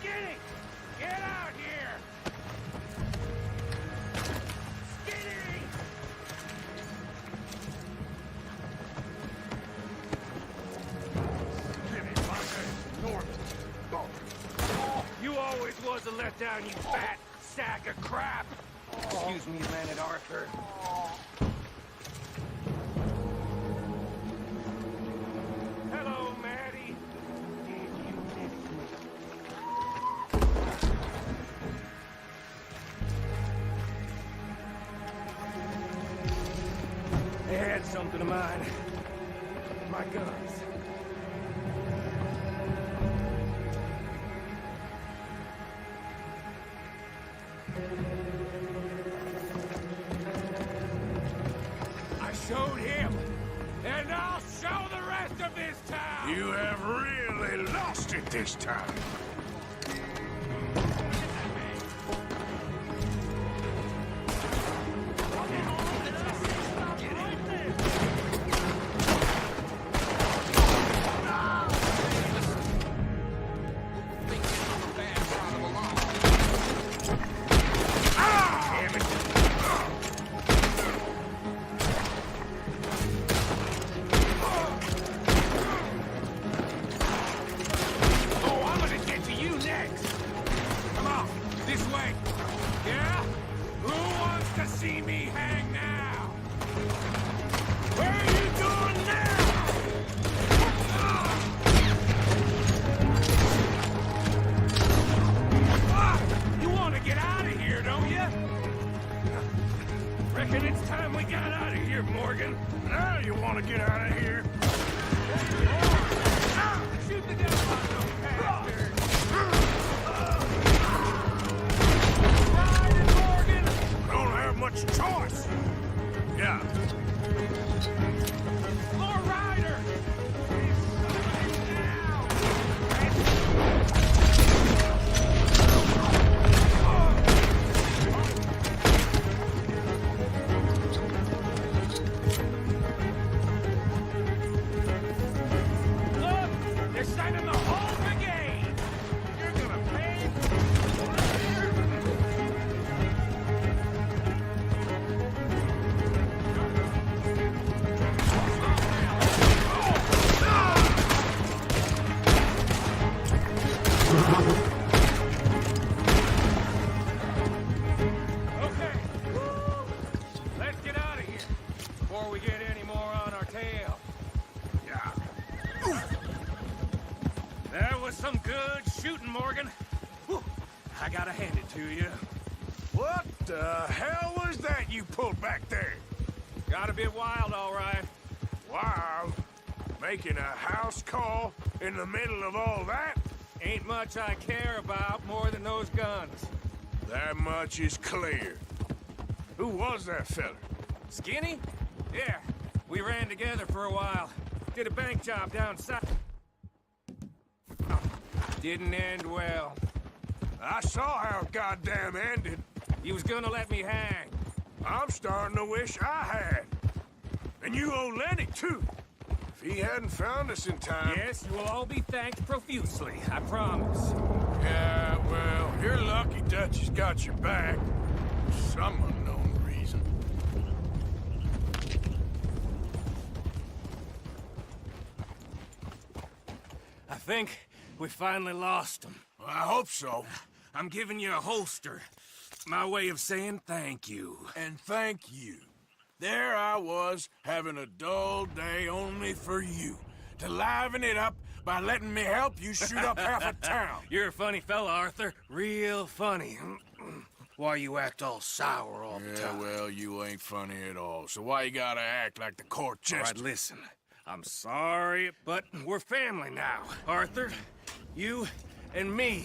Get it! Get out here! Skinny! always was a letdown, you fat sack of crap! Excuse me a minute, Arthur. Hello, Maddie. They had something of mine. My guns. I showed him, and I'll show the rest of this town! You have really lost it this time. Reckon it's time we got out of here, Morgan. Now you want to get out of here? Shoot the devil out of those bastards! Ride, Morgan! Don't have much choice. Yeah. More riders! Sending the whole brigade! You're gonna pay? Okay. Let's get out of here before we get any more on our tail. Yeah. That was some good shooting, Morgan. Whew. I gotta hand it to you. What the hell was that you pulled back there? Got a bit wild, all right. Wild? Making a house call in the middle of all that? Ain't much I care about more than those guns. That much is clear. Who was that fella? Skinny? Yeah, we ran together for a while. Did a bank job down south. Didn't end well. I saw how it goddamn ended. He was gonna let me hang. I'm starting to wish I had. And you owe Lenny, too. If he hadn't found us in time... Yes, you will all be thanked profusely, I promise. Yeah, well, you're lucky Dutch has got your back. For some unknown reason. I think we finally lost him. Well, I hope so. I'm giving you a holster. My way of saying thank you. And thank you. There I was, having a dull day only for you. To liven it up by letting me help you shoot up half a town. You're a funny fella, Arthur. Real funny. Why you act all sour all the time? Yeah, well, you ain't funny at all. So why you gotta act like the court jester? All right, listen. I'm sorry, but we're family now. Arthur, you and me.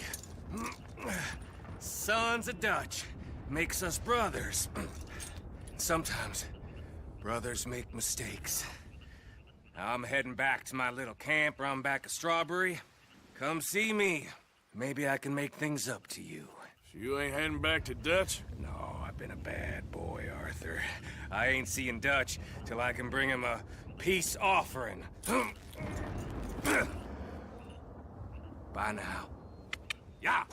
Sons of Dutch. Makes us brothers. Sometimes, brothers make mistakes. I'm heading back to my little camp around back of Strawberry. Come see me. Maybe I can make things up to you. So you ain't heading back to Dutch? No, I've been a bad boy, Arthur. I ain't seeing Dutch till I can bring him a peace offering. Bye now. Yeah.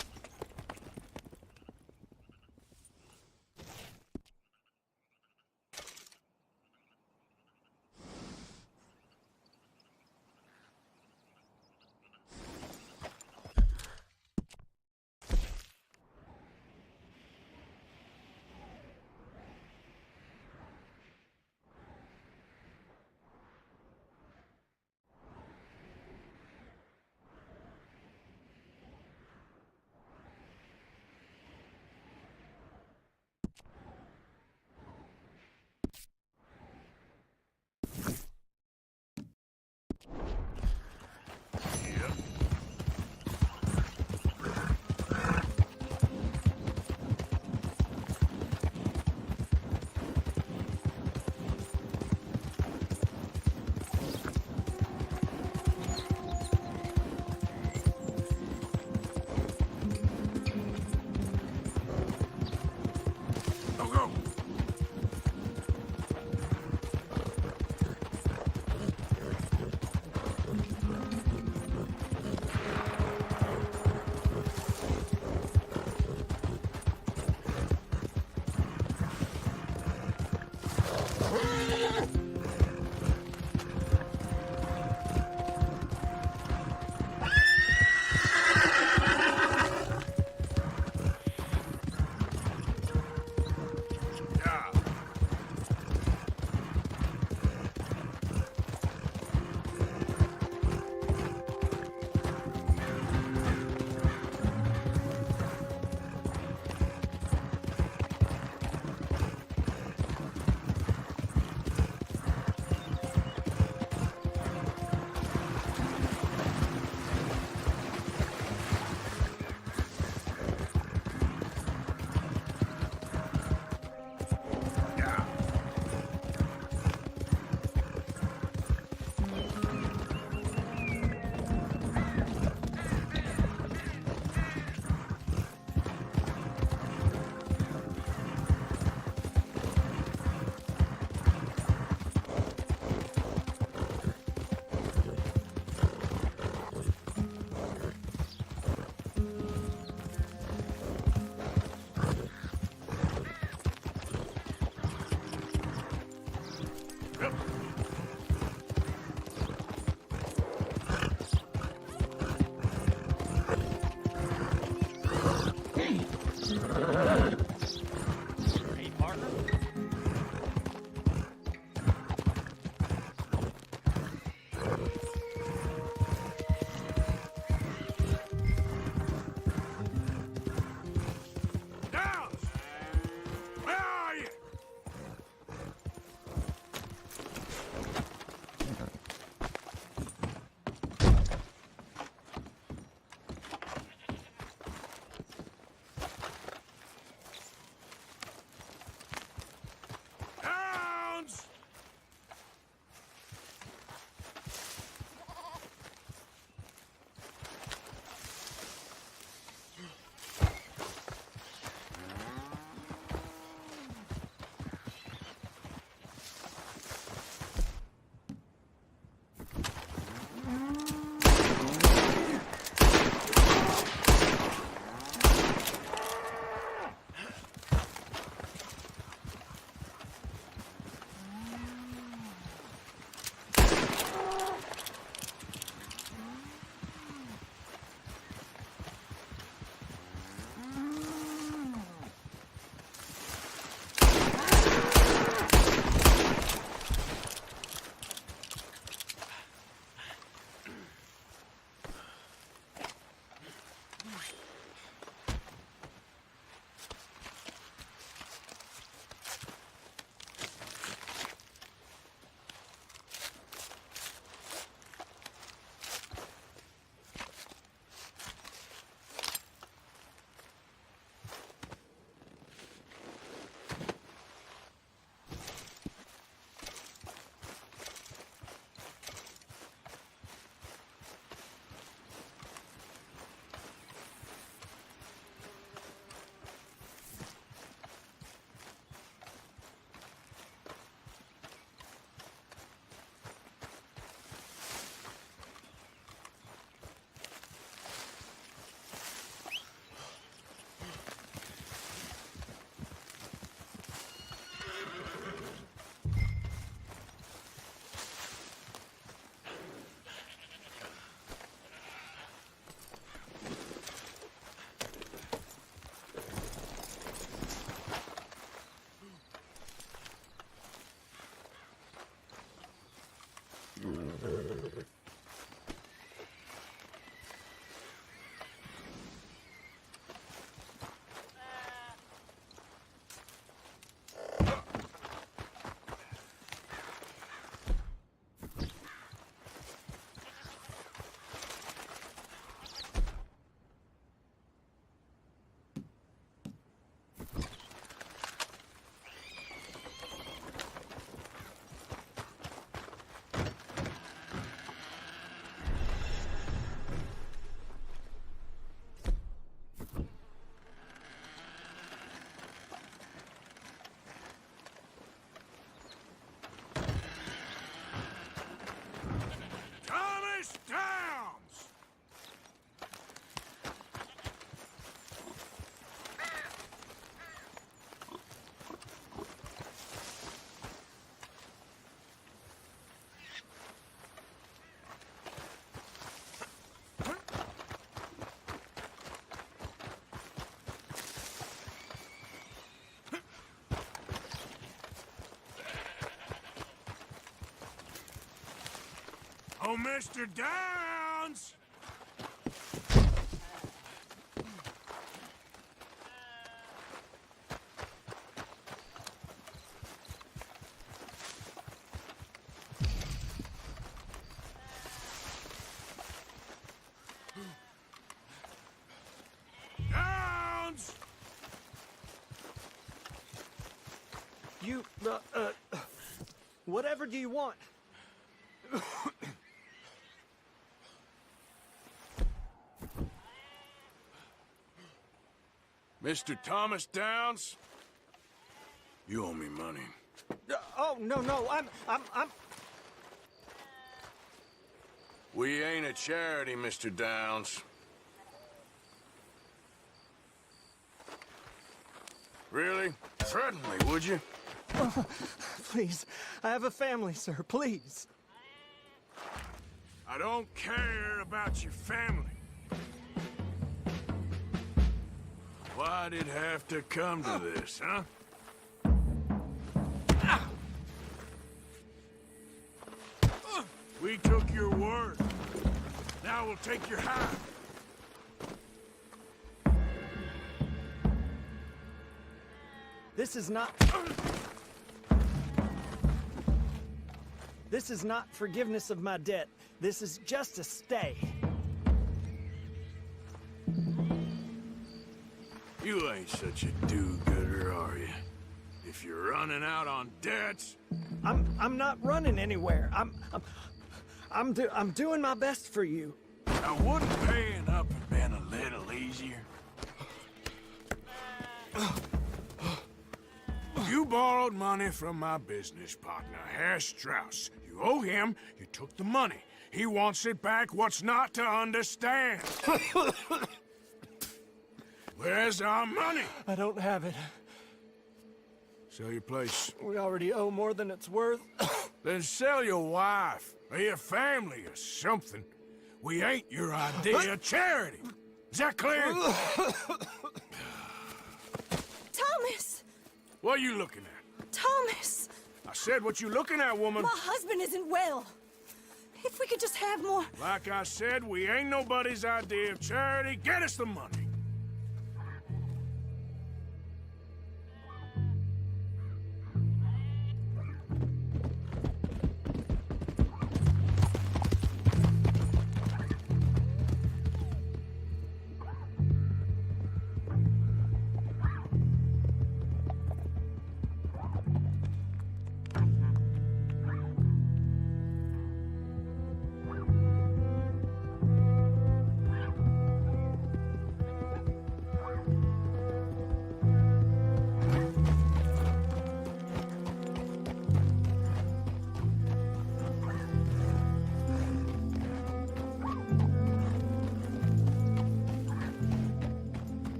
Oh, Mr. Downs! Downs! You, whatever do you want? Mr. Thomas Downs? You owe me money. Oh, no, I'm... We ain't a charity, Mr. Downs. Really? Threaten me, would you? Please, I have a family, sir, please. I don't care about your family. Why'd it have to come to this, huh? We took your word. Now we'll take your hide. This is not... This is not forgiveness of my debt. This is just a stay. You ain't such a do-gooder, are you? If you're running out on debts... I'm not running anywhere. I'm doing my best for you. Now, wouldn't paying up have been a little easier? You borrowed money from my business partner, Herr Strauss. You owe him, you took the money. He wants it back, what's not to understand? Where's our money? I don't have it. Sell your place. We already owe more than it's worth. Then sell your wife, or your family, or something. We ain't your idea of charity. Is that clear? Thomas! What are you looking at? Thomas! I said, what you looking at, woman? My husband isn't well. If we could just have more... Like I said, we ain't nobody's idea of charity. Get us the money.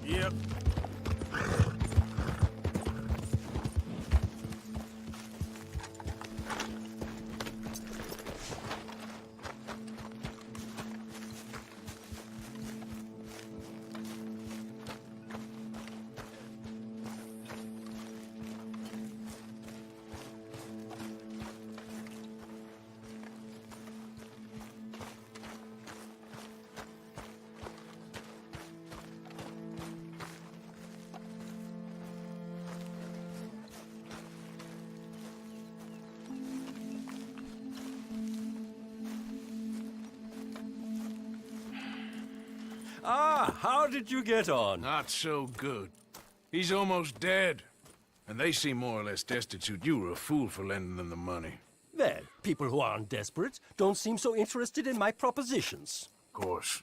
Yep. Ah, how did you get on? Not so good. He's almost dead. And they seem more or less destitute. You were a fool for lending them the money. Well, people who aren't desperate don't seem so interested in my propositions. Of course.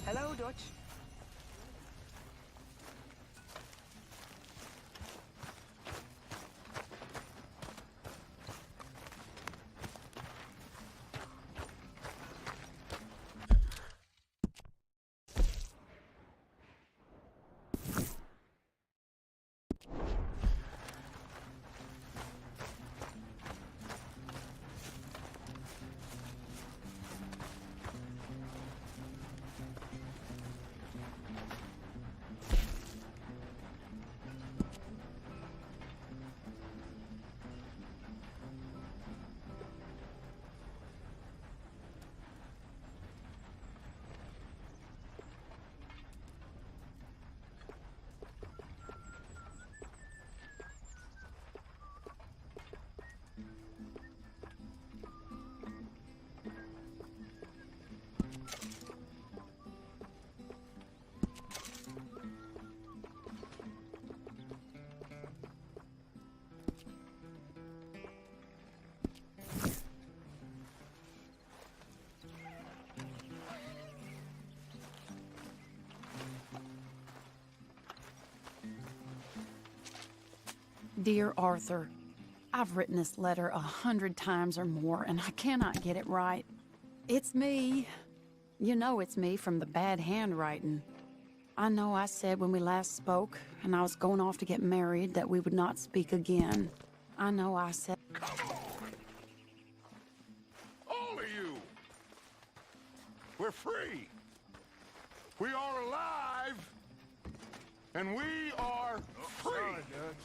Hello, Dutch. Dear Arthur, I've written this letter 100 times or more, and I cannot get it right. It's me. You know it's me from the bad handwriting. I know I said when we last spoke, and I was going off to get married, that we would not speak again. I know I said... Come on! All of you! We're free! We are alive! And we are free! Sorry, Dutch.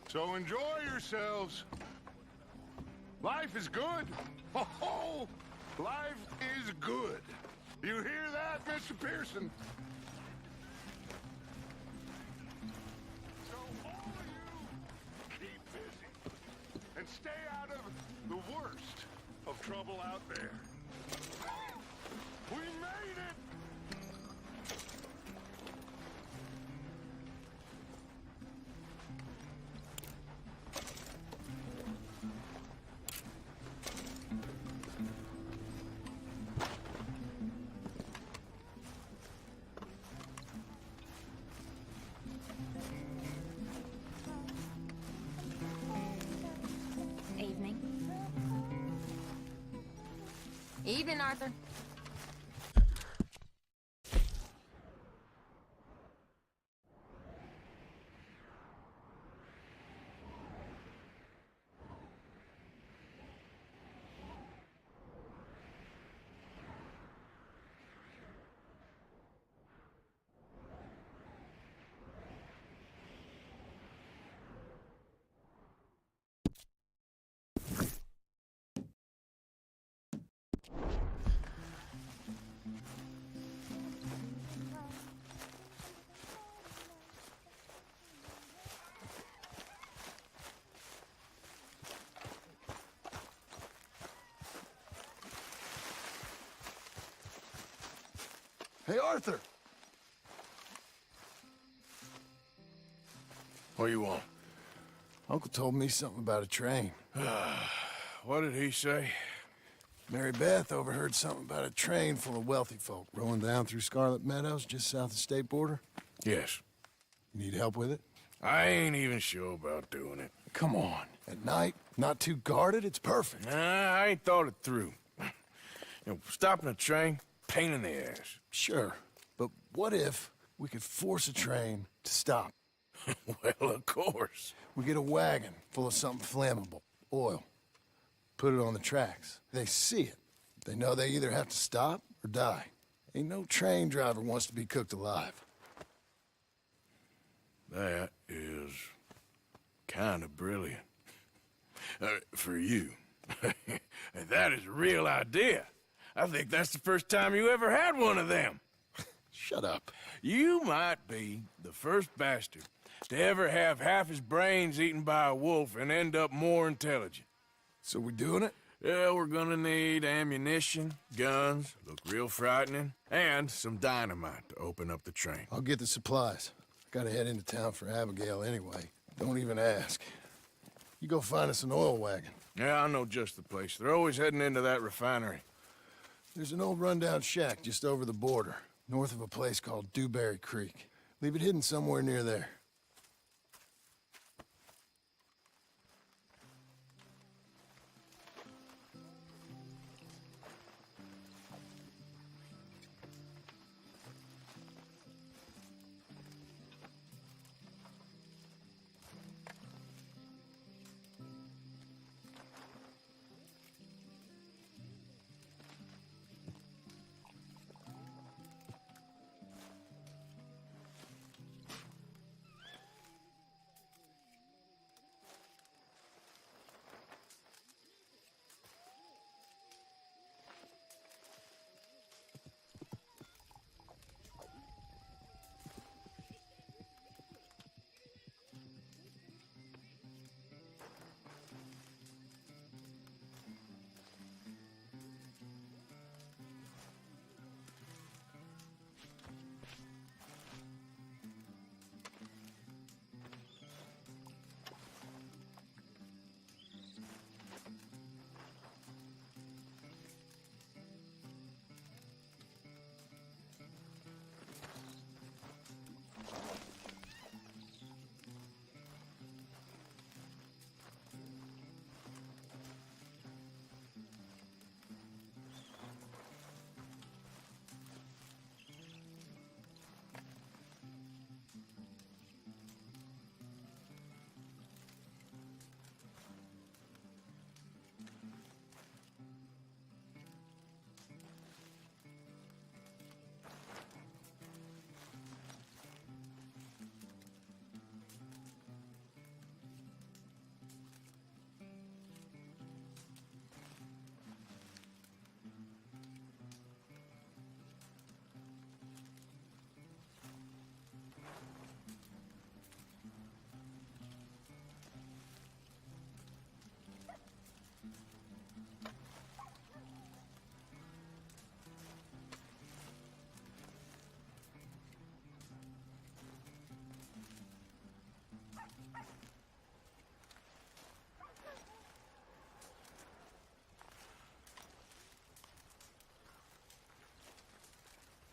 So enjoy yourselves. Life is good. Oh, life is good. You hear that, Mr. Pearson? So all of you, keep busy. And stay out of the worst of trouble out there. We made it! Evening. Evening, Arthur. Hey, Arthur! What do you want? Uncle told me something about a train. What did he say? Mary Beth overheard something about a train full of wealthy folk rolling down through Scarlet Meadows just south of the state border. Yes. You need help with it? I ain't even sure about doing it. Come on. At night, not too guarded, it's perfect. Nah, I ain't thought it through. You know, stopping a train, pain in the ass. Sure, but what if we could force a train to stop? Well, of course. We get a wagon full of something flammable, oil. Put it on the tracks. They see it. They know they either have to stop or die. Ain't no train driver wants to be cooked alive. That is kind of brilliant. For you. That is a real idea. I think that's the first time you ever had one of them. Shut up. You might be the first bastard to ever have half his brains eaten by a wolf and end up more intelligent. So we doing it? Yeah, we're gonna need ammunition, guns, look real frightening, and some dynamite to open up the train. I'll get the supplies. Gotta head into town for Abigail anyway. Don't even ask. You go find us an oil wagon. Yeah, I know just the place. They're always heading into that refinery. There's an old rundown shack just over the border, north of a place called Dewberry Creek. Leave it hidden somewhere near there.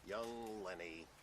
Young Lenny.